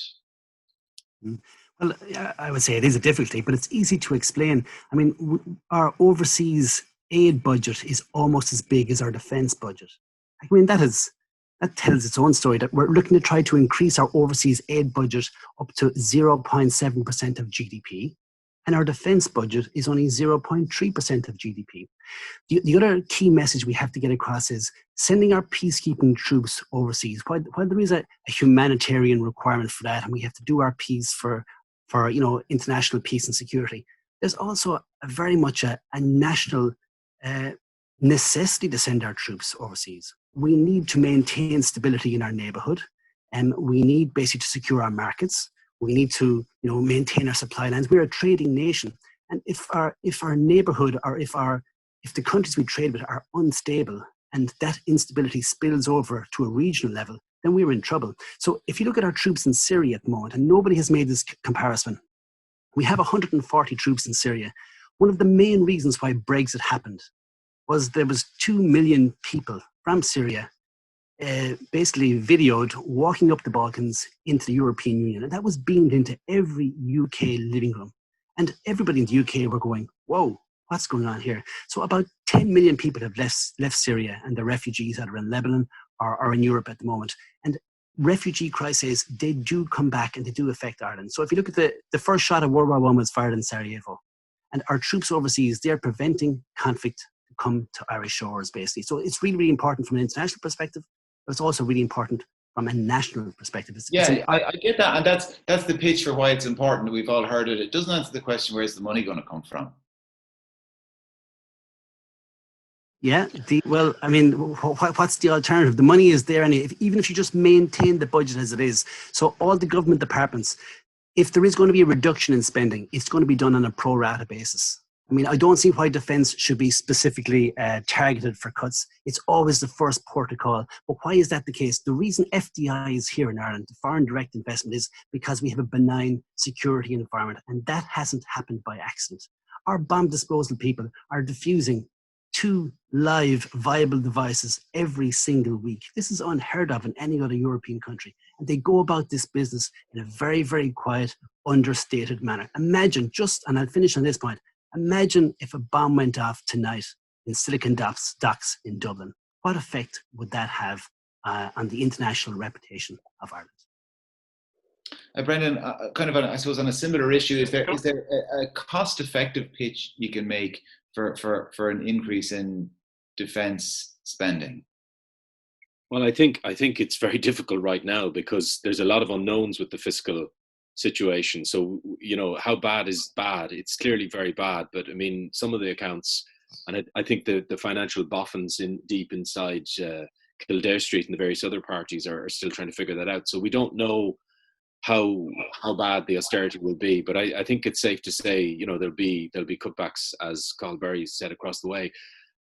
Well, I would say it is a difficulty, but it's easy to explain. I mean, our overseas aid budget is almost as big as our defence budget. I mean, that tells its own story, that we're looking to try to increase our overseas aid budget up to 0.7% of GDP. And our defence budget is only 0.3% of GDP. The other key message we have to get across is sending our peacekeeping troops overseas. While there is a humanitarian requirement for that, and we have to do our piece for international peace and security, there's also very much a national necessity to send our troops overseas. We need to maintain stability in our neighbourhood, and we need basically to secure our markets. We need to, maintain our supply lines. We're a trading nation, and if our neighbourhood, or if the countries we trade with are unstable, and that instability spills over to a regional level, then we're in trouble. So if you look at our troops in Syria at the moment, and nobody has made this comparison, we have 140 troops in Syria. One of the main reasons why Brexit happened was there was 2 million people from Syria basically videoed walking up the Balkans into the European Union. And that was beamed into every UK living room. And everybody in the UK were going, whoa, what's going on here? So about 10 million people have left Syria, and the refugees that are in Lebanon or in Europe at the moment. And refugee crises, they do come back and they do affect Ireland. So if you look at the first shot of World War I was fired in Sarajevo. And our troops overseas, they're preventing conflict to come to Irish shores, basically. So it's really, really important from an international perspective, but it's also really important from a national perspective. I get that, and that's the pitch for why it's important. We've all heard it. It doesn't answer the question, where's the money going to come from? Yeah, what's the alternative? The money is there, and even if you just maintain the budget as it is, so all the government departments, if there is going to be a reduction in spending, it's going to be done on a pro rata basis. I mean, I don't see why defence should be specifically targeted for cuts. It's always the first port of call. But why is that the case? The reason FDI is here in Ireland, the foreign direct investment, is because we have a benign security environment, and that hasn't happened by accident. Our bomb disposal people are diffusing 2 live viable devices every single week. This is unheard of in any other European country. And they go about this business in a very, very quiet, understated manner. Imagine and I'll finish on this point, imagine if a bomb went off tonight in Silicon Docks in Dublin. What effect would that have on the international reputation of Ireland? Brendan, I suppose on a similar issue, is there a cost-effective pitch you can make for an increase in defence spending? Well, I think it's very difficult right now because there's a lot of unknowns with the fiscal situation. So, how bad is bad? It's clearly very bad, but I mean, some of the accounts, and I think the financial boffins deep inside Kildare Street and the various other parties are still trying to figure that out. So we don't know how bad the austerity will be, but I think it's safe to say, there'll be cutbacks, as Carl Berry said, across the way.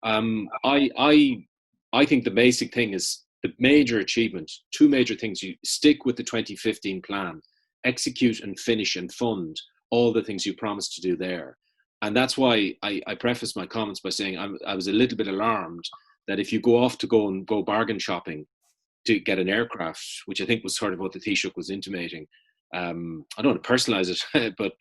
I think the basic thing is the major achievement, 2 major things. You stick with the 2015 plan, execute and finish and fund all the things you promised to do there. And that's why I preface my comments by saying I was a little bit alarmed that if you go off to go bargain shopping to get an aircraft, which I think was sort of what the Taoiseach was intimating, I don't want to personalise it, but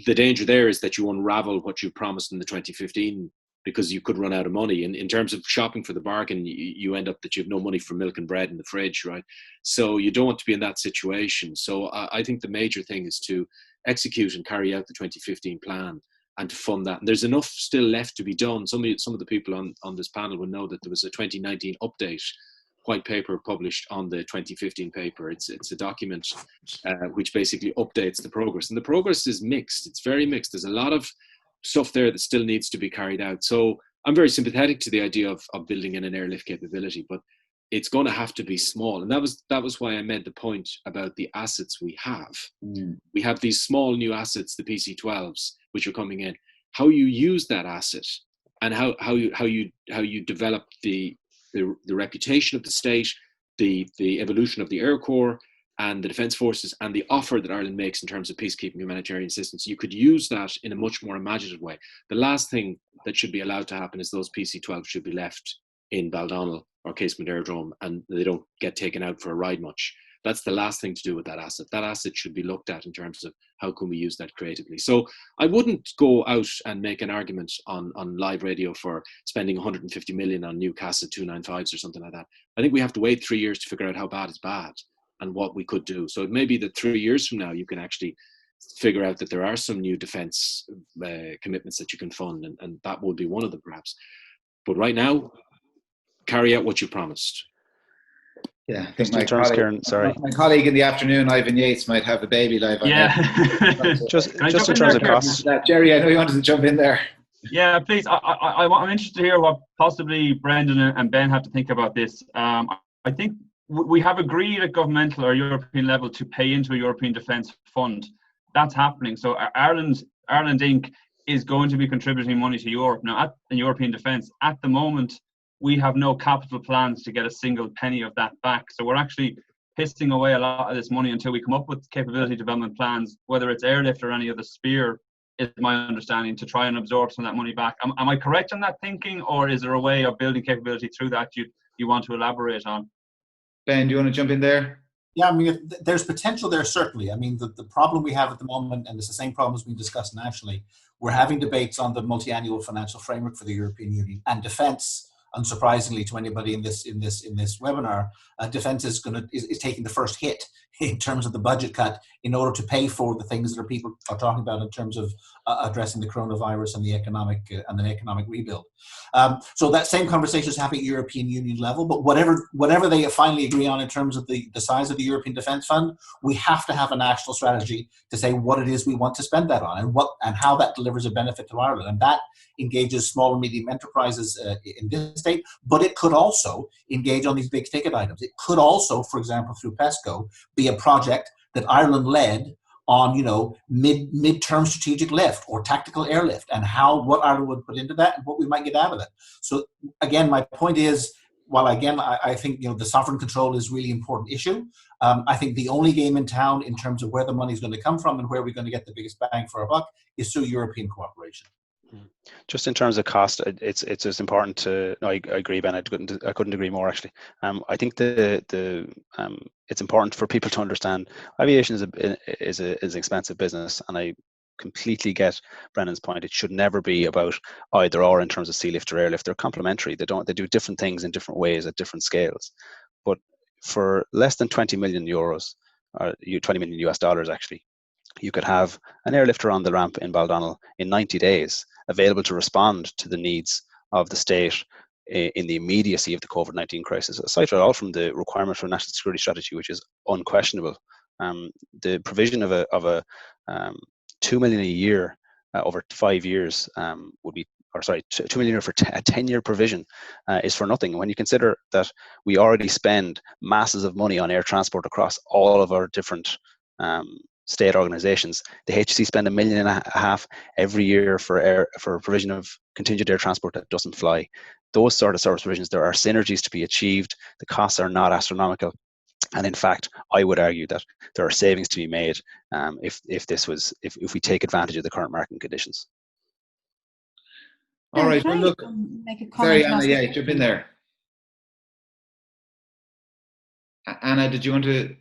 the danger there is that you unravel what you promised in the 2015 because you could run out of money. And in terms of shopping for the bargain, you end up that you have no money for milk and bread in the fridge, right? So you don't want to be in that situation. So I think the major thing is to execute and carry out the 2015 plan and to fund that. And there's enough still left to be done. Some of the people on this panel will know that there was a 2019 update white paper published on the 2015 paper. It's a document which basically updates the progress. And the progress is mixed. It's very mixed. There's a lot of stuff there that still needs to be carried out. So I'm very sympathetic to the idea of building in an airlift capability, but it's going to have to be small. And that was why I made the point about the assets we have. We have these small new assets, the PC-12s, which are coming in. How you use that asset and how you develop the reputation of the state, the evolution of the Air Corps and the Defence Forces, and the offer that Ireland makes in terms of peacekeeping humanitarian assistance. You could use that in a much more imaginative way. The last thing that should be allowed to happen is those PC-12 should be left in Baldonnel or Casement Aerodrome and they don't get taken out for a ride much. That's the last thing to do with that asset. That asset should be looked at in terms of how can we use that creatively. So I wouldn't go out and make an argument on live radio for spending 150 million on new CASA 295s or something like that. I think we have to wait 3 years to figure out how bad is bad and what we could do. So it may be that 3 years from now you can actually figure out that there are some new defence commitments that you can fund, and that would be one of them perhaps. But right now, carry out what you promised. Yeah, I think my colleague in the afternoon, Ivan Yates, might have a baby live on. Yeah. just in terms of costs. Jerry, I know you wanted to jump in there. Yeah, please. I'm interested to hear what possibly Brendan and Ben have to think about this. I think we have agreed at governmental or European level to pay into a European Defence Fund. That's happening. So Ireland Inc. is going to be contributing money to Europe. Now, at the European Defence, at the moment, we have no capital plans to get a single penny of that back. So we're actually pissing away a lot of this money until we come up with capability development plans, whether it's airlift or any other sphere, is my understanding, to try and absorb some of that money back. Am I correct in that thinking, or is there a way of building capability through that you want to elaborate on? Ben, do you want to jump in there? Yeah, I mean, there's potential there, certainly. I mean, the problem we have at the moment, and it's the same problems we discussed nationally, we're having debates on the multi-annual financial framework for the European Union, and defence, unsurprisingly to anybody in this webinar, defence is taking the first hit in terms of the budget cut in order to pay for the things that people are talking about in terms of addressing the coronavirus and the economic rebuild. So that same conversation is happening at European Union level, but whatever they finally agree on in terms of the size of the European Defence Fund, we have to have a national strategy to say what it is we want to spend that on and how that delivers a benefit to Ireland. And that engages small and medium enterprises in this state, but it could also engage on these big ticket items. It could also, for example, through PESCO, be a project that Ireland led on, mid-term strategic lift or tactical airlift, and what Ireland would put into that and what we might get out of it. So again, my point is, while again, I think, the sovereign control is a really important issue. I think the only game in town in terms of where the money is going to come from and where we're going to get the biggest bang for our buck is through European cooperation. Just in terms of cost, it's just important to. No, I agree, Ben. I couldn't agree more, actually. I think it's important for people to understand aviation is an expensive business, and I completely get Brennan's point. It should never be about either or in terms of sea lift or airlift. They're complementary. They do different things in different ways at different scales. But for less than 20 million euros, or $20 million US dollars, actually, you could have an airlifter on the ramp in Baldonnel in 90 days, available to respond to the needs of the state in the immediacy of the COVID-19 crisis. Aside from all from the requirement for a national security strategy, which is unquestionable, the provision of a $2 million a year over 5 years would be, or sorry, $2 million for a 10-year provision is for nothing. When you consider that we already spend masses of money on air transport across all of our different state organisations, the HSE spend $1.5 million every year for provision of contingent air transport that doesn't fly. Those sort of service provisions, there are synergies to be achieved. The costs are not astronomical, and in fact, I would argue that there are savings to be made if we take advantage of the current market conditions. All right. Well, look. Make a comment. Sorry, Anna. Yeah, jump in there. Anna, did you want to?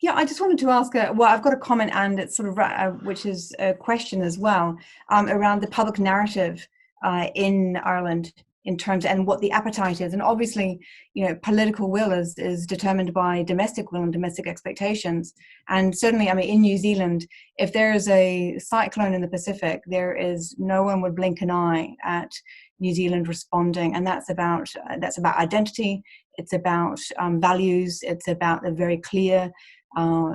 Yeah, I just wanted to ask, I've got a comment, and it's sort of, which is a question as well, around the public narrative in Ireland in terms, and what the appetite is. And obviously, political will is determined by domestic will and domestic expectations. And certainly, I mean, in New Zealand, if there is a cyclone in the Pacific, no one would blink an eye at New Zealand responding. And that's about identity. It's about values. It's about a very clear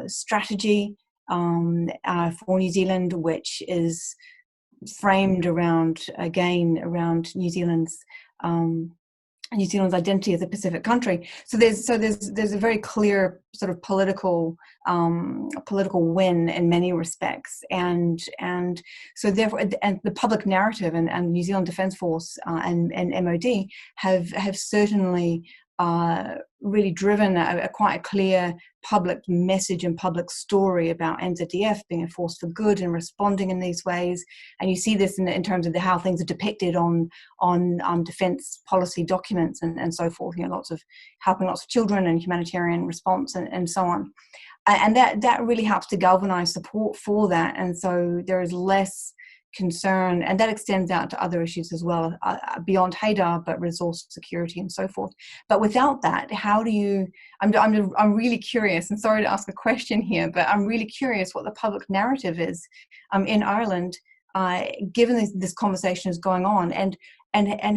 strategy for New Zealand, which is framed around, again, around New Zealand's identity as a Pacific country. So there's a very clear sort of political win in many respects, and so therefore, and the public narrative and New Zealand Defence Force and MOD have certainly really driven quite a clear public message and public story about NZDF being a force for good and responding in these ways. And you see this in terms of how things are depicted on defence policy documents and so forth. You know, helping lots of children and humanitarian response and so on. And that really helps to galvanise support for that. And so there is less concern, and that extends out to other issues as well, beyond HADAR, but resource security and so forth. But without that, how do you, I'm really curious, and sorry to ask a question here, but I'm really curious what the public narrative is in Ireland, given this conversation is going on, and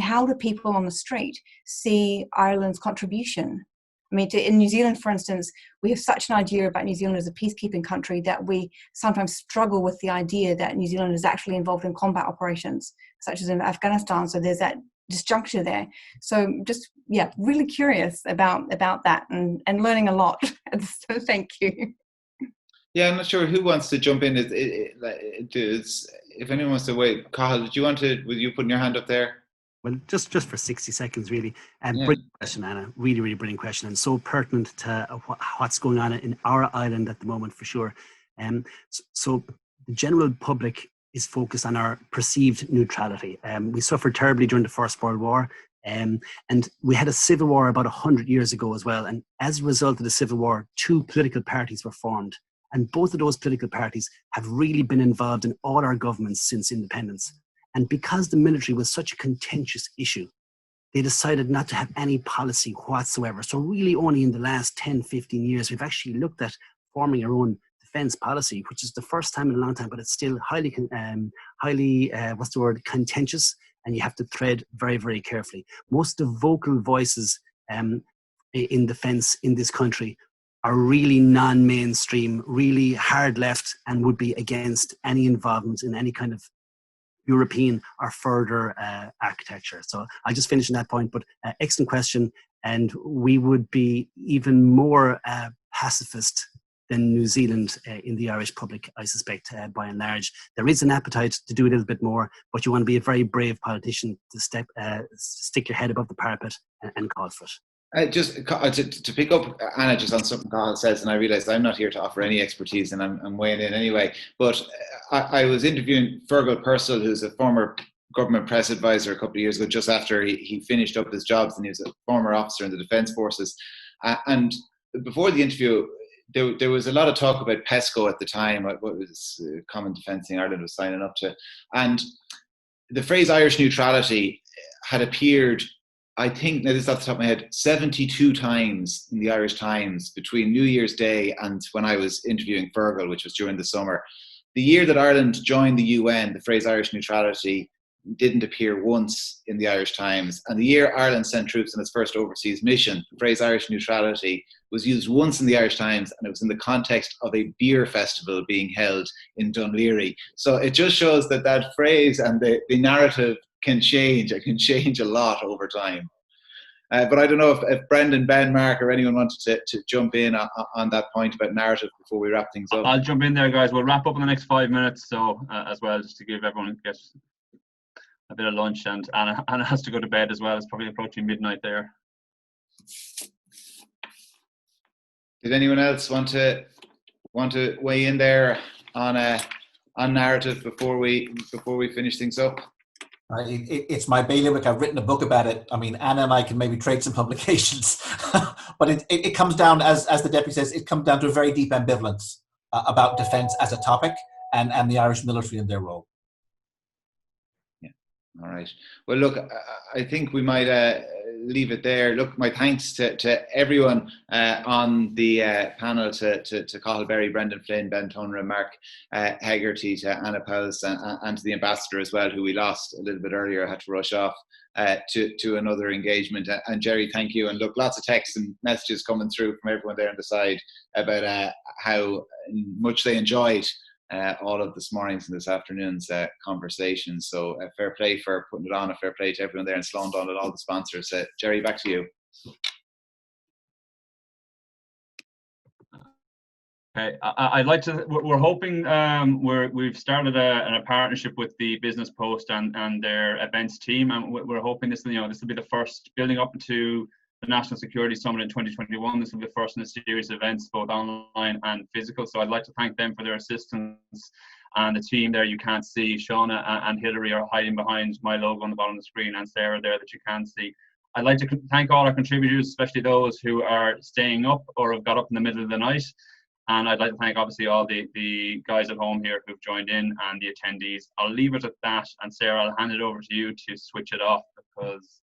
how do people on the street see Ireland's contribution? I mean, in New Zealand, for instance, we have such an idea about New Zealand as a peacekeeping country that we sometimes struggle with the idea that New Zealand is actually involved in combat operations, such as in Afghanistan. So there's that disjuncture there. So just, yeah, really curious about that and learning a lot. So thank you. Yeah, I'm not sure who wants to jump in. If anyone wants to wait, Cathal, were you putting your hand up there? Well, just for 60 seconds, really. Brilliant question, Anna. Really, really brilliant question, and so pertinent to what's going on in our island at the moment, for sure. So the general public is focused on our perceived neutrality. We suffered terribly during the First World War, and we had a civil war about 100 years ago as well. And as a result of the civil war, two political parties were formed. And both of those political parties have really been involved in all our governments since independence. And because the military was such a contentious issue, they decided not to have any policy whatsoever. So really only in the last 10, 15 years, we've actually looked at forming our own defense policy, which is the first time in a long time, but it's still highly contentious, and you have to tread very, very carefully. Most of the vocal voices in defense in this country are really non-mainstream, really hard left, and would be against any involvement in any kind of European or further architecture. So I'll just finish on that point, but excellent question. And we would be even more pacifist than New Zealand in the Irish public, I suspect, by and large. There is an appetite to do a little bit more, but you want to be a very brave politician to stick your head above the parapet and call for it. Just to pick up, Anna, just on something Cathal says, and I realised I'm not here to offer any expertise, and I'm weighing in anyway, but I was interviewing Fergal Purcell, who's a former government press advisor a couple of years ago, just after he finished up his jobs, and he was a former officer in the Defence Forces. And before the interview, there was a lot of talk about PESCO at the time, what was Common Defence in Ireland was signing up to. And the phrase Irish neutrality had appeared, I think, now this is off the top of my head, 72 times in the Irish Times between New Year's Day and when I was interviewing Fergal, which was during the summer. The year that Ireland joined the UN, the phrase Irish neutrality didn't appear once in the Irish Times. And the year Ireland sent troops on its first overseas mission, the phrase Irish neutrality was used once in the Irish Times, and it was in the context of a beer festival being held in Dunleary. So it just shows that phrase and the narrative can change. It can change a lot over time. But I don't know if Brendan, Ben, Mark, or anyone wanted to jump in on that point about narrative before we wrap things up. I'll jump in there, guys. We'll wrap up in the next 5 minutes, so as well, just to give everyone a bit of lunch, and Anna has to go to bed as well. It's probably approaching midnight there. Did anyone else want to weigh in there on narrative before we finish things up? It's my bailiwick. I've written a book about it. I mean, Anna and I can maybe trade some publications, but it comes down, as the deputy says, it comes down to a very deep ambivalence about defence as a topic and the Irish military and their role. Yeah. All right. Well, look, I think we might leave it there. Look, my thanks to everyone on the panel, to Cathal Berry, Brendan Flynn, Ben Toner, and Mark Hegarty, to Anna Powles, and to the ambassador as well, who we lost a little bit earlier. I had to rush off to another engagement. And Jerry, thank you. And look, lots of texts and messages coming through from everyone there on the side about how much they enjoyed all of this morning's and this afternoon's conversation. So fair play for putting it on, a fair play to everyone there in Slándáil and all the sponsors. Jerry, back to you. Okay, I'd like to. We're hoping we've started a partnership with the Business Post and their events team, and we're hoping this will be the first, building up to the National Security Summit in 2021. This will be the first in a series of events, both online and physical. So I'd like to thank them for their assistance, and the team there you can't see. Shauna and Hilary are hiding behind my logo on the bottom of the screen, and Sarah there that you can see. I'd like to thank all our contributors, especially those who are staying up or have got up in the middle of the night. And I'd like to thank, obviously, all the guys at home here who've joined in and the attendees. I'll leave it at that. And Sarah, I'll hand it over to you to switch it off, because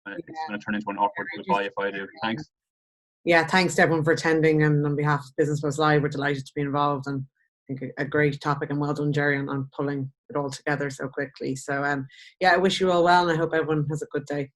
it's going to turn into an awkward goodbye if I do. Thanks. Yeah, thanks to everyone for attending. And on behalf of Business Post Live, we're delighted to be involved. And I think a great topic. And well done, Jerry, on pulling it all together so quickly. So, yeah, I wish you all well, and I hope everyone has a good day.